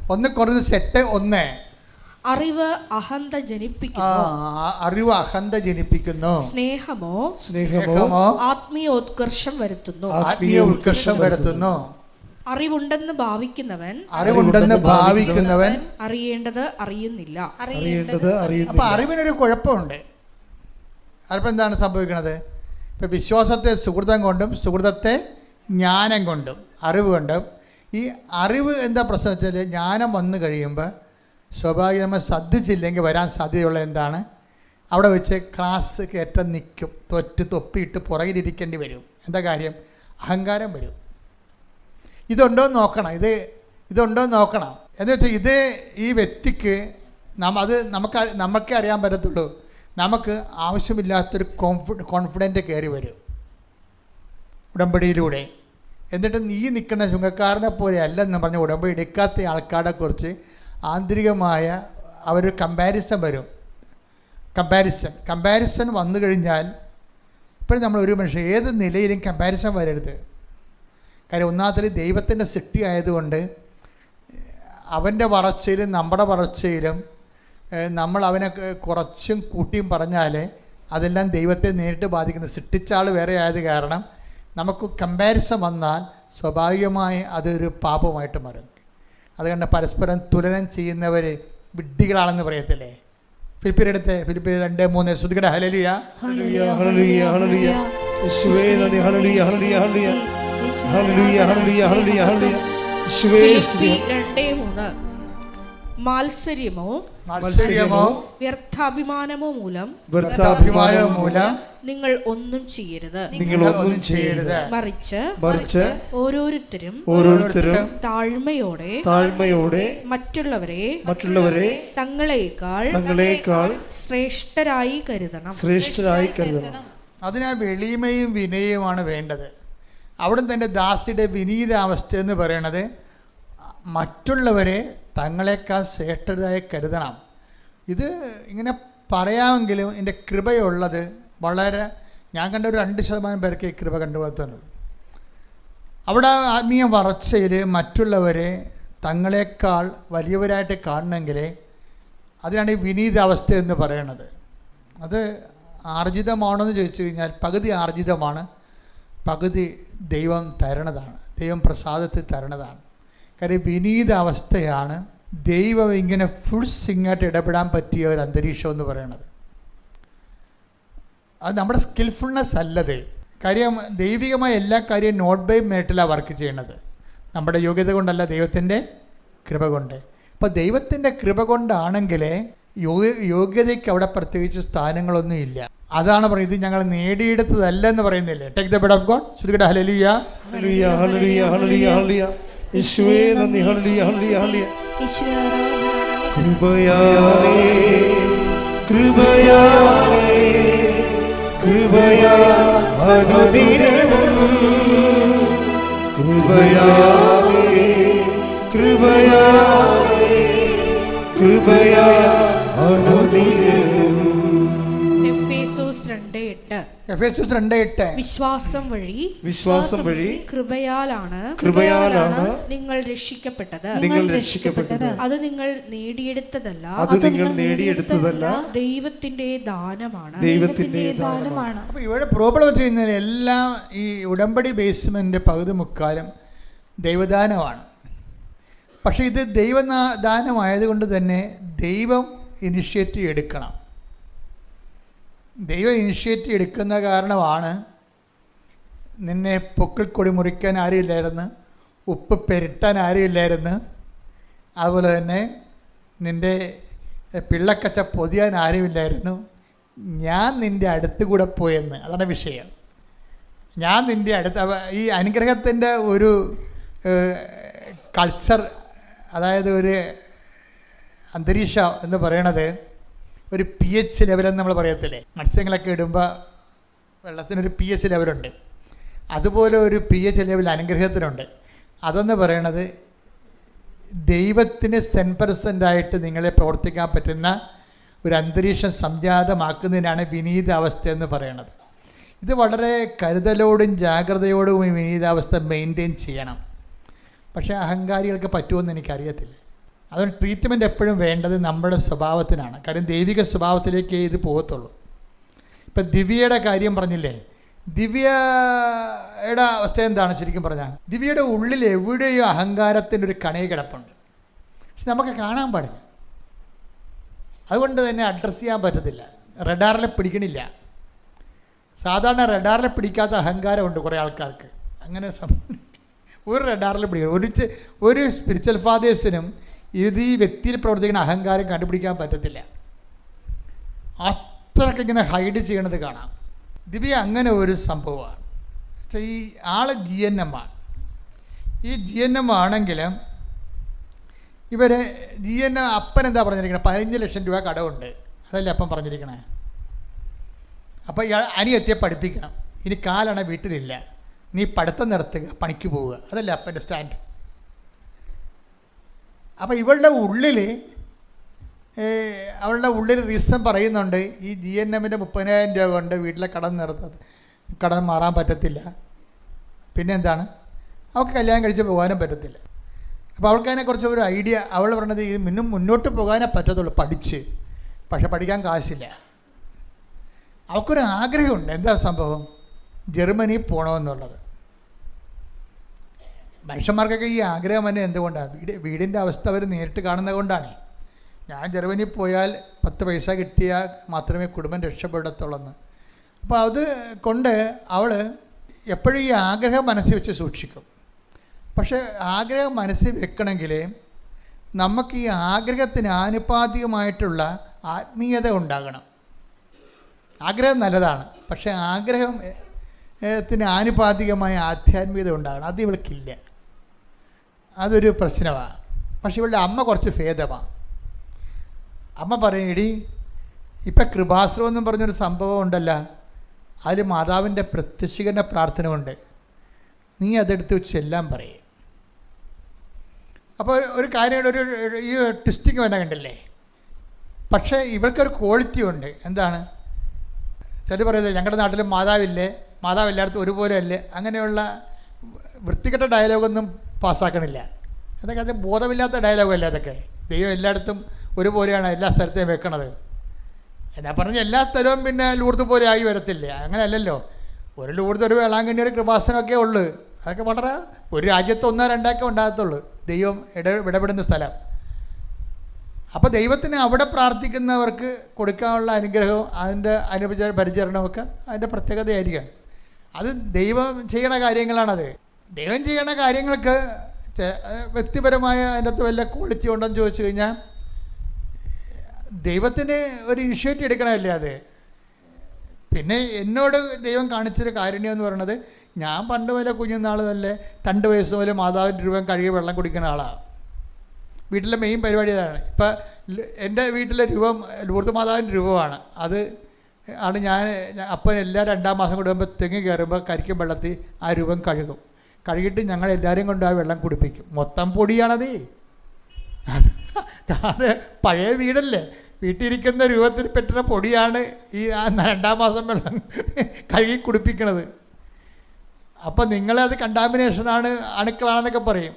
1 Korinഥോസ് 8:1. അറിവ് അഹന്ത ജനിപ്പിക്കുന്നു. സ്നേഹമോ ആത്മീയോത്കർഷം വരുത്തുന്നു. അറിവുണ്ടെന്ന് ഭാവിക്കുന്നവൻ അറിയേണ്ടത് അറിയുന്നില്ല. അപ്പം അറിവിനൊരു കുഴപ്പമുണ്ട്. അറിവ് എന്താണ് സംഭവിക്കുന്നത്? ഇപ്പം വിശ്വാസത്തെ സുഹൃതം കൊണ്ടും സുഹൃതത്തെ ജ്ഞാനം കൊണ്ടും അറിവ് കൊണ്ടും. ഈ അറിവ് എന്താ പ്രശ്നം വെച്ചാൽ ജ്ഞാനം വന്നു കഴിയുമ്പോൾ സ്വാഭാവികമായി ശ്രദ്ധിച്ചില്ലെങ്കിൽ വരാൻ സാധ്യതയുള്ള എന്താണ്? അവിടെ വെച്ച് ക്ലാസ് കയറ്റം നിൽക്കും, തൊപ്പിയിട്ട് പുറകിലിരിക്കേണ്ടി വരും. എന്താ കാര്യം? അഹങ്കാരം വരും. ഇതുണ്ടോയെന്ന് നോക്കണം. ഇതുണ്ടോയെന്ന് നോക്കണം. എന്ന് വെച്ചാൽ ഈ വ്യക്തിക്ക് നമുക്കേ അറിയാൻ പറ്റത്തുള്ളൂ. നമുക്ക് ആവശ്യമില്ലാത്തൊരു കോൺഫിഡൻറ്റ് കയറി വരും ഉടമ്പടിയിലൂടെ. എന്നിട്ട് നീ നിൽക്കുന്ന ചുങ്കക്കാരനെ പോലെ അല്ലെന്ന് പറഞ്ഞ് ഉടമ്പടി എടുക്കാത്ത ആൾക്കാരെ കുറിച്ച് ആന്തരികമായ കമ്പാരിസൺ വരും. കമ്പാരിസൺ വന്നു കഴിഞ്ഞാൽ ഇപ്പോഴും നമ്മൾ ഒരു മനുഷ്യൻ ഏത് നിലയിലും കമ്പാരിസൺ വരരുത്. കാര്യം ഒന്നാമത്തെ ദൈവത്തിൻ്റെ സൃഷ്ടി ആയതുകൊണ്ട് അവൻ്റെ വളർച്ചയിലും നമ്മുടെ വളർച്ചയിലും നമ്മൾ അവനെ കുറച്ചും കൂട്ടിയും പറഞ്ഞാൽ അതെല്ലാം ദൈവത്തെ നേരിട്ട് ബാധിക്കുന്ന സൃഷ്ടിച്ച ആൾ വേറെ ആയത് കാരണം നമുക്ക് കമ്പാരിസൺ വന്നാൽ സ്വാഭാവികമായി അതൊരു പാപമായിട്ട് മാറും. അതുകൊണ്ട് പരസ്പരം തുലനം ചെയ്യുന്നവർ വിഡ്ഢികളാണെന്ന് പറയത്തില്ലേ? ഫിലിപ്പിയർ 2:3. ശ്രുതികട ഹല്ലേലൂയ. ഹല്ലേലൂയ, ഹല്ലേലൂയ, ഹല്ലേലൂയ. യേശുവേ നന്ദി. ഹല്ലേലൂയ, ഹല്ലേലൂയ, ഹല്ലേലൂയ. ഹല്ലേലൂയ, ഹല്ലേലൂയ, ഹല്ലേലൂയ, ഹല്ലേലൂയ. യേശുവേ ഫിലിപ്പി 2:3. മാത്സര്യമോ വ്യർത്ഥാഭിമാനമോ മൂലം നിങ്ങൾ ഒന്നും ചെയ്യരുത്. മറിച്ച് ഓരോരുത്തരും താഴ്മയോടെ മറ്റുള്ളവരെ തങ്ങളെക്കാൾ ശ്രേഷ്ഠരായി കരുതണം. അതിനാൽ എളിമയും വിനയവുമാണ് വേണ്ടത്. അവിടെ തന്നെ ദാസിയുടെ വിനീതാവസ്ഥ എന്ന് പറയുന്നത് മറ്റുള്ളവരെ തങ്ങളെക്കാൾ ശ്രേഷ്ഠരായി കരുതണം. ഇത് ഇങ്ങനെ പറയാമെങ്കിലും എൻ്റെ കൃപയുള്ളത് വളരെ, ഞാൻ കണ്ട ഒരു 2% പേർക്ക് ഈ കൃപ കണ്ടുപോകുന്നുള്ളൂ. അവിടെ ആത്മീയ വളർച്ചയിൽ മറ്റുള്ളവരെ തങ്ങളെക്കാൾ വലിയവരായിട്ട് കാണണമെങ്കിൽ അതിനാണ് ഈ വിനീതാവസ്ഥ എന്ന് പറയുന്നത്. അത് ആർജിതമാണെന്ന് ചോദിച്ചു കഴിഞ്ഞാൽ പകുതി ആർജിതമാണ്, പകുതി ദൈവം തരണതാണ്, ദൈവം പ്രസാദത്തിൽ തരണതാണ്. കാര്യം വിനീതാവസ്ഥയാണ് ദൈവം ഇങ്ങനെ ഫുൾ സിംഗായിട്ട് ഇടപെടാൻ പറ്റിയ ഒരു അന്തരീക്ഷം എന്ന് പറയുന്നത്. അത് നമ്മുടെ സ്കിൽഫുൾനെസ് അല്ലത്. കാര്യം ദൈവികമായ എല്ലാ കാര്യവും നോട്ട് ബൈ മെറിറ്റിലാണ് വർക്ക് ചെയ്യണത്, നമ്മുടെ യോഗ്യത കൊണ്ടല്ല, ദൈവത്തിൻ്റെ കൃപ കൊണ്ട്. അപ്പോൾ ദൈവത്തിൻ്റെ കൃപ കൊണ്ടാണെങ്കിൽ യോഗ്യതയ്ക്ക് അവിടെ പ്രത്യേകിച്ച് സ്ഥാനങ്ങളൊന്നും ഇല്ല. അതാണ് പറയുന്നത്, ഇത് ഞങ്ങൾ നേടിയെടുത്തതല്ല എന്ന് പറയുന്നില്ലേ. Take the bed of God. ശ്രുതികട ഹല്ലേലൂയ ഹല്ലേലൂയ ഹല്ലേലൂയ ഹല്ലേലൂയ ഹല്ലേലൂയ. യേശുവേ നന്ദി. ഹല്ലേലൂയ ഹല്ലേലൂയ ഹല്ലേലൂയ. കൃപയാലേ കൃപയാലേ കൃപയാ അനുദിനവും കൃപയാലേ കൃപയാലേ കൃപയാ അനുദിനവും. എഫേസ്യോസ് 2:8 വിശ്വാസം വഴി കൃപയാലാണ് നിങ്ങൾ രക്ഷിക്കപ്പെട്ടത്. അത് നിങ്ങൾ നേടിയെടുത്തതല്ല, ദൈവത്തിന്റെ ദാനമാണ്. അപ്പോൾ ഇവിടെ പ്രോബ്ലം ചെയ്യുന്നതിൽ എല്ലാം ഈ ഉടമ്പടി ബേസ്മെന്റ് പകുതി മുക്കാലും ദൈവദാനമാണ്. പക്ഷേ ഇത് ദൈവദാനമായതുകൊണ്ട് തന്നെ ദൈവം ഇനിഷ്യേറ്റീവ് എടുക്കണം. ദൈവം ഇനിഷ്യേറ്റീവ് എടുക്കുന്ന കാരണമാണ് നിന്നെ പൊക്കിൾക്കൊടി മുറിക്കാൻ ആരുമില്ലായിരുന്നു, ഉപ്പ് പെരട്ടാൻ ആരുമില്ലായിരുന്നു, അതുപോലെ തന്നെ നിൻ്റെ പിള്ളക്കച്ച പൊതിയാൻ ആരുമില്ലായിരുന്നു. ഞാൻ നിൻ്റെ അടുത്ത് കൂടെ പോയെന്ന്, അതാണ് വിഷയം. ഞാൻ നിൻ്റെ അടുത്ത്. ഈ അനുഗ്രഹത്തിൻ്റെ ഒരു കൾച്ചർ, അതായത് ഒരു അന്തരീക്ഷം എന്ന് പറയണത് ഒരു pH ലെവലെന്ന് നമ്മൾ പറയത്തില്ലേ, മത്സ്യങ്ങളൊക്കെ ഇടുമ്പോൾ വെള്ളത്തിനൊരു pH ലെവലുണ്ട്, അതുപോലെ ഒരു pH ലെവൽ അനുഗ്രഹത്തിനുണ്ട്. അതെന്ന് പറയണത് ദൈവത്തിന് 100% നിങ്ങളെ പ്രവർത്തിക്കാൻ പറ്റുന്ന ഒരു അന്തരീക്ഷം സംജാതമാക്കുന്നതിനാണ് വിനീതാവസ്ഥ എന്ന് പറയണത്. ഇത് വളരെ കരുതലോടും ജാഗ്രതയോടും ഈ വിനീതാവസ്ഥ മെയിൻറ്റെയിൻ ചെയ്യണം. പക്ഷേ അഹങ്കാരികൾക്ക് പറ്റുമെന്ന് എനിക്കറിയത്തില്ല. അതുകൊണ്ട് ട്രീറ്റ്മെൻറ്റ് എപ്പോഴും വേണ്ടത് നമ്മുടെ സ്വഭാവത്തിനാണ്. കാര്യം ദൈവിക സ്വഭാവത്തിലേക്കേ ഇത് പോകത്തുള്ളൂ. ഇപ്പം ദിവ്യയുടെ കാര്യം പറഞ്ഞില്ലേ, ദിവ്യയുടെ അവസ്ഥ എന്താണ് ശരിക്കും പറഞ്ഞാൽ? ദിവ്യയുടെ ഉള്ളിൽ എവിടെയോ അഹങ്കാരത്തിൻ്റെ ഒരു കണയ കിടപ്പുണ്ട്, പക്ഷെ നമുക്ക് കാണാൻ പാടില്ല. അതുകൊണ്ട് തന്നെ അഡ്രസ്സ് ചെയ്യാൻ പറ്റത്തില്ല, റഡാറിൽ പിടിക്കണില്ല. സാധാരണ റഡാറിൽ പിടിക്കാത്ത അഹങ്കാരമുണ്ട് കുറേ ആൾക്കാർക്ക്. അങ്ങനെ ഒരു റഡാറിൽ പിടിക്കുക. ഒരു സ്പിരിച്വൽ ഫാദേഴ്സിനും ഇത് ഈ വ്യക്തിയിൽ പ്രവർത്തിക്കുന്ന അഹങ്കാരം കണ്ടുപിടിക്കാൻ പറ്റത്തില്ല. അത്രയ്ക്ക് ഇങ്ങനെ ഹൈഡ് ചെയ്യണത് കാണാം. ദിവ്യ അങ്ങനെ ഒരു സംഭവമാണ്. പക്ഷേ ഈ ആള് GNM ആണ്. ഈ GNM ആണെങ്കിലും ഇവരെ GNM അപ്പൻ എന്താ പറഞ്ഞിരിക്കണേ, 15 ലക്ഷം രൂപ കടമുണ്ട്. അതല്ലേ അപ്പം പറഞ്ഞിരിക്കണേ. അപ്പോൾ അനിയത്തിയെ പഠിപ്പിക്കണം, ഇനി കാലണ വീട്ടിലില്ല, നീ പഠിത്തം നിർത്തുക, പണിക്ക് പോവുക. അതല്ലേ അപ്പൻ്റെ സ്റ്റാൻഡ്. അപ്പോൾ അവളുടെ ഉള്ളിൽ റീസൺ പറയുന്നുണ്ട്, ഈ GNMൻ്റെ 30,000 രൂപ കൊണ്ട് വീട്ടിലെ കടം മാറാൻ പറ്റത്തില്ല. പിന്നെ എന്താണ്, അവൾക്ക് കല്യാണം കഴിച്ച് പോകാനും പറ്റത്തില്ല. അപ്പോൾ അവൾക്ക് അതിനെക്കുറിച്ച് ഒരു ഐഡിയ. അവൾ പറഞ്ഞത് ഇത് മുന്നോട്ട് പോകാനേ പറ്റത്തുള്ളൂ പഠിച്ച്, പക്ഷെ പഠിക്കാൻ കാശില്ല. അവൾക്കൊരു ആഗ്രഹമുണ്ട്. എന്താ സംഭവം? ജർമ്മനി പോകണമെന്നുള്ളത്. മനുഷ്യന്മാർക്കൊക്കെ ഈ ആഗ്രഹം തന്നെ എന്തുകൊണ്ടാണ്? വീടിൻ്റെ അവസ്ഥ അവർ നേരിട്ട് കാണുന്നത് കൊണ്ടാണ്. ഞാൻ ജർമ്മനി പോയാൽ 10 പൈസ കിട്ടിയാൽ മാത്രമേ കുടുംബം രക്ഷപ്പെടത്തുള്ളൂ. അപ്പോൾ അത് കൊണ്ട് അവൾ എപ്പോഴും ഈ ആഗ്രഹം മനസ്സിൽ വെച്ച് സൂക്ഷിക്കും. പക്ഷേ ആഗ്രഹം മനസ്സിൽ വെക്കണമെങ്കിൽ നമുക്ക് ഈ ആഗ്രഹത്തിന് ആനുപാതികമായിട്ടുള്ള ആത്മീയത ഉണ്ടാകണം. ആഗ്രഹം നല്ലതാണ്, പക്ഷേ ആഗ്രഹത്തിന് ആനുപാതികമായ ആധ്യാത്മികത ഉണ്ടാകണം. അത് ഇവൾക്കില്ല. അതൊരു പ്രശ്നമാണ്. പക്ഷെ ഇവളുടെ അമ്മ കുറച്ച് ഭേദമാണ്. അമ്മ പറയും, എടി ഇപ്പം കൃപാശ്രമം എന്നും പറഞ്ഞൊരു സംഭവം ഉണ്ടല്ലോ, അതിൽ മാതാവിൻ്റെ പ്രത്യക്ഷീകരണ പ്രാർത്ഥന ഉണ്ട്, നീ അതെടുത്ത് ചെല്ലാൻ പറയും. അപ്പോൾ ഒരു കാര്യം, ഒരു ഈ ട്വിസ്റ്റിങ് വന്നെ കണ്ടില്ലേ. പക്ഷേ ഇവൾക്കൊരു ക്വാളിറ്റി ഉണ്ട്. എന്താണ്? ചില പറയുന്നത് ഞങ്ങളുടെ നാട്ടിൽ മാതാവില്ലേ, മാതാവ് എല്ലായിടത്തും ഒരുപോലെ അല്ലേ, അങ്ങനെയുള്ള വൃത്തികെട്ട ഡയലോഗൊന്നും പാസ്സാക്കണില്ല. അതൊക്കെ അത് ബോധമില്ലാത്ത ഡയലോഗല്ലേ അതൊക്കെ. ദൈവം എല്ലായിടത്തും ഒരുപോലെയാണ് എല്ലാ സ്ഥലത്തെയും വെക്കണത്. എന്നാ പറഞ്ഞ് എല്ലാ സ്ഥലവും പിന്നെ ലൂർദ് പോലെ ആയി വരത്തില്ല. അങ്ങനെയല്ലല്ലോ. ഒരു ലൂർദ്, ഒരു വേളാങ്കണ്ണി, ഒരു കൃപാസനമൊക്കെ ഉള്ളു. അതൊക്കെ വളരെ ഒരു രാജ്യത്ത് 1-2 ഉണ്ടാകത്തുള്ളൂ ദൈവം ഇടപെടുന്ന സ്ഥലം. അപ്പോൾ ദൈവത്തിന് അവിടെ പ്രാർത്ഥിക്കുന്നവർക്ക് കൊടുക്കാനുള്ള അനുഗ്രഹവും അതിൻ്റെ പരിചരണമൊക്കെ അതിൻ്റെ പ്രത്യേകതയായിരിക്കണം. അത് ദൈവം ചെയ്യണ കാര്യങ്ങളാണത്. ദൈവം ചെയ്യണ കാര്യങ്ങൾക്ക് വ്യക്തിപരമായ അതിൻ്റെ അകത്ത് വല്ല ക്വാളിറ്റി ഉണ്ടെന്ന് ചോദിച്ചു കഴിഞ്ഞാൽ ദൈവത്തിന് ഒരു ഇനിഷ്യേറ്റീവ് എടുക്കണമല്ലേ അത്. പിന്നെ എന്നോട് ദൈവം കാണിച്ചൊരു കാരുണ്യം എന്ന് പറയുന്നത്, ഞാൻ പണ്ട് വരെ കുഞ്ഞുനാൾ തന്നെ 2 വയസ്സ് മുതൽ മാതാവിൻ്റെ രൂപം കഴുകി വെള്ളം കുടിക്കുന്ന ആളാണ്. വീട്ടിലെ മെയിൻ പരിപാടി അതാണ്. ഇപ്പം എൻ്റെ വീട്ടിലെ രൂപം ലൂർദ് മാതാവിൻ്റെ രൂപമാണ്. അത് ആണ് ഞാൻ അപ്പം എല്ലാ 2-ാം മാസം കൂടുമ്പോൾ തെങ്ങ് കയറുമ്പോൾ കരിക്കും വെള്ളത്തിൽ ആ രൂപം കഴുകും. കഴുകിയിട്ട് ഞങ്ങളെല്ലാവരും കൊണ്ട് ആ വെള്ളം കുടിപ്പിക്കും. മൊത്തം പൊടിയാണത്. അത് പഴയ വീടല്ലേ, വീട്ടിലിരിക്കുന്ന രൂപത്തിൽ പറ്റുന്ന പൊടിയാണ് ഈ 2-ാം മാസം വെള്ളം കഴുകി കുടിപ്പിക്കണത്. അപ്പം നിങ്ങളത് കണ്ടാമിനേഷനാണ്, അണുക്കളാണെന്നൊക്കെ പറയും.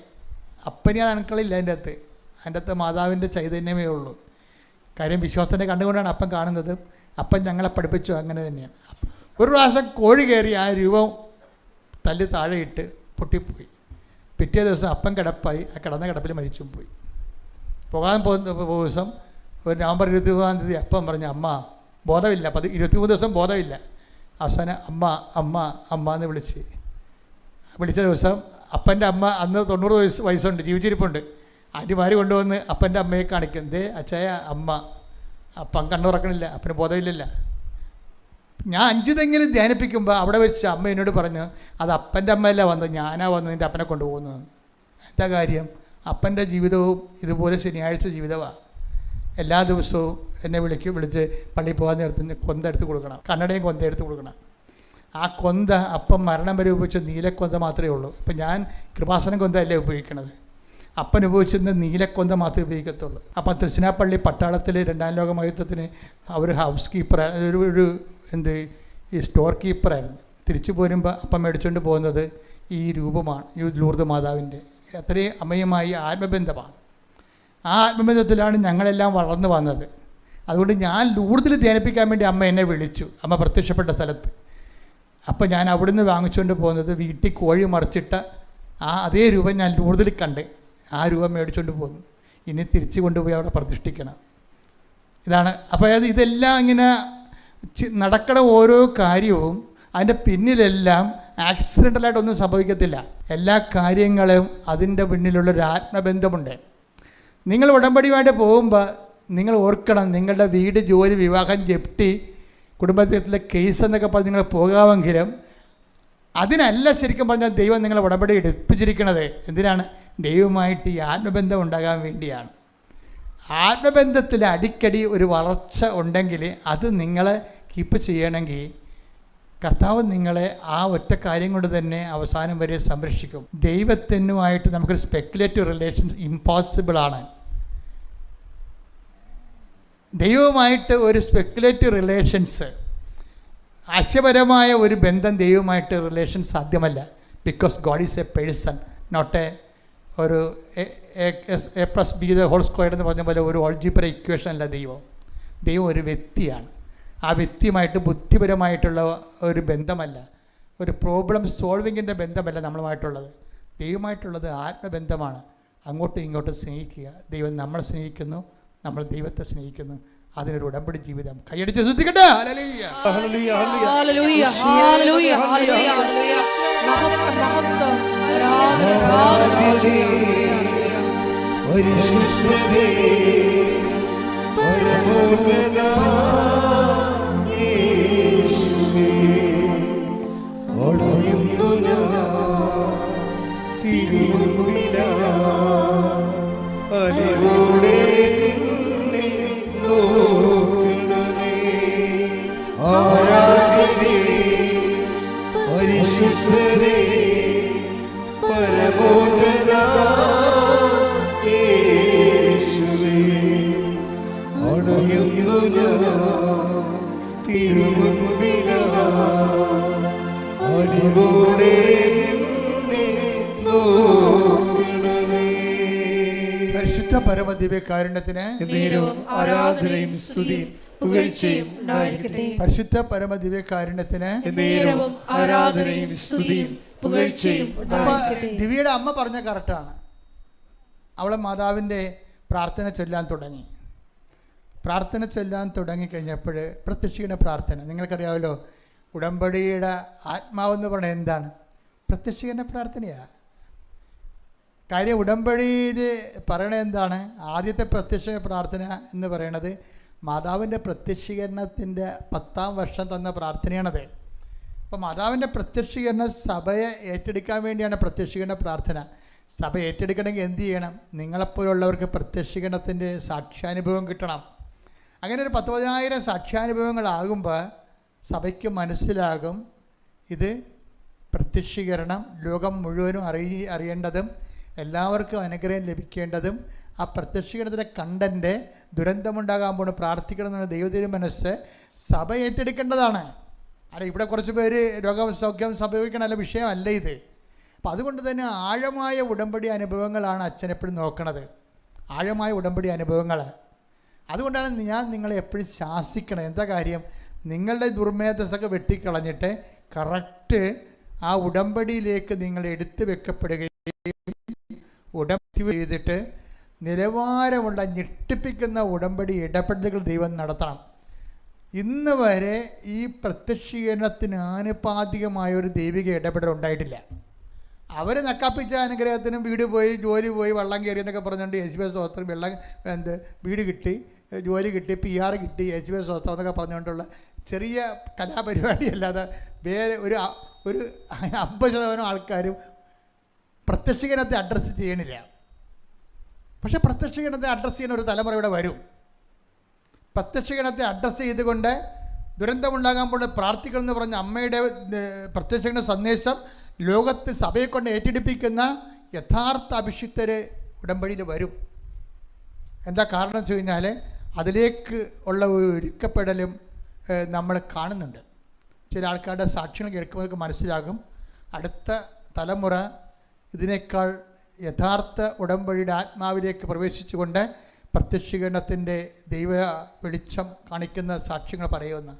അപ്പനി അത് അണുക്കളില്ല അതിൻ്റെ അകത്ത് മാതാവിൻ്റെ ചൈതന്യമേ ഉള്ളൂ. കാര്യം വിശ്വാസത്തിൻ്റെ കണ്ടുകൊണ്ടാണ് അപ്പം കാണുന്നത്. അപ്പം ഞങ്ങളെ പഠിപ്പിച്ചു അങ്ങനെ തന്നെയാണ്. ഒരു പ്രാവശ്യം കോഴി കയറി ആ രൂപം തല്ലി താഴെ ഇട്ട് പൊട്ടിപ്പോയി. പിറ്റേ ദിവസം അപ്പം കിടപ്പായി, ആ കിടന്ന കിടപ്പിൽ മരിച്ചും പോയി. പോകാൻ പോകുന്ന ദിവസം ഒരു നവംബർ 23-ാം തീയതി അപ്പം പറഞ്ഞു, അമ്മ ബോധമില്ല. 23 ദിവസം ബോധമില്ല. അവസാനം അമ്മ അമ്മ അമ്മ എന്ന് വിളിച്ച ദിവസം അപ്പൻ്റെ അമ്മ അന്ന് 90 വയസ്സുണ്ട്, ജീവിച്ചിരിപ്പുണ്ട്. ആൻറ്റിമാർ കൊണ്ടുവന്ന് അപ്പൻ്റെ അമ്മയെ കാണിക്കും. ദേ അച്ചായ അമ്മ. അപ്പം കണ്ണുറക്കണില്ല, അപ്പന് ബോധമില്ലല്ല. ഞാൻ 5 തെങ്കിലും ധ്യാനിപ്പിക്കുമ്പോൾ അവിടെ വെച്ച് അമ്മ എന്നോട് പറഞ്ഞു, അത് അപ്പൻ്റെ അമ്മയല്ല വന്നത്, ഞാനാ വന്നത് നിൻ്റെ അപ്പനെ കൊണ്ടുപോകുന്നത്. എന്താ കാര്യം? അപ്പൻ്റെ ജീവിതവും ഇതുപോലെ ശനിയാഴ്ച ജീവിതമാണ്. എല്ലാ ദിവസവും എന്നെ വിളിച്ച് പള്ളിയിൽ പോകാൻ നേരത്തിന് കൊന്ത എടുത്ത് കൊടുക്കണം, കന്നഡയും കൊന്ത എടുത്ത് കൊടുക്കണം. ആ കൊന്ത അപ്പം മരണം വരെ ഉപയോഗിച്ച നീലക്കൊന്ത മാത്രമേ ഉള്ളൂ. ഇപ്പം ഞാൻ കൃപാസനം കൊന്ത അല്ലേ ഉപയോഗിക്കണത്, അപ്പൻ ഉപയോഗിച്ചിരുന്ന നീലക്കൊന്ത മാത്രമേ ഉപയോഗിക്കത്തുള്ളൂ. അപ്പം തൃശ്ശിനാപ്പള്ളി പട്ടാളത്തിൽ 2-ാം ലോക മഹായുദ്ധത്തിന് അവർ ഹൗസ് കീപ്പർ, ഈ സ്റ്റോർ കീപ്പറായിരുന്നു. തിരിച്ചു പോരുമ്പോൾ അപ്പം മേടിച്ചുകൊണ്ട് പോകുന്നത് ഈ രൂപമാണ്, ഈ ലൂർദ് മാതാവിൻ്റെ. അത്രയും അമയമായി ആത്മബന്ധമാണ്. ആ ആത്മബന്ധത്തിലാണ് ഞങ്ങളെല്ലാം വളർന്നു വന്നത്. അതുകൊണ്ട് ഞാൻ ലൂർദിൽ ധ്യാനിപ്പിക്കാൻ വേണ്ടി അമ്മ എന്നെ വിളിച്ചു, അമ്മ പ്രത്യക്ഷപ്പെട്ട സ്ഥലത്ത്. അപ്പം ഞാൻ അവിടുന്ന് വാങ്ങിച്ചുകൊണ്ട് പോകുന്നത് വീട്ടിൽ കോഴി മറിച്ചിട്ട അതേ രൂപം ഞാൻ ലൂർദിൽ കണ്ട് ആ രൂപം മേടിച്ചുകൊണ്ട് പോകുന്നു. ഇനി തിരിച്ചു കൊണ്ടുപോയി അവിടെ പ്രതിഷ്ഠിക്കണം. ഇതാണ്. അപ്പോൾ ഇതെല്ലാം ഇങ്ങനെ നടക്കണ ഓരോ കാര്യവും അതിൻ്റെ പിന്നിലെല്ലാം ആക്സിഡൻ്റലായിട്ടൊന്നും സംഭവിക്കത്തില്ല. എല്ലാ കാര്യങ്ങളും അതിൻ്റെ പിന്നിലുള്ളൊരു ആത്മബന്ധമുണ്ട്. നിങ്ങൾ ഉടമ്പടിയുമായിട്ട് പോകുമ്പോൾ നിങ്ങൾ ഓർക്കണം, നിങ്ങളുടെ വീട്, ജോലി, വിവാഹം, ജപ്തി, കുടുംബത്തിലെ കേസ് എന്നൊക്കെ പറഞ്ഞ് നിങ്ങൾ പോകാമെങ്കിലും അതിനല്ല ശരിക്കും പറഞ്ഞാൽ ദൈവം നിങ്ങളെ ഉടമ്പടി എടുപ്പിച്ചിരിക്കുന്നത്. എന്തിനാണ്? ദൈവമായിട്ട് ഈ ആത്മബന്ധം ഉണ്ടാകാൻ വേണ്ടിയാണ്. ആത്മബന്ധത്തിൽ അടിക്കടി ഒരു വളർച്ച ഉണ്ടെങ്കിൽ അത് നിങ്ങളെ കീപ്പ് ചെയ്യണമെങ്കിൽ കർത്താവ് നിങ്ങളെ ആ ഒറ്റ കാര്യം കൊണ്ട് തന്നെ അവസാനം വരെ സംരക്ഷിക്കും. ദൈവത്തിനുമായിട്ട് നമുക്കൊരു സ്പെക്കുലേറ്റീവ് റിലേഷൻസ് ഇമ്പോസിബിളാണ്. ദൈവവുമായിട്ട് ഒരു സ്പെക്കുലേറ്റീവ് റിലേഷൻസ്, ആശയപരമായ ഒരു ബന്ധം ദൈവവുമായിട്ട് റിലേഷൻ സാധ്യമല്ല. Because God is a person, not ഒരു A+B² എന്ന് പറഞ്ഞ പോലെ ഒരു ഓൾജിബ്ര ഇക്വേഷൻ അല്ല ദൈവം. ദൈവം ഒരു വ്യക്തിയാണ്. ആ വ്യക്തിയുമായിട്ട് ബുദ്ധിപരമായിട്ടുള്ള ഒരു ബന്ധമല്ല, ഒരു പ്രോബ്ലം സോൾവിങ്ങിൻ്റെ ബന്ധമല്ല നമ്മളുമായിട്ടുള്ളത്. ദൈവമായിട്ടുള്ളത് ആത്മബന്ധമാണ്. അങ്ങോട്ടും ഇങ്ങോട്ടും സ്നേഹിക്കുക. ദൈവം നമ്മളെ സ്നേഹിക്കുന്നു, നമ്മൾ ദൈവത്തെ സ്നേഹിക്കുന്നു. അതിനൊരു ഉടമ്പടി ജീവിതം. കൈയടിച്ച് ശ്രദ്ധിക്കട്ടെ. ഹല്ലേലൂയ, ഹല്ലേലൂയ, ഹല്ലേലൂയ, ഹല്ലേലൂയ, ഹല്ലേലൂയ. മഹത്വം, ആരാധന, ആരാധന. പരിശുദ്ധരേ പരമോന്നത യേശുവേ അണയുന്നു ഞാൻ തിരുമുൻപിലായി അറിവോടെ എന്നെ നോക്കണമേ. പരിശുദ്ധ പരമദിവ്യകാരുണ്യത്തിന് നേരവും ആരാധനയും സ്തുതിയും പുകഴ്ചയും ഉണ്ടായിരിക്കട്ടെ. പരിശുദ്ധ പരമദിവ്യകാരുണ്യത്തിന് നേരവും ആരാധനയും സ്തുതിയും പുകഴ്ചയും ഉണ്ടായിരിക്കട്ടെ. ദിവ്യയുടെ അമ്മ പറഞ്ഞ കറക്റ്റാണ്. അവളെ മാതാവിൻ്റെ പ്രാർത്ഥന ചൊല്ലാൻ തുടങ്ങി. പ്രാർത്ഥന ചൊല്ലാൻ തുടങ്ങിക്കഴിഞ്ഞപ്പോൾ പ്രത്യക്ഷീകരണ പ്രാർത്ഥന, നിങ്ങൾക്കറിയാമല്ലോ, ഉടമ്പടിയുടെ ആത്മാവെന്ന് പറയുന്നത് എന്താണ്? പ്രത്യക്ഷീകരണ പ്രാർത്ഥനയാണ്. കാര്യം ഉടമ്പടിയിൽ പറയണത് എന്താണ്? ആദ്യത്തെ പ്രത്യക്ഷ പ്രാർത്ഥന എന്ന് പറയണത് മാതാവിൻ്റെ പ്രത്യക്ഷീകരണത്തിൻ്റെ 10-ാം വർഷം തന്ന പ്രാർത്ഥനയാണത്. അപ്പോൾ മാതാവിൻ്റെ പ്രത്യക്ഷീകരണം സഭയെ ഏറ്റെടുക്കാൻ വേണ്ടിയാണ് പ്രത്യക്ഷീകരണ പ്രാർത്ഥന. സഭ ഏറ്റെടുക്കണമെങ്കിൽ എന്ത് ചെയ്യണം? നിങ്ങളെപ്പോലുള്ളവർക്ക് പ്രത്യക്ഷീകരണത്തിൻ്റെ സാക്ഷ്യാനുഭവം കിട്ടണം. അങ്ങനെ ഒരു 10,000 സാക്ഷ്യാനുഭവങ്ങളാകുമ്പോൾ സഭയ്ക്ക് മനസ്സിലാകും ഇത് പ്രത്യക്ഷീകരണം ലോകം മുഴുവനും അറിയേണ്ടതും എല്ലാവർക്കും അനുഗ്രഹം ലഭിക്കേണ്ടതും ആ പ്രത്യക്ഷീകരണത്തിൻ്റെ കണ്ടൻറ്റ് ദുരന്തമുണ്ടാകാൻ പോണ് പ്രാർത്ഥിക്കണമെന്നുള്ള ദൈവത്തിൻ്റെ മനസ്സ് സഭ ഏറ്റെടുക്കേണ്ടതാണ്. അല്ല, ഇവിടെ കുറച്ച് പേര് രോഗസൗഖ്യം സംഭവിക്കണമല്ല വിഷയമല്ല ഇത്. അപ്പം അതുകൊണ്ട് തന്നെ ആഴമായ ഉടമ്പടി അനുഭവങ്ങളാണ് അച്ഛൻ എപ്പോഴും നോക്കണത്. ആഴമായ ഉടമ്പടി അനുഭവങ്ങൾ. അതുകൊണ്ടാണ് ഞാൻ നിങ്ങളെ എപ്പോഴും ശാസിക്കണം. എന്താ കാര്യം? നിങ്ങളുടെ ദുർമേധസ്സൊക്കെ വെട്ടിക്കളഞ്ഞിട്ട് കറക്റ്റ് ആ ഉടമ്പടിയിലേക്ക് നിങ്ങൾ എടുത്തു വെക്കപ്പെടുകയും ഉടമ്പടി ചെയ്തിട്ട് നിലവാരമുള്ള ഞെട്ടിപ്പിക്കുന്ന ഉടമ്പടി ഇടപെടലുകൾ ദൈവം നടത്തണം. ഇന്ന് വരെ ഈ പ്രത്യക്ഷീകരണത്തിന് ആനുപാതികമായ ഒരു ദൈവിക ഇടപെടൽ ഉണ്ടായിട്ടില്ല. അവർ നക്കാപ്പിച്ച അനുഗ്രഹത്തിനും വീട് പോയി ജോലി പോയി വെള്ളം കയറി എന്നൊക്കെ പറഞ്ഞുകൊണ്ട് യേശുവേ സ്തോത്രം, വീട് കിട്ടി, ജോലി കിട്ടി, PR കിട്ടി, യേശുവേ സ്തോത്രം എന്നൊക്കെ പറഞ്ഞുകൊണ്ടുള്ള ചെറിയ കലാപരിപാടി അല്ലാതെ വേറെ ഒരു 50% ആൾക്കാരും പ്രത്യക്ഷീകരണത്തെ അഡ്രസ്സ് ചെയ്യണില്ല. പക്ഷേ പ്രത്യക്ഷീകരണത്തെ അഡ്രസ്സ് ചെയ്യുന്ന ഒരു തലമുറ ഇവിടെ വരും. പ്രത്യക്ഷീകരണത്തെ അഡ്രസ്സ് ചെയ്തുകൊണ്ട് ദുരന്തമുണ്ടാകാൻ പോലെ പ്രാർത്ഥിക്കണം എന്ന് പറഞ്ഞ അമ്മയുടെ പ്രത്യക്ഷീകരണ സന്ദേശം ലോകത്ത് സഭയെ കൊണ്ട് ഏറ്റെടുപ്പിക്കുന്ന യഥാർത്ഥ അഭിഷിക്തർ ഉടമ്പടിയിൽ വരും. എന്താ കാരണം വെച്ച് കഴിഞ്ഞാൽ അതിലേക്ക് ഉള്ള ഒരുക്കപ്പെടലും നമ്മൾ കാണുന്നുണ്ട്. ചില ആൾക്കാരുടെ സാക്ഷ്യങ്ങൾ കേൾക്കുമ്പോൾ മനസ്സിലാകും അടുത്ത തലമുറ ഇതിനേക്കാൾ യഥാർത്ഥ ഉടമ്പടിയുടെ ആത്മാവിലേക്ക് പ്രവേശിച്ചുകൊണ്ട് പ്രത്യക്ഷീകരണത്തിൻ്റെ ദൈവ വെളിച്ചം കാണിക്കുന്ന സാക്ഷ്യങ്ങൾ പറയുമെന്ന്.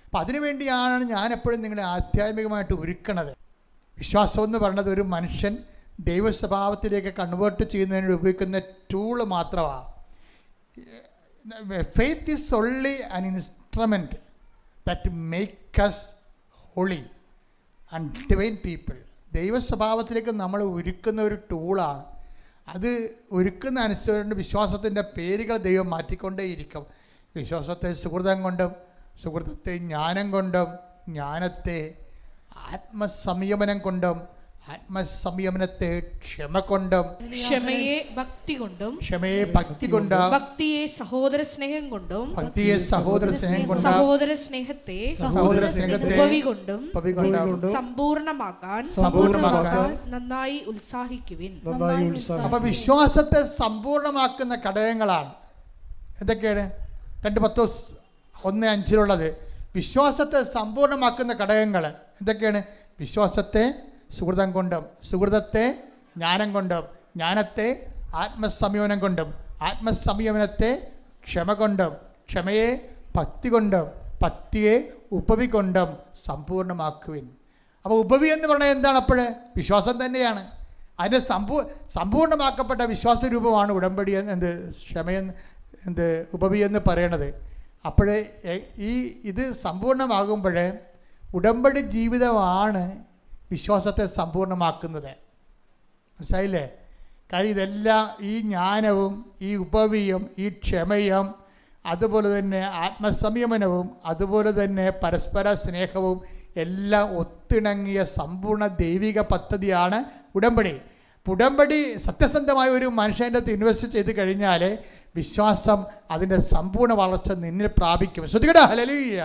അപ്പം അതിനുവേണ്ടിയാണ് ഞാൻ എപ്പോഴും നിങ്ങളെ ആധ്യാത്മികമായിട്ട് ഒരുക്കണത്. വിശ്വാസം എന്ന് പറയുന്നത് ഒരു മനുഷ്യൻ ദൈവ സ്വഭാവത്തിലേക്ക് കൺവേർട്ട് ചെയ്യുന്നതിന് ഉപയോഗിക്കുന്ന ടൂള് മാത്രമാണ്. Faith is only an instrument that make us holy and divine people. ദൈവ സ്വഭാവത്തിലേക്ക് നമ്മൾ ഒരുക്കുന്ന ഒരു ടൂളാണ്. അത് ഒരുക്കുന്ന അനുസരിച്ച് വിശ്വാസത്തിൻ്റെ പേരുകൾ ദൈവം മാറ്റിക്കൊണ്ടേയിരിക്കും. വിശ്വാസത്തെ സുഹൃതം കൊണ്ടും, സുഹൃതത്തെ ജ്ഞാനം കൊണ്ടും, ജ്ഞാനത്തെ ആത്മസംയമനം കൊണ്ടും, ആത്മസംയമനത്തെ ക്ഷമ കൊണ്ടും, ക്ഷമയെ ഭക്തി കൊണ്ടും, ക്ഷമയെ ഭക്തി കൊണ്ടും, ഭക്തിയെ സഹോദര സ്നേഹം കൊണ്ടും, ഭക്തിയെ സഹോദര സ്നേഹം കൊണ്ടും, സഹോദര സ്നേഹത്തെ ഉപവി കൊണ്ടും സമ്പൂർണ്ണമാക്കാൻ നന്നായി ഉത്സാഹിക്കുവിൻ. അപ്പൊ വിശ്വാസത്തെ സമ്പൂർണ്ണമാക്കുന്ന ഘടകങ്ങളാണ് എന്തൊക്കെയാണ്? 2 Petrus 1:5 വിശ്വാസത്തെ സമ്പൂർണ്ണമാക്കുന്ന ഘടകങ്ങൾ എന്തൊക്കെയാണ്? വിശ്വാസത്തെ സുഹൃതം കൊണ്ടും, സുഹൃതത്തെ ജ്ഞാനം കൊണ്ടും, ജ്ഞാനത്തെ ആത്മസംയമനം കൊണ്ടും, ആത്മസംയമനത്തെ ക്ഷമ കൊണ്ടും, ക്ഷമയെ ഭക്തി കൊണ്ടും, ഭക്തിയെ ഉപവി കൊണ്ടും സമ്പൂർണ്ണമാക്കുവിൻ. അപ്പോൾ ഉപവി എന്ന് പറഞ്ഞാൽ എന്താണ്? അപ്പോഴേ വിശ്വാസം തന്നെയാണ്. അതിൻ്റെ സമ്പൂർണ്ണമാക്കപ്പെട്ട വിശ്വാസ രൂപമാണ് ഉടമ്പടി ക്ഷമയെന്ന് ഉപവി എന്ന് പറയണത്. അപ്പോഴേ ഇത് സമ്പൂർണ്ണമാകുമ്പോഴേ ഉടമ്പടി ജീവിതമാണ് വിശ്വാസത്തെ സമ്പൂർണ്ണമാക്കുന്നത്. മനസ്സിലായില്ലേ? കാര്യം ഇതെല്ലാം ഈ ജ്ഞാനവും ഈ ഉപവിയും ഈ ക്ഷമയും അതുപോലെ തന്നെ ആത്മസംയമനവും അതുപോലെ തന്നെ പരസ്പര സ്നേഹവും എല്ലാം ഒത്തിണങ്ങിയ സമ്പൂർണ്ണ ദൈവിക പദ്ധതിയാണ് ഉടമ്പടി. ഉടമ്പടി സത്യസന്ധമായ ഒരു മനുഷ്യൻ്റെ അടുത്ത് ഇൻവെസ്റ്റ് ചെയ്ത് കഴിഞ്ഞാൽ വിശ്വാസം അതിൻ്റെ സമ്പൂർണ്ണ വളർച്ച നിന്നിൽ പ്രാപിക്കും. ശ്രദ്ധിക്കട്ടെ. ഹല്ലേലൂയ.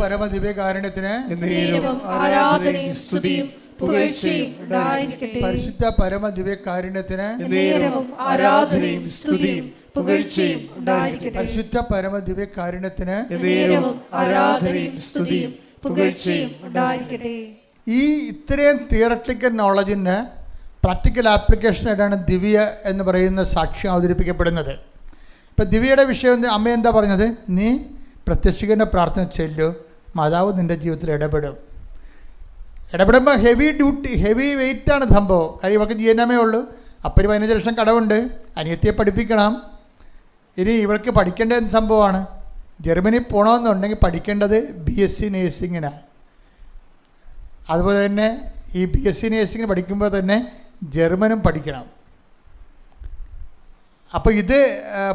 പരമദിവ്യകാരുണ്യത്തിന് ആരാധനയും സ്തുതിയും പുകഴ്ചയും ഉണ്ടായിരിക്കട്ടെ. പരിശുദ്ധ പരമദിവ്യകാരുണ്യത്തിന് ആരാധനയും സ്തുതിയും പുകഴ്ചയും ഉണ്ടായിരിക്കട്ടെ. പരിശുദ്ധ പരമദിവ്യകാരുണ്യത്തിന് ആരാധനയും സ്തുതിയും പുകഴ്ചയും ഉണ്ടായിരിക്കട്ടെ. ഈ ഇത്രയും തിയററ്റിക്കൽ നോളജിന് പ്രാക്ടിക്കൽ ആപ്ലിക്കേഷനായിട്ടാണ് ദിവ്യ എന്ന് പറയുന്ന സാക്ഷ്യം അവതരിപ്പിക്കപ്പെടുന്നത്. ഇപ്പം ദിവ്യയുടെ വിഷയം അമ്മ എന്താ പറഞ്ഞത്? നീ പ്രത്യക്ഷീകരണ പ്രാർത്ഥന ചെല്ലു, മാതാവ് നിൻ്റെ ജീവിതത്തിൽ ഇടപെടുമ്പോൾ ഹെവി വെയിറ്റാണ് സംഭവം. കാര്യം ഇവൾക്ക് ജീവനമേ ഉള്ളൂ. അപ്പം 15 ലക്ഷം കടവുണ്ട്, അനിയത്തിയെ പഠിപ്പിക്കണം. ഇനി ഇവൾക്ക് പഠിക്കേണ്ട സംഭവമാണ്. ജർമ്മനി പോകണമെന്നുണ്ടെങ്കിൽ പഠിക്കേണ്ടത് BSc നേഴ്സിങ്ങിനാണ്. അതുപോലെ തന്നെ ഈ BSc നേഴ്സിങ്ങിന് പഠിക്കുമ്പോൾ തന്നെ ജർമ്മനും പഠിക്കണം. അപ്പോൾ ഇത്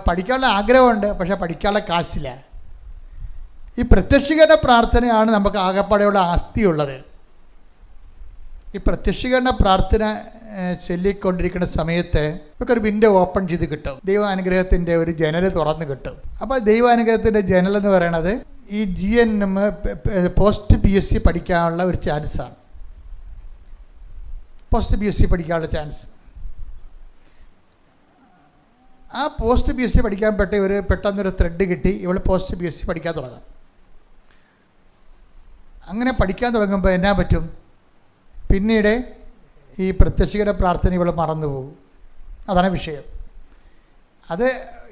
പഠിക്കാനുള്ള ആഗ്രഹമുണ്ട്, പക്ഷേ പഠിക്കാനുള്ള കാശില്ല. ഈ പ്രത്യക്ഷീകരണ പ്രാർത്ഥനയാണ് നമുക്ക് ആകപ്പാടെയുള്ള ആസ്തിയുള്ളത്. ഈ പ്രത്യക്ഷീകരണ പ്രാർത്ഥന ചൊല്ലിക്കൊണ്ടിരിക്കുന്ന സമയത്ത് നമുക്കൊരു വിൻഡോ ഓപ്പൺ ചെയ്ത് കിട്ടും. ദൈവാനുഗ്രഹത്തിൻ്റെ ഒരു ജനൽ തുറന്ന് കിട്ടും. അപ്പോൾ ദൈവാനുഗ്രഹത്തിൻ്റെ ജനൽ എന്ന് പറയുന്നത് ഈ GNM പോസ്റ്റ് PSc പഠിക്കാനുള്ള ഒരു ചാൻസാണ്. പോസ്റ്റ് PSc പഠിക്കാനുള്ള ചാൻസ്. ആ പോസ്റ്റ് PSc പഠിക്കാൻ പെട്ടെന്നൊരു ത്രെഡ് കിട്ടി. ഇവൾ പോസ്റ്റ് PSc പഠിക്കാൻ തുടങ്ങാം. അങ്ങനെ പഠിക്കാൻ തുടങ്ങുമ്പോൾ എന്നാ പറ്റും? പിന്നീട് ഈ പ്രത്യക്ഷീകരണ പ്രാർത്ഥന ഇവൾ മറന്നു പോകും. അതാണ് വിഷയം. അത്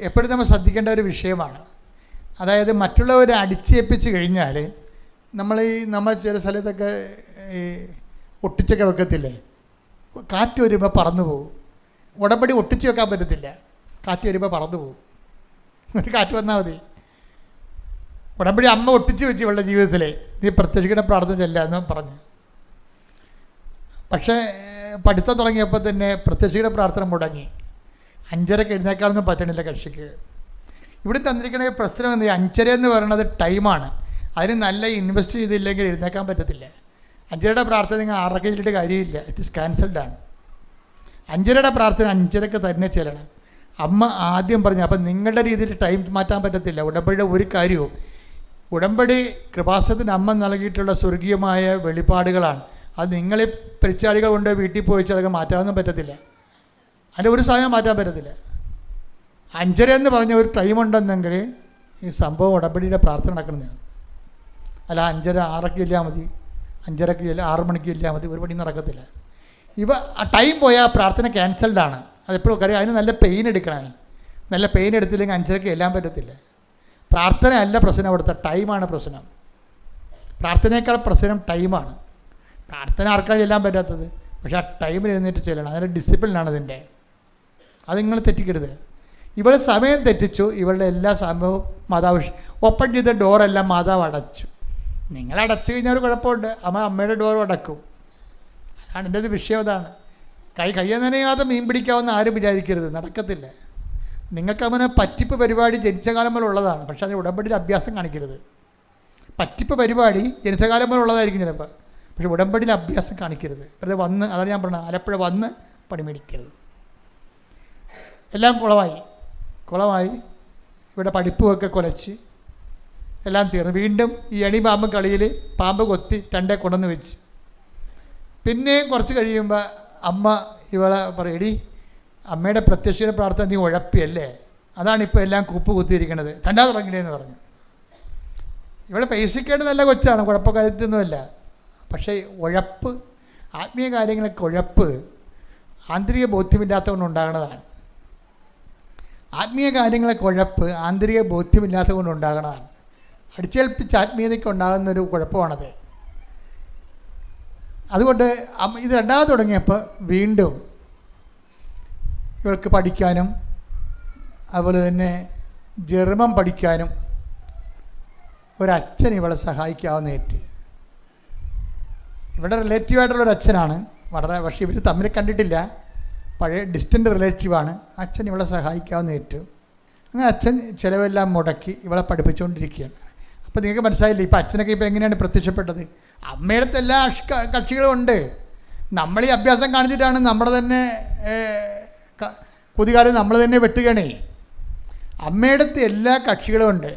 എപ്പോഴും നമ്മൾ ശ്രദ്ധിക്കേണ്ട ഒരു വിഷയമാണ്. അതായത് മറ്റുള്ളവരെ അടിച്ചേൽപ്പിച്ച് കഴിഞ്ഞാൽ നമ്മൾ ചില സ്ഥലത്തൊക്കെ ഈ ഒട്ടിച്ചൊക്കെ വെക്കത്തില്ലേ, കാറ്റ് വരുമ്പോൾ പറന്നു പോകും. ഉടമ്പടി ഒട്ടിച്ച് വെക്കാൻ പറ്റത്തില്ല. കാറ്റ് വരുമ്പോൾ പറന്നു പോകും. ഒരു കാറ്റ് വന്നാൽ മതി. ഉടമ്പടി അമ്മ ഒട്ടിച്ച് വെച്ച് ഇവളുടെ ജീവിതത്തിൽ നീ പ്രത്യക്ഷീകരണ പ്രാർത്ഥന ചെല്ലാന്ന് പറഞ്ഞു. പക്ഷേ പഠിത്തം തുടങ്ങിയപ്പോൾ തന്നെ പ്രത്യക്ഷീകരണ പ്രാർത്ഥന മുടങ്ങി. 5:30 എഴുന്നേക്കാനൊന്നും പറ്റണില്ല കക്ഷിക്ക്. ഇവിടെ തന്നിരിക്കുന്ന പ്രശ്നം എന്ത്? 5:30 എന്ന് പറയുന്നത് ടൈമാണ്. അതിന് നല്ല ഇൻവെസ്റ്റ് ചെയ്തില്ലെങ്കിൽ എഴുന്നേക്കാൻ പറ്റത്തില്ല. 5:30 പ്രാർത്ഥന നിങ്ങൾ 6:00 ചെല്ലിട്ട് കാര്യമില്ല. It is ക്യാൻസൽഡാണ്. 5:30 പ്രാർത്ഥന 5:30 തന്നെ ചെല്ലണം. അമ്മ ആദ്യം പറഞ്ഞു. അപ്പം നിങ്ങളുടെ രീതിയിൽ ടൈം മാറ്റാൻ പറ്റത്തില്ല. ഉടമ്പടിയുടെ ഒരു കാര്യവും, ഉടമ്പടി കൃപാസനത്തിന് അമ്മ നൽകിയിട്ടുള്ള സ്വർഗീയമായ വെളിപ്പാടുകളാണ്. അത് നിങ്ങളെ പരിച്ചാരികൾ കൊണ്ട് വീട്ടിൽ പോയി അതൊക്കെ മാറ്റാനൊന്നും പറ്റത്തില്ല. അതിൻ്റെ ഒരു സാധനം മാറ്റാൻ പറ്റത്തില്ല. 5:30 എന്ന് പറഞ്ഞ ഒരു ടൈം ഉണ്ടെന്നെങ്കിൽ ഈ സംഭവം ഉടമ്പടിയുടെ പ്രാർത്ഥന നടക്കുന്നതാണ്. അല്ല 5:30 6:00 ഇല്ലാൽ മതി, 5:30 ഇല്ല 6 മണിക്ക് ഇല്ലാൽ മതി, ഒരു പണി നടക്കത്തില്ല. ആ ടൈം പോയാൽ പ്രാർത്ഥന ക്യാൻസൽഡാണ്. അതെപ്പോഴും കാര്യം അതിന് നല്ല പെയിൻ എടുക്കണം. നല്ല പെയിൻ എടുത്തില്ലെങ്കിൽ 5:30 എല്ലാം പറ്റത്തില്ല. പ്രാർത്ഥന അല്ല പ്രശ്നം, അവിടുത്തെ ടൈമാണ് പ്രശ്നം. പ്രാർത്ഥനയേക്കാൾ പ്രശ്നം ടൈമാണ്. പ്രാർത്ഥന ആർക്കാണ് ചെല്ലാൻ പറ്റാത്തത്? പക്ഷേ ആ ടൈമിൽ എഴുന്നേറ്റ് ചെല്ലണം. അതിൻ്റെ ഡിസിപ്ലിനാണ് ഇതിൻ്റെ. അത് നിങ്ങൾ തെറ്റിക്കരുത്. ഇവൾ സമയം തെറ്റിച്ചു. ഇവളുടെ എല്ലാ സംഭവവും മാതാവ് ഓപ്പൺ ചെയ്ത ഡോറെല്ലാം മാതാവ് അടച്ചു. നിങ്ങൾ അടച്ചു കഴിഞ്ഞാൽ ഒരു കുഴപ്പമുണ്ട്. അമ്മയുടെ ഡോറും അടക്കും. അതാണ് എൻ്റെ വിഷയം. അതാണ് കയ്യ നനയാതെ മീൻ പിടിക്കാമെന്ന് ആരും വിചാരിക്കരുത്. നടക്കത്തില്ല. നിങ്ങൾക്ക് അവനെ പറ്റിപ്പ് പരിപാടി ജനിച്ച കാലം മുതൽ ഉള്ളതാണ്. പക്ഷേ അതിന് ഉടമ്പടിയിൽ അഭ്യാസം കാണിക്കരുത്. പറ്റിപ്പ് പരിപാടി ജനിച്ച കാലം മുതൽ ഉള്ളതായിരിക്കും ചിലപ്പോൾ. പക്ഷേ ഉടമ്പടിയിൽ അഭ്യാസം കാണിക്കരുത്. വെറുതെ വന്ന്, അതാണ് ഞാൻ പറഞ്ഞത്, ആലപ്പുഴ വന്ന് പണി മേടിക്കരുത്. എല്ലാം കുളമായി ഇവിടെ പഠിപ്പുമൊക്കെ കുലച്ച് എല്ലാം തീർന്നു. വീണ്ടും ഈ എണി പാമ്പ് കളിയിൽ പാമ്പ് കൊത്തി 2 കൊണ്ടുവന്ന് വെച്ച്. പിന്നെയും കുറച്ച് കഴിയുമ്പോൾ അമ്മ ഇവളെ പറയടി, അമ്മയുടെ പ്രത്യക്ഷീകരണ പ്രാർത്ഥന നീ ഉഴപ്പിയല്ലേ, അതാണിപ്പോൾ എല്ലാം കുപ്പ് കുത്തിയിരിക്കണത്, 2 തുടങ്ങിയതെന്ന് പറഞ്ഞു. ഇവിടെ പൈസക്കേട് നല്ല കൊച്ചാണ്, കുഴപ്പക്കാര്യത്തൊന്നുമല്ല. പക്ഷേ ഉഴപ്പ്, ആത്മീയ കാര്യങ്ങളൊക്കെ ഉഴപ്പ് ആന്തരിക ബോധ്യമില്ലാത്തതുകൊണ്ട് ഉണ്ടാകുന്നതാണ്. ആത്മീയ കാര്യങ്ങളെ കുഴപ്പ് ആന്തരിക ബോധ്യമില്ലാത്തതുകൊണ്ട് ഉണ്ടാകുന്നതാണ്. അടിച്ചേൽപ്പിച്ച ആത്മീയതയ്ക്ക് ഉണ്ടാകുന്നൊരു കുഴപ്പമാണത്. അതുകൊണ്ട് ഇത് രണ്ടാമത് തുടങ്ങിയപ്പോൾ വീണ്ടും ഇവൾക്ക് പഠിക്കാനും അതുപോലെ തന്നെ ജർമ്മൻ പഠിക്കാനും ഒരച്ഛൻ ഇവളെ സഹായിക്കാവുന്നേറ്റ്. ഇവിടെ റിലേറ്റീവായിട്ടുള്ളൊരു അച്ഛനാണ് വളരെ, പക്ഷേ ഇവർ തമ്മിൽ കണ്ടിട്ടില്ല, പഴയ ഡിസ്റ്റൻ്റ് റിലേറ്റീവാണ്. അച്ഛൻ ഇവളെ സഹായിക്കാവുന്നേറ്റു. അങ്ങനെ അച്ഛൻ ചിലവെല്ലാം മുടക്കി ഇവളെ പഠിപ്പിച്ചുകൊണ്ടിരിക്കുകയാണ്. അപ്പോൾ നിങ്ങൾക്ക് മനസ്സിലായില്ലേ ഇപ്പോൾ അച്ഛനൊക്കെ ഇപ്പോൾ എങ്ങനെയാണ് പ്രത്യക്ഷപ്പെട്ടത്? അമ്മയുടെ അടുത്ത് എല്ലാ കക്ഷികളും ഉണ്ട്. നമ്മൾ ഈ അഭ്യാസം കാണിച്ചിട്ടാണ് നമ്മുടെ തന്നെ കുതികാലം നമ്മൾ തന്നെ വെട്ടുകയാണേ. അമ്മയുടെ അടുത്ത് എല്ലാ കക്ഷികളും ഉണ്ട്.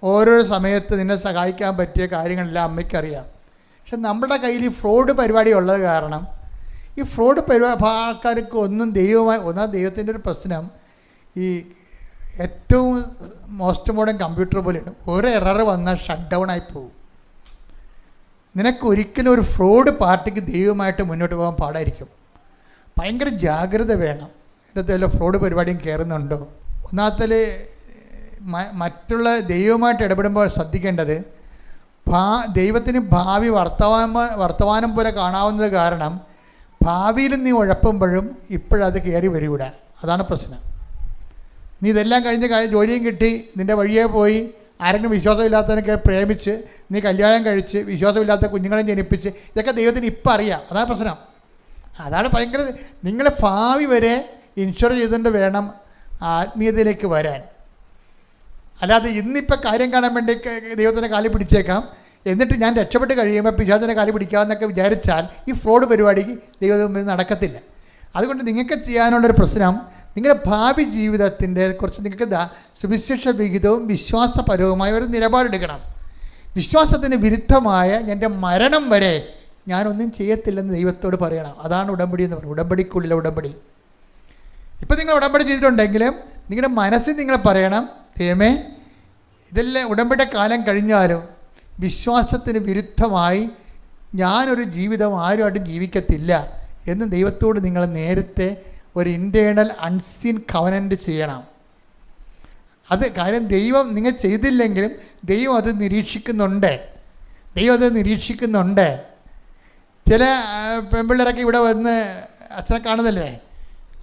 ഓരോ സമയത്ത് നിന്നെ സഹായിക്കാൻ പറ്റിയ കാര്യങ്ങളെല്ലാം അമ്മയ്ക്കറിയാം. പക്ഷെ നമ്മുടെ കയ്യിൽ ഈ ഫ്രോഡ് പരിപാടി ഉള്ളത് കാരണം ഈ ഫ്രോഡ് ആൾക്കാർക്ക് ഒന്നും ദൈവത്തിൻ്റെ ഒരു പ്രശ്നം, ഈ ഏറ്റവും മോസ്റ്റ് മോഡേൺ കമ്പ്യൂട്ടർ പോലെയാണ്. ഒരു എറർ വന്നാൽ ഷട്ട് ഡൗൺ ആയി പോകും. നിനക്ക് ഒരിക്കലും ഒരു ഫ്രോഡ് പാർട്ടിക്ക് ദൈവമായിട്ട് മുന്നോട്ട് പോകാൻ പാടായിരിക്കും. ഭയങ്കര ജാഗ്രത വേണം. ഇതിനകത്ത് വല്ല ഫ്രോഡ് പരിപാടിയും കയറുന്നുണ്ടോ? ഒന്നാമത്തിൽ മറ്റുള്ള ദൈവമായിട്ട് ഇടപെടുമ്പോൾ ശ്രദ്ധിക്കേണ്ടത്, ദൈവത്തിന് ഭാവി വർത്തമാനം പോലെ കാണാവുന്നത് കാരണം ഭാവിയിൽ നീ ഉഴപ്പുമ്പോഴും ഇപ്പോഴത് കയറി വരൂട. അതാണ് പ്രശ്നം. നീ ഇതെല്ലാം കഴിഞ്ഞ് ജോലിയും കിട്ടി നിൻ്റെ വഴിയെ പോയി ആരെങ്കിലും വിശ്വാസമില്ലാത്തവനൊക്കെ പ്രേമിച്ച് നീ കല്യാണം കഴിച്ച് വിശ്വാസമില്ലാത്ത കുഞ്ഞുങ്ങളെ ജനിപ്പിച്ച് ഇതൊക്കെ ദൈവത്തിന് ഇപ്പം അറിയാം. അതാണ് പ്രശ്നം. അതാണ് ഭയങ്കര. നിങ്ങളെ ഭാവി വരെ ഇൻഷുർ ചെയ്തുകൊണ്ട് വേണം ആത്മീയതയിലേക്ക് വരാൻ. അല്ലാതെ ഇന്നിപ്പോൾ കാര്യം കാണാൻ വേണ്ടി ദൈവത്തിൻ്റെ കാലിൽ പിടിച്ചേക്കാം, എന്നിട്ട് ഞാൻ രക്ഷപ്പെട്ട് കഴിയുമ്പോൾ പിശാചിനെ കാലിൽ പിടിക്കാമെന്നൊക്കെ വിചാരിച്ചാൽ ഈ ഫ്രോഡ് പരിപാടിക്ക് ദൈവം നടക്കത്തില്ല. അതുകൊണ്ട് നിങ്ങൾക്ക് ചെയ്യാനുള്ളൊരു പ്രശ്നം, നിങ്ങളുടെ ഭാവി ജീവിതത്തിൻ്റെ കുറിച്ച് നിങ്ങൾക്ക് സുവിശേഷ വിഹിതവും വിശ്വാസപരവുമായ ഒരു നിലപാടെടുക്കണം. വിശ്വാസത്തിന് വിരുദ്ധമായ എൻ്റെ മരണം വരെ ഞാനൊന്നും ചെയ്യത്തില്ലെന്ന് ദൈവത്തോട് പറയണം. അതാണ് ഉടമ്പടി എന്ന് പറയുന്നത്. ഉടമ്പടിക്കുള്ളിലെ ഉടമ്പടി. ഇപ്പം നിങ്ങൾ ഉടമ്പടി ചെയ്തിട്ടുണ്ടെങ്കിലും നിങ്ങളുടെ മനസ്സിൽ നിങ്ങൾ പറയണം, ദൈവമേ, ഇതെല്ലാം ഉടമ്പടി കാലം കഴിഞ്ഞാലും വിശ്വാസത്തിന് വിരുദ്ധമായി ഞാനൊരു ജീവിതം ആരുമായിട്ടും ജീവിക്കത്തില്ല എന്ന് ദൈവത്തോട് നിങ്ങൾ നേരത്തെ ഒരു ഇൻറ്റേർണൽ അൺസീൻ കവനൻ്റ് ചെയ്യണം. അത് കാര്യം ദൈവം നിങ്ങൾ ചെയ്തില്ലെങ്കിലും ദൈവം അത് നിരീക്ഷിക്കുന്നുണ്ട്. ചില പെൺപിള്ളേരൊക്കെ ഇവിടെ വന്ന് അച്ഛനെ കാണുന്നില്ലേ,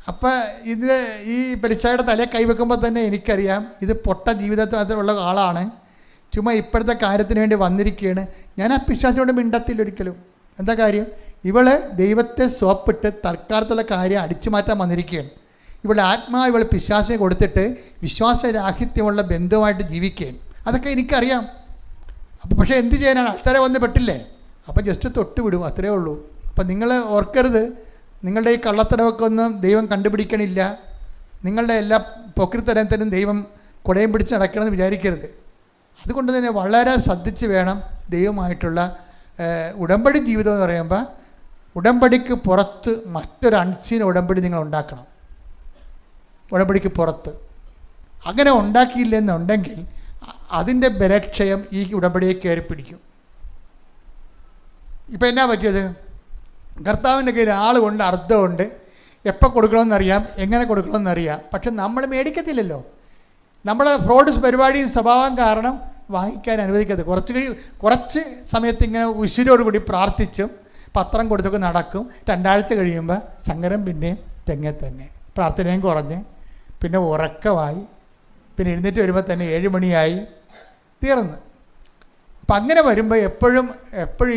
അപ്പം ഇത് ഈ പരീക്ഷയുടെ തലയെ കൈവെക്കുമ്പോൾ തന്നെ എനിക്കറിയാം ഇത് പൊട്ട ജീവിതത്തിലുള്ള ആളാണ്, ചുമ്മാ ഇപ്പോഴത്തെ കാര്യത്തിന് വേണ്ടി വന്നിരിക്കുകയാണ്. ഞാൻ ആ പിശാചിനോട് മിണ്ടത്തില്ല ഒരിക്കലും. എന്താ കാര്യം? ഇവൾ ദൈവത്തെ സോപ്പിട്ട് തൽക്കാലത്തുള്ള കാര്യം അടിച്ചു മാറ്റാൻ വന്നിരിക്കുകയാണ്. ഇവളുടെ ആത്മാവ് ഇവൾ പിശാചിനെ കൊടുത്തിട്ട് വിശ്വാസരാഹിത്യമുള്ള ബന്ധുവായിട്ട് ജീവിക്കുകയാണ്. അതൊക്കെ എനിക്കറിയാം. അപ്പോൾ പക്ഷേ എന്ത് ചെയ്യാനാണ്? ആൾക്കാരെ വന്ന് പെട്ടില്ലേ, അപ്പോൾ ജസ്റ്റ് തൊട്ട് വിടും, അത്രയേ ഉള്ളൂ. അപ്പം നിങ്ങൾ ഓർക്കരുത്, നിങ്ങളുടെ ഈ കള്ളത്തരമൊക്കെ ഒന്നും ദൈവം കണ്ടുപിടിക്കണില്ല. നിങ്ങളുടെ എല്ലാ പൊക്കിരിത്തരത്തിനും ദൈവം കുടയും പിടിച്ച് നടക്കണമെന്ന് വിചാരിക്കരുത്. അതുകൊണ്ട് തന്നെ വളരെ ശ്രദ്ധിച്ച് വേണം ദൈവമായിട്ടുള്ള ഉടമ്പടി ജീവിതം എന്ന് പറയുമ്പോൾ. ഉടമ്പടിക്ക് പുറത്ത് മറ്റൊരു അൺസീൻ ഉടമ്പടി നിങ്ങൾ ഉണ്ടാക്കണം. ഉടമ്പടിക്ക് പുറത്ത് അങ്ങനെ ഉണ്ടാക്കിയില്ലെന്നുണ്ടെങ്കിൽ അതിൻ്റെ ബലക്ഷയം ഈ ഉടമ്പടിയെ കയറി പിടിക്കും. ഇപ്പം എന്നാ പറ്റിയത്? കർത്താവിൻ്റെ കയ്യിൽ ആളുകൊണ്ട്, അർത്ഥമുണ്ട്, എപ്പോൾ കൊടുക്കണമെന്നറിയാം, എങ്ങനെ കൊടുക്കണമെന്നറിയാം. പക്ഷെ നമ്മൾ മേടിക്കത്തില്ലല്ലോ. നമ്മുടെ ഫ്രോഡ് പരിപാടിയും സ്വഭാവം കാരണം വാങ്ങിക്കാൻ അനുവദിക്കരുത്. കുറച്ച് സമയത്ത് ഇങ്ങനെ ഉശിരോടുകൂടി പ്രാർത്ഥിച്ചും പത്രം കൊടുത്തൊക്കെ നടക്കും. 2 ആഴ്ച കഴിയുമ്പോൾ ശങ്കരൻ പിന്നെയും തെങ്ങെ തന്നെ, പ്രാർത്ഥനയും കുറഞ്ഞ് പിന്നെ ഉറക്കമായി, പിന്നെ എഴുന്നേറ്റ് വരുമ്പോൾ തന്നെ 7 മണിയായി, തീർന്ന്. അപ്പം അങ്ങനെ വരുമ്പോൾ എപ്പോഴും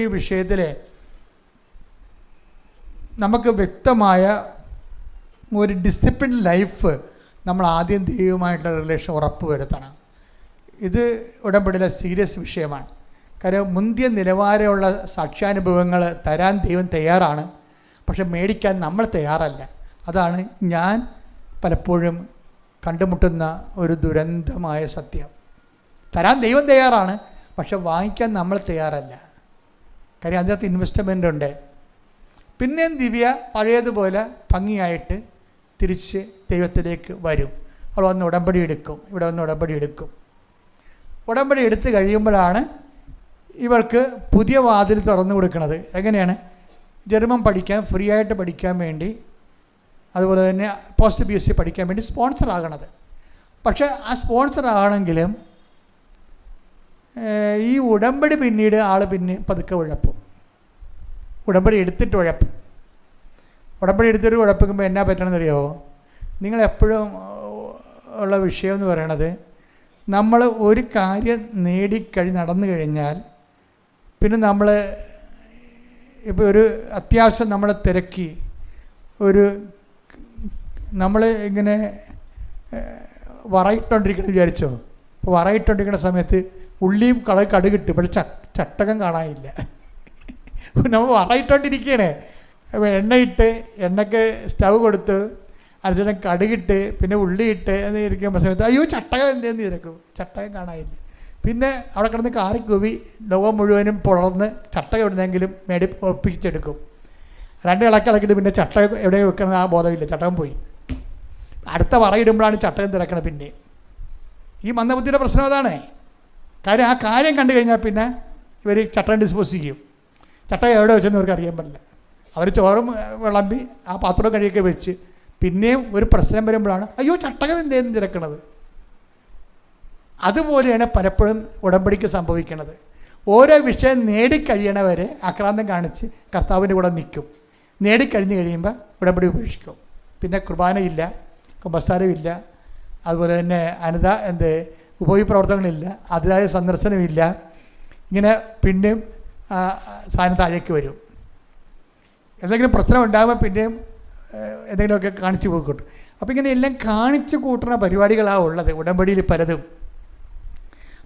ഈ വിഷയത്തിൽ നമുക്ക് വ്യക്തമായ ഒരു ഡിസിപ്ലിൻ ലൈഫ് നമ്മൾ ആദ്യം ദൈവമായിട്ടുള്ള റിലേഷൻ ഉറപ്പ് വരുത്തണം. ഇത് ഉടമ്പടിയിലെ സീരിയസ് വിഷയമാണ്. കാര്യം മുന്തിയ നിലവാരമുള്ള സാക്ഷ്യാനുഭവങ്ങൾ തരാൻ ദൈവം തയ്യാറാണ്, പക്ഷെ മേടിക്കാൻ നമ്മൾ തയ്യാറല്ല. അതാണ് ഞാൻ പലപ്പോഴും കണ്ടുമുട്ടുന്ന ഒരു ദുരന്തമായ സത്യം. തരാൻ ദൈവം തയ്യാറാണ്, പക്ഷെ വാങ്ങിക്കാൻ നമ്മൾ തയ്യാറല്ല. കാര്യം അതിനകത്ത് ഇൻവെസ്റ്റ്മെൻ്റ് ഉണ്ട്. പിന്നെയും ദിവ്യ പഴയതുപോലെ ഭംഗിയായിട്ട് തിരിച്ച് ദൈവത്തിലേക്ക് വരും. അവൾ വന്ന് ഉടമ്പടി എടുക്കും, ഇവിടെ വന്ന് ഉടമ്പടി എടുക്കും. ഉടമ്പടി എടുത്ത് കഴിയുമ്പോഴാണ് ഇവൾക്ക് പുതിയ വാതിൽ തുറന്നു കൊടുക്കുന്നത്. എങ്ങനെയാണ്? ജർമ്മൻ പഠിക്കാൻ, ഫ്രീ ആയിട്ട് പഠിക്കാൻ വേണ്ടി, അതുപോലെ തന്നെ പോസ്റ്റ് PhD പഠിക്കാൻ വേണ്ടി സ്പോൺസർ ആകണത്. പക്ഷേ ആ സ്പോൺസർ ആകണമെങ്കിലും ഈ ഉടമ്പടി പിന്നീട് ആൾ പിന്നെ പതുക്കെ ഉഴപ്പും. ഉടമ്പടി എടുത്തിട്ട് ഉഴപ്പും. ഉടമ്പടി എടുത്തിട്ട് ഉഴപ്പിക്കുമ്പോൾ എന്നാ പറ്റണമെന്നറിയാമോ? നിങ്ങളെപ്പോഴും ഉള്ള വിഷയം എന്ന് പറയണത്, നമ്മൾ ഒരു കാര്യം നടന്നു കഴിഞ്ഞാൽ പിന്നെ നമ്മൾ ഇപ്പോൾ ഒരു അത്യാവശ്യം നമ്മളെ തിരക്കി നമ്മൾ ഇങ്ങനെ വറയിട്ടോണ്ടിരിക്കണം വിചാരിച്ചോ. അപ്പോൾ വറയിട്ടോണ്ടിരിക്കുന്ന സമയത്ത് ഉള്ളിയും കടുകിട്ട് പക്ഷെ ചട്ടകം കാണാനില്ല. നമ്മൾ വറയിട്ടോണ്ടിരിക്കുകയാണ്. അപ്പോൾ എണ്ണയ്ക്ക് സ്റ്റവ് കൊടുത്ത് അതിന് കടുകിട്ട് പിന്നെ ഉള്ളിയിട്ട് എന്ന് ഇരിക്കുമ്പോൾ സമയത്ത് അയ്യോ ചട്ടകം എന്തേന്ന് ഇരിക്കും, ചട്ടകം കാണാനില്ല. പിന്നെ അവിടെ കിടന്ന് കാറിക്കൂവി ലോകം മുഴുവനും പുളർന്ന് ചട്ടകം എവിടുന്നെങ്കിലും ഒപ്പിച്ചെടുക്കും. 2 ഇളക്കിളക്കിയിട്ട് പിന്നെ ചട്ടകം എവിടെ വെക്കണമെന്ന് ആ ബോധമില്ല, ചട്ടകം പോയി. അടുത്ത വറയിടുമ്പോഴാണ് ചട്ടകം തിരക്കണത്. പിന്നെ ഈ മന്ദബുദ്ധിയുടെ പ്രശ്നം അതാണ്. കാര്യം ആ കാര്യം കണ്ടു കഴിഞ്ഞാൽ പിന്നെ ഇവർ ചട്ടകം ഡിസ്പോസ് ചെയ്യും. ചട്ടകം എവിടെ വെച്ചെന്ന് ഇവർക്ക് അറിയാൻ പറ്റില്ല. അവർ ചോറും വിളമ്പി ആ പാത്രം കഴിയൊക്കെ വെച്ച് പിന്നെയും ഒരു പ്രശ്നം വരുമ്പോഴാണ് അയ്യോ ചട്ടകം എന്തേന്ന് തിരക്കണത്. അതുപോലെയാണ് പലപ്പോഴും ഉടമ്പടിക്ക് സംഭവിക്കുന്നത്. ഓരോ വിഷയം നേടിക്കഴിയണവരെ ആക്രാന്തം കാണിച്ച് കർത്താവിൻ്റെ കൂടെ നിൽക്കും. നേടിക്കഴിഞ്ഞ് കഴിയുമ്പോൾ ഉടമ്പടി ഉപേക്ഷിക്കും. പിന്നെ കുർബാനയില്ല, കുമ്പസാരമില്ല, അതുപോലെ തന്നെ ഉപയോഗപ്രവർത്തനങ്ങളില്ല, അതിനായ സന്ദർശനമില്ല. ഇങ്ങനെ പിന്നെയും സാധനം താഴേക്ക് വരും. എന്തെങ്കിലും പ്രശ്നം ഉണ്ടാകുമ്പോൾ പിന്നെയും എന്തെങ്കിലുമൊക്കെ കാണിച്ചു പോയിക്കോട്ടും. അപ്പോൾ ഇങ്ങനെ എല്ലാം കാണിച്ചു കൂട്ടുന്ന പരിപാടികളാണ് ഉള്ളത് ഉടമ്പടിയിൽ പലതും.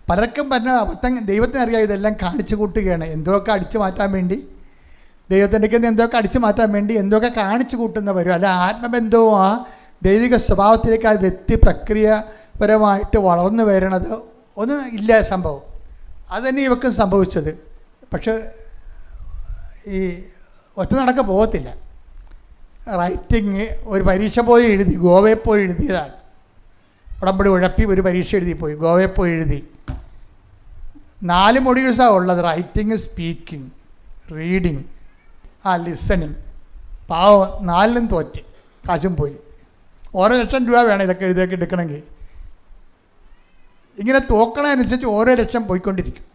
പലർക്കും പറഞ്ഞ അബദ്ധം ദൈവത്തിനറിയാം ഇതെല്ലാം കാണിച്ചു കൂട്ടുകയാണ്. എന്തൊക്കെ അടിച്ചു മാറ്റാൻ വേണ്ടി, ദൈവത്തിൻ്റെ എന്തൊക്കെ അടിച്ചു മാറ്റാൻ വേണ്ടി എന്തൊക്കെ കാണിച്ചു കൂട്ടുന്ന വരും. അല്ല ആത്മബന്ധവും ആ ദൈവിക സ്വഭാവത്തിലേക്ക് ആ വ്യക്തി പ്രക്രിയപരമായിട്ട് വളർന്നു വരണത് ഒന്നും ഇല്ല സംഭവം. അതുതന്നെ ഇവക്കും സംഭവിച്ചത്. പക്ഷെ ഈ ഒറ്റ നടക്ക പോകത്തില്ല. റൈറ്റിങ് ഒരു പരീക്ഷ പോയി എഴുതി, ഗോവയിൽ പോയി എഴുതിയതാണ്. ഉടമ്പടി ഉഴപ്പി ഒരു പരീക്ഷ എഴുതിപ്പോയി, ഗോവയിൽ പോയി എഴുതി. 4 മൊഡ്യൂൾസാണ് ഉള്ളത്: റൈറ്റിംഗ്, സ്പീക്കിംഗ്, റീഡിങ്, ലിസണിങ്. പാവം 4ലും തോറ്റ്, കാശും പോയി. ഓരോ ലക്ഷം രൂപ വേണം ഇതൊക്കെ എടുക്കണമെങ്കിൽ. ഇങ്ങനെ തോക്കണതനുസരിച്ച് ഓരോ ലക്ഷം പോയിക്കൊണ്ടിരിക്കും.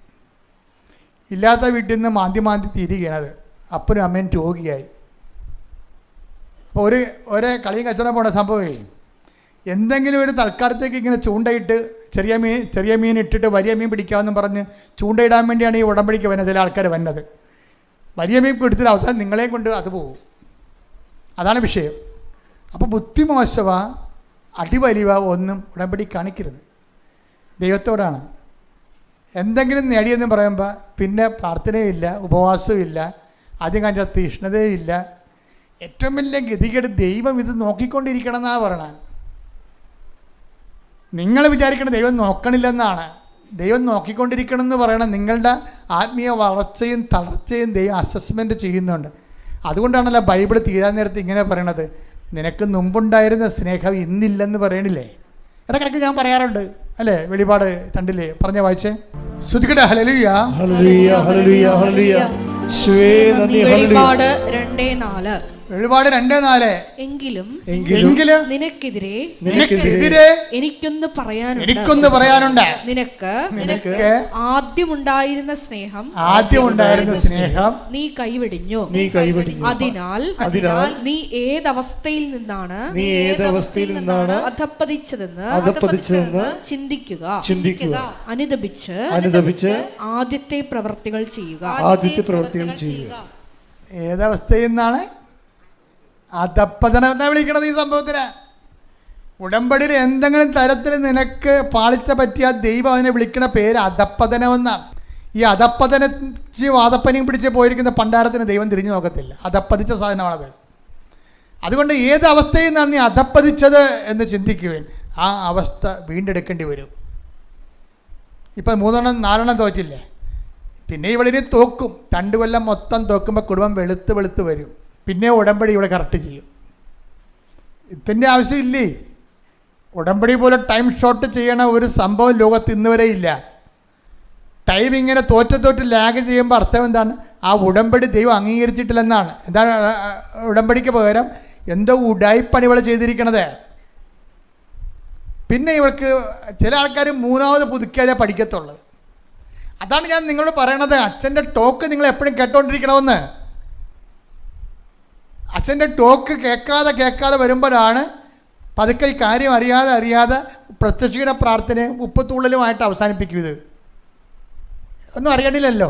ഇല്ലാത്ത വീട്ടിൽ നിന്ന് മാന്തി തിരികണത്. അപ്പനും അമ്മയും രോഗിയായി. അപ്പോൾ ഒരേ കളിയും കച്ചവടം പോണ സംഭവമേ. എന്തെങ്കിലും ഒരു തൽക്കാലത്തേക്ക് ഇങ്ങനെ ചൂണ്ടയിട്ട് ചെറിയ മീൻ ഇട്ടിട്ട് വലിയ മീൻ പിടിക്കാമെന്നും പറഞ്ഞ് ചൂണ്ടയിടാൻ വേണ്ടിയാണ് ഈ ഉടമ്പടിക്ക് വരുന്നത് ചില ആൾക്കാർ വന്നത്. വലിയ മീൻ പിടിച്ചിട്ട് അവസാനം നിങ്ങളെയും കൊണ്ട് അത് പോകും. അതാണ് വിഷയം. അപ്പോൾ ബുദ്ധി മോശവ, അടിവലിവ ഒന്നും ഉടമ്പടി കാണിക്കരുത്. ദൈവത്തോടാണ്. എന്തെങ്കിലും നേടിയെന്ന് പറയുമ്പോൾ പിന്നെ പ്രാർത്ഥനയില്ല, ഉപവാസമില്ല, ആദ്യം കാണിച്ച തീഷ്ണതയില്ല. ഏറ്റവും വലിയ ഗതികേട് ദൈവം ഇത് നോക്കിക്കൊണ്ടിരിക്കണം എന്നാണ് പറയണത്. നിങ്ങൾ വിചാരിക്കണം ദൈവം നോക്കണില്ലെന്നാണ്. ദൈവം നോക്കിക്കൊണ്ടിരിക്കണം എന്ന് പറയണം. നിങ്ങളുടെ ആത്മീയ വളർച്ചയും തളർച്ചയും ദൈവം അസസ്മെൻറ്റ് ചെയ്യുന്നുണ്ട്. അതുകൊണ്ടാണല്ലോ ബൈബിൾ തീരാൻ നേരത്ത് ഇങ്ങനെ പറയണത്, നിനക്ക് മുമ്പുണ്ടായിരുന്ന സ്നേഹം ഇന്നില്ലെന്ന് പറയണില്ലേ? ഇടയ്ക്കിടയ്ക്ക് ഞാൻ പറയാറുണ്ട് അല്ലേ? വെളിപാട് 2 പറഞ്ഞ വായിച്ചേ. ശ്രുതികട ഹല്ലേലൂയ ഹല്ലേലൂയ ഹല്ലേലൂയ ഹല്ലേലൂയ. വെളിപാട് 2:4. വെളിപാട് 2:4. എങ്കിലും നിനക്കെതിരെ എനിക്കൊന്ന് പറയാനുണ്ട്. നിനക്ക് ആദ്യമുണ്ടായിരുന്ന സ്നേഹം നീ കൈവെടിഞ്ഞു. അതിനാൽ നീ ഏതവസ്ഥയിൽ നിന്നാണ് അധപ്പതിച്ചതെന്ന് ചിന്തിക്കുക. അനുദപിച്ച് ആദ്യത്തെ പ്രവർത്തികൾ ചെയ്യുക. ഏതവസ്ഥയിൽ നിന്നാണ് അധപ്പതനം എന്നാ വിളിക്കണത് ഈ സംഭവത്തിന്? ഉടമ്പടിയിൽ എന്തെങ്കിലും തരത്തിൽ നിനക്ക് പാളിച്ച പറ്റിയ ദൈവം അതിനെ വിളിക്കണ പേര് അധപ്പതനം എന്നാണ്. ഈ അധപ്പതനിച്ച് വാദപ്പനിയും പിടിച്ച് പോയിരിക്കുന്ന പണ്ടാരത്തിന് ദൈവം തിരിഞ്ഞു നോക്കത്തില്ല. അധപ്പതിച്ച സാധനമാണത്. അതുകൊണ്ട് ഏത് അവസ്ഥയിൽ നിന്നാണ് നീ അധപ്പതിച്ചത് എന്ന് ചിന്തിക്കുവാൻ ആ അവസ്ഥ വീണ്ടെടുക്കേണ്ടി വരും. ഇപ്പം 3-4 തോറ്റില്ലേ, പിന്നെ ഇവളിനെ തോക്കും. 2 കൊല്ലം മൊത്തം തോക്കുമ്പോൾ കുടുംബം വെളുത്ത് വരും. പിന്നെ ഉടമ്പടി ഇവിടെ കറക്റ്റ് ചെയ്യും. ഇതിൻ്റെ ആവശ്യമില്ലേ. ഉടമ്പടി പോലെ ടൈം ഷോർട്ട് ചെയ്യണ ഒരു സംഭവം ലോകത്ത് ഇന്ന് വരെ ഇല്ല. ടൈം ഇങ്ങനെ തോറ്റ് ലാഗ് ചെയ്യുമ്പോൾ അർത്ഥം എന്താണ്? ആ ഉടമ്പടി ദൈവം അംഗീകരിച്ചിട്ടില്ലെന്നാണ്. എന്താണ് ഉടമ്പടിക്ക് പകരം എന്തോ ഉടായിപ്പാണ് ഇവളെ ചെയ്തിരിക്കണത്. പിന്നെ ഇവൾക്ക് ചില ആൾക്കാർ 3ാമത് പുതുക്കിയാലേ പഠിക്കത്തുള്ളൂ. അതാണ് ഞാൻ നിങ്ങളോട് പറയണത്. അച്ഛൻ്റെ ടോക്ക് നിങ്ങൾ എപ്പോഴും കേട്ടോണ്ടിരിക്കണമെന്ന്. അച്ഛൻ്റെ ടോക്ക് കേൾക്കാതെ വരുമ്പോഴാണ് പതുക്കെ ഈ കാര്യം അറിയാതെ പ്രത്യക്ഷീണ പ്രാർത്ഥനയെ ഉപ്പുതുള്ളലുമായിട്ട് അവസാനിപ്പിക്കും. ഇത് ഒന്നും അറിയണില്ലല്ലോ,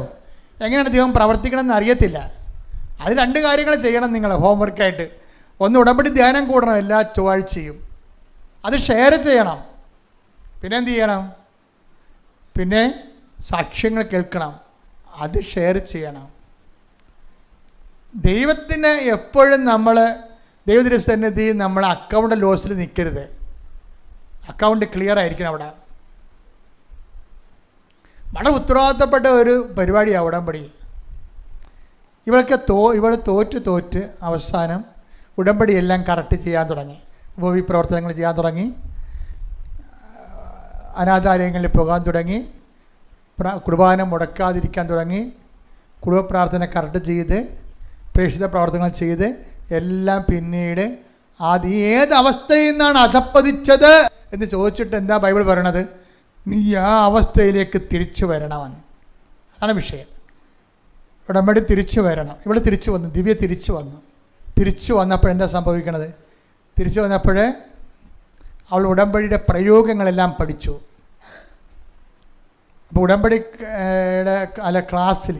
എങ്ങനെയാണ് ദൈവം പ്രവർത്തിക്കണമെന്ന് അറിയത്തില്ല. അത് 2 കാര്യങ്ങൾ ചെയ്യണം നിങ്ങൾ ഹോംവർക്കായിട്ട്. ഒന്ന്, ഉടമ്പടി ധ്യാനം കൂടണം എല്ലാ ചൊവ്വാഴ്ചയും, അത് ഷെയർ ചെയ്യണം. പിന്നെ എന്ത് ചെയ്യണം? പിന്നെ സാക്ഷ്യങ്ങൾ കേൾക്കണം, അത് ഷെയർ ചെയ്യണം. ദൈവത്തിന് എപ്പോഴും നമ്മൾ ദൈവത്തിൻ്റെ നമ്മൾ അക്കൗണ്ട് ലോസിൽ നിൽക്കരുത്. അക്കൗണ്ട് ക്ലിയർ ആയിരിക്കണം. അവിടെ വളരെ ഉത്തരവാദിത്തപ്പെട്ട ഒരു പരിപാടിയാണ് ഉടമ്പടി. ഇവൾ തോറ്റ് അവസാനം ഉടമ്പടി എല്ലാം കറക്റ്റ് ചെയ്യാൻ തുടങ്ങി, ഉപവിപ്രവർത്തനങ്ങൾ ചെയ്യാൻ തുടങ്ങി, അനാഥാലയങ്ങളിൽ പോകാൻ തുടങ്ങി, കുർബാന മുടക്കാതിരിക്കാൻ തുടങ്ങി, കുടുംബ പ്രാർത്ഥന കറക്റ്റ് ചെയ്ത്, പ്രേക്ഷിത പ്രവർത്തനങ്ങൾ ചെയ്ത് എല്ലാം പിന്നീട് ഏതവസ്ഥയിൽ നിന്നാണ് അധപ്പതിച്ചത് എന്ന് ചോദിച്ചിട്ട് എന്താ ബൈബിൾ പറയണത്? നീ ആ അവസ്ഥയിലേക്ക് തിരിച്ചു വരണമെന്ന്. അതാണ് വിഷയം. ഉടമ്പടി തിരിച്ചു വരണം. ഇവിടെ തിരിച്ചു വന്നു, ദിവ്യ തിരിച്ചു വന്നപ്പോൾ എന്താ സംഭവിക്കണത്? തിരിച്ചു വന്നപ്പോൾ അവൾ ഉടമ്പടിയുടെ പ്രയോഗങ്ങളെല്ലാം പഠിച്ചു. അപ്പോൾ ഉടമ്പടിയുടെ ക്ലാസ്സിൽ,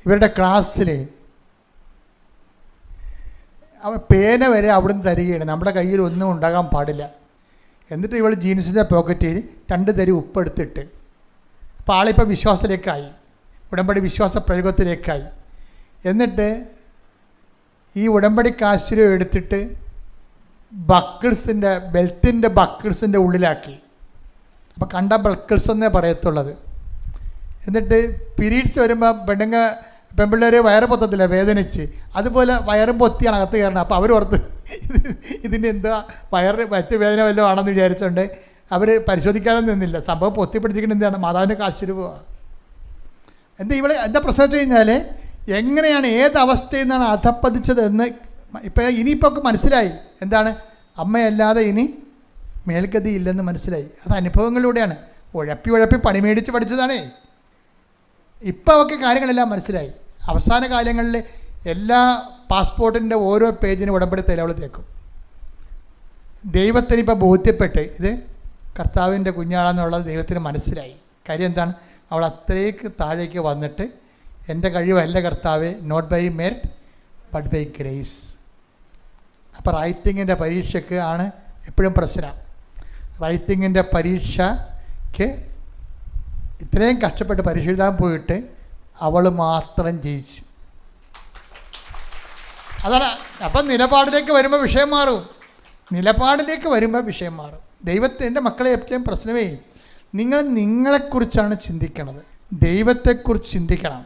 ഇവരുടെ ക്ലാസ്സിൽ പേന വരെ അവിടുന്ന് തരികയാണ്. നമ്മുടെ കയ്യിൽ ഒന്നും ഉണ്ടാകാൻ പാടില്ല. എന്നിട്ട് ഇവൾ ജീൻസിൻ്റെ പോക്കറ്റിൽ 2 തരി ഉപ്പെടുത്തിട്ട്, അപ്പോൾ ആളിപ്പോൾ വിശ്വാസത്തിലേക്കായി, ഉടമ്പടി വിശ്വാസ പ്രയോഗത്തിലേക്കായി. എന്നിട്ട് ഈ ഉടമ്പടി കാശിരം എടുത്തിട്ട് ബെൽറ്റിൻ്റെ ബക്കിൾസിൻ്റെ ഉള്ളിലാക്കി. അപ്പോൾ കണ്ട ബക്കിൾസ് എന്നേ പറയത്തുള്ളത്. എന്നിട്ട് പീരീഡ്സ് വരുമ്പോൾ പെൺപിള്ളേർ വയറ് പൊത്തത്തില്ല, വേദനിച്ച്, അതുപോലെ വയറും പൊത്തിയാണ് അകത്ത് കയറണം. അപ്പോൾ അവർ ഓർത്ത് ഇതിൻ്റെ എന്താ മറ്റ് വേദന വല്ലതും ആണെന്ന് വിചാരിച്ചുകൊണ്ട് അവർ പരിശോധിക്കാനൊന്നും നിന്നില്ല. സംഭവം പൊത്തിപ്പിടിച്ചിരിക്കുന്നത് എന്താണ്? മാതാവിൻ്റെ കാശുരൂപമാണ്. എന്താ പ്രശ്നം വെച്ച് കഴിഞ്ഞാൽ, എങ്ങനെയാണ് ഏതവസ്ഥയിൽ നിന്നാണ് അധപ്പതിച്ചതെന്ന് ഇനിയിപ്പോൾ മനസ്സിലായി. എന്താണ്? അമ്മയല്ലാതെ ഇനി മേൽഗതി ഇല്ലെന്ന് മനസ്സിലായി. അത് അനുഭവങ്ങളിലൂടെയാണ്. ഉഴപ്പി പണി മേടിച്ച് പഠിച്ചതാണേ. ഇപ്പോൾ അവർക്ക് കാര്യങ്ങളെല്ലാം മനസ്സിലായി. അവസാന കാലങ്ങളിൽ എല്ലാ പാസ്പോർട്ടിൻ്റെ ഓരോ പേജിനും ഉടമ്പടി തൈലവൾ തേക്കും. ദൈവത്തിന് ഇപ്പോൾ ബോധ്യപ്പെട്ട് ഇത് കർത്താവിൻ്റെ കുഞ്ഞാണെന്നുള്ളത് ദൈവത്തിന് മനസ്സിലായി. കാര്യം എന്താണ്? അവൾ അത്രയ്ക്ക് താഴേക്ക് വന്നിട്ട്, എൻ്റെ കഴിവല്ല കർത്താവേ, not by merit but by grace. അപ്പോൾ റൈറ്റിങ്ങിൻ്റെ പരീക്ഷയ്ക്ക് ആണ് എപ്പോഴും പ്രശ്നം. റൈറ്റിങ്ങിൻ്റെ പരീക്ഷയ്ക്ക് ഇത്രയും കഷ്ടപ്പെട്ട് പരീക്ഷ എഴുതാൻ പോയിട്ട് അവൾ മാത്രം ജയിച്ചു. അതാണ്. അപ്പം നിലപാടിലേക്ക് വരുമ്പോൾ വിഷയം മാറും. ദൈവത്തിൻ്റെ മക്കളെ എപ്പോഴും പ്രശ്നമേ, നിങ്ങളെക്കുറിച്ചാണ് ചിന്തിക്കണത്. ദൈവത്തെക്കുറിച്ച് ചിന്തിക്കണം.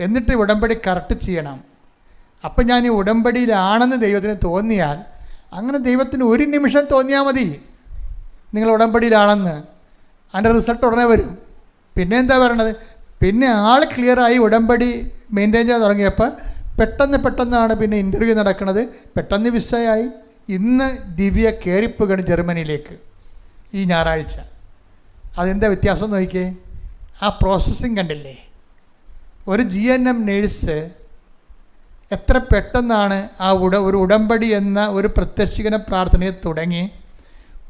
എന്നിട്ട് ഉടമ്പടി കറക്റ്റ് ചെയ്യണം. അപ്പം ഞാൻ ഈ ഉടമ്പടിയിലാണെന്ന് ദൈവത്തിന് തോന്നിയാൽ, അങ്ങനെ ദൈവത്തിന് ഒരു നിമിഷം തോന്നിയാൽ മതി നിങ്ങൾ ഉടമ്പടിയിലാണെന്ന്. അതിൻ്റെ റിസൾട്ട് ഉടനെ വരും. പിന്നെ എന്താ പറയണത്? പിന്നെ ആൾ ക്ലിയറായി ഉടമ്പടി മെയിൻറ്റെയിൻ ചെയ്യാൻ തുടങ്ങിയപ്പോൾ പെട്ടെന്നാണ് പിന്നെ ഇൻ്റർവ്യൂ നടക്കുന്നത്. പെട്ടെന്ന് വിസയായി. ഇന്ന് ദിവ്യ കയറിപ്പോകണം ജർമ്മനിയിലേക്ക് ഈ ഞായറാഴ്ച. അതെന്താ വ്യത്യാസം നോക്കിയേ? ആ പ്രോസസ്സിങ് കണ്ടില്ലേ? ഒരു GNM നേഴ്സ് എത്ര പെട്ടെന്നാണ് ഒരു ഉടമ്പടി എന്ന ഒരു പ്രത്യക്ഷീകരണ പ്രാർത്ഥനയെ തുടങ്ങി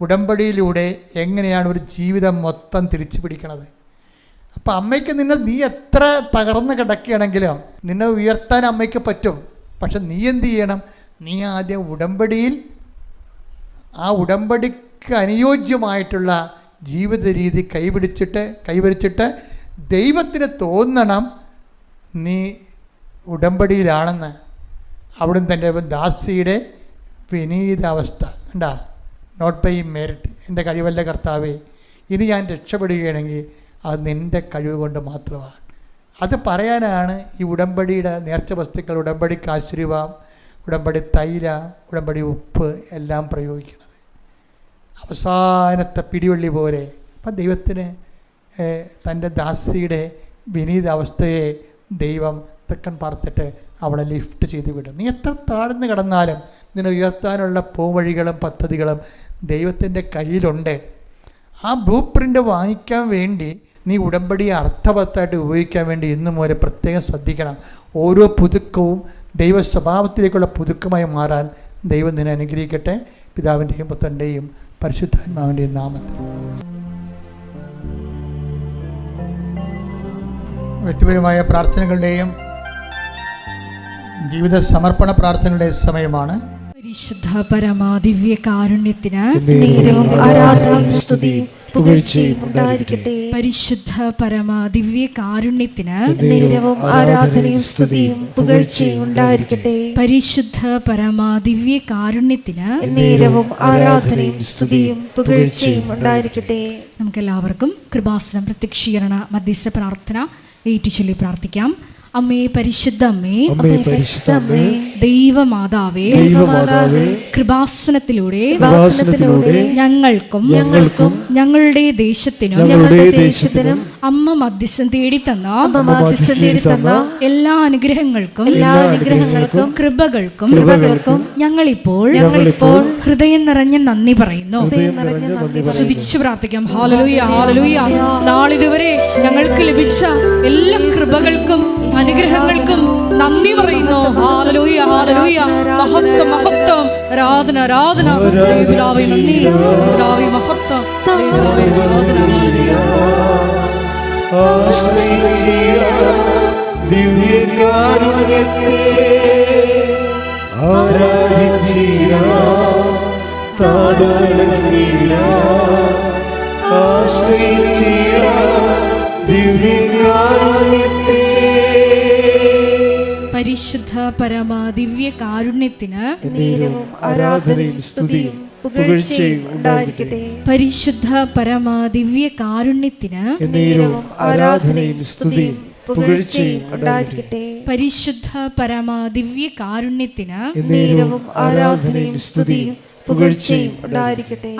ഉടമ്പടിയിലൂടെ എങ്ങനെയാണ് ഒരു ജീവിതം മൊത്തം തിരിച്ചു പിടിക്കണത്. അപ്പം അമ്മയ്ക്ക് നീ എത്ര തകർന്ന് കിടക്കുകയാണെങ്കിലും നിന്നെ ഉയർത്താൻ അമ്മയ്ക്ക് പറ്റും. പക്ഷെ നീ എന്ത് ചെയ്യണം? നീ ആദ്യം ഉടമ്പടിയിൽ ആ ഉടമ്പടിക്ക് അനുയോജ്യമായിട്ടുള്ള ജീവിത രീതി കൈവരിച്ചിട്ട് ദൈവത്തിന് തോന്നണം നീ ഉടമ്പടിയിലാണെന്ന്. അവിടുന്ന് തൻ്റെ ദാസിയുടെ വിനീതാവസ്ഥ ഉണ്ടാ, നോട്ട് ബൈ മെറിറ്റ്, എൻ്റെ കഴിവല്ല കർത്താവേ, ഇനി ഞാൻ രക്ഷപ്പെടുകയാണെങ്കിൽ അത് നിൻ്റെ കഴിവ് കൊണ്ട് മാത്രമാണ്. അത് പറയാനാണ് ഈ ഉടമ്പടിയുടെ നേർച്ച വസ്തുക്കൾ, ഉടമ്പടി കാശുരൂപം, ഉടമ്പടി തൈല, ഉടമ്പടി ഉപ്പ് എല്ലാം പ്രയോഗിക്കുന്നത്. അവസാനത്തെ പിടിവള്ളി പോലെ അപ്പം ദൈവത്തിന് തൻ്റെ ദാസിയുടെ വിനീതാവസ്ഥയെ ദൈവം തെക്കൻ പാർത്തിട്ട് അവളെ ലിഫ്റ്റ് ചെയ്ത് വിടും. നീ എത്ര താഴ്ന്ന് കിടന്നാലും നിന്നെ ഉയർത്താനുള്ള പോംവഴികളും പദ്ധതികളും ദൈവത്തിൻ്റെ കയ്യിലുണ്ട്. ആ ബ്ലൂ പ്രിൻ്റ് വാങ്ങിക്കാൻ വേണ്ടി നീ ഉടമ്പടിയെ അർത്ഥവത്തായിട്ട് ഉപയോഗിക്കാൻ വേണ്ടി ഇന്നും മുതൽ പ്രത്യേകം ശ്രദ്ധിക്കണം. ഓരോ പുതുക്കവും ദൈവ സ്വഭാവത്തിലേക്കുള്ള പുതുക്കമായി മാറാൻ ദൈവം നിന്നെ അനുഗ്രഹിക്കട്ടെ. പിതാവിൻ്റെയും പുത്രൻ്റെയും പരിശുദ്ധാത്മാവിൻ്റെയും നാമത്തിൽ. വ്യക്തിപരമായ പ്രാർത്ഥനകളുടെയും ജീവിത സമർപ്പണ പ്രാർത്ഥനകളുടെയും സമയമാണ്. പരിശുദ്ധ പരമാദിവ്യ കാരുണ്യത്തിന് നേരവും ആരാധനയും സ്തുതിയും പുകഴ്ചയും ഉണ്ടായിരിക്കട്ടെ. പരിശുദ്ധ പരമാദിവ്യ കാരുണ്യത്തിന് നേരവും ആരാധനയും സ്തുതിയും പുകഴ്ചയും ഉണ്ടായിരിക്കട്ടെ. പരിശുദ്ധ പരമാദിവ്യ കാരുണ്യത്തിന് നേരവും ആരാധനയും സ്തുതിയും പുകഴ്ചയും ഉണ്ടായിരിക്കട്ടെ. നമുക്കെല്ലാവർക്കും കൃപാസനം പ്രത്യക്ഷീകരണ മധ്യസ്ഥ പ്രാർത്ഥന ഏറ്റുചൊല്ലി പ്രാർത്ഥിക്കാം. അമ്മേ പരിശുദ്ധ അമ്മേ, പരിശുദ്ധ അമ്മേ, ദൈവമാതാവേ, കൃപാസനത്തിലൂടെ ഞങ്ങൾക്കും ഞങ്ങളുടെ ദേശത്തിനും അമ്മ മധ്യസ്ഥം തേടിത്തന്ന എല്ലാ അനുഗ്രഹങ്ങൾക്കും കൃപകൾക്കും ഞങ്ങളിപ്പോൾ ഹൃദയം നിറഞ്ഞ നന്ദി പറയുന്നു. സ്തുതിച്ചു പ്രാർത്ഥിക്കാം. Hallelujah, hallelujah. നാളിതുവരെ ഞങ്ങൾക്ക് ലഭിച്ച എല്ലാ കൃപകൾക്കും അനുഗ്രഹങ്ങൾക്കും നന്ദി പറയുന്നു. ഹല്ലേലൂയ, ഹല്ലേലൂയ. മഹത്വം, മഹത്വം, ആരാധന, ആരാധന. ദൈവപിതാവേ നന്ദി, പിതാവേ മഹത്വം, ദൈവപിതാവേ ആരാധന. ദിവ്യകാരുണ്യത്തെ പരിശുദ്ധ പരമാദിവ്യ കാരുണ്യത്തിന് ആരാധനയും സ്തുതിയും പുകഴ്ചയും ഉണ്ടായിരിക്കട്ടെ. പരിശുദ്ധ പരമാദിവ്യ കാരുണ്യത്തിന് ആരാധനയും സ്തുതിയും പുകഴ്ചയും ഉണ്ടായിരിക്കട്ടെ. പരിശുദ്ധ പരമാദിവ്യ കാരുണ്യത്തിന് ആരാധനയും സ്തുതിയും പുകഴ്ചയും ഉണ്ടായിരിക്കട്ടെ.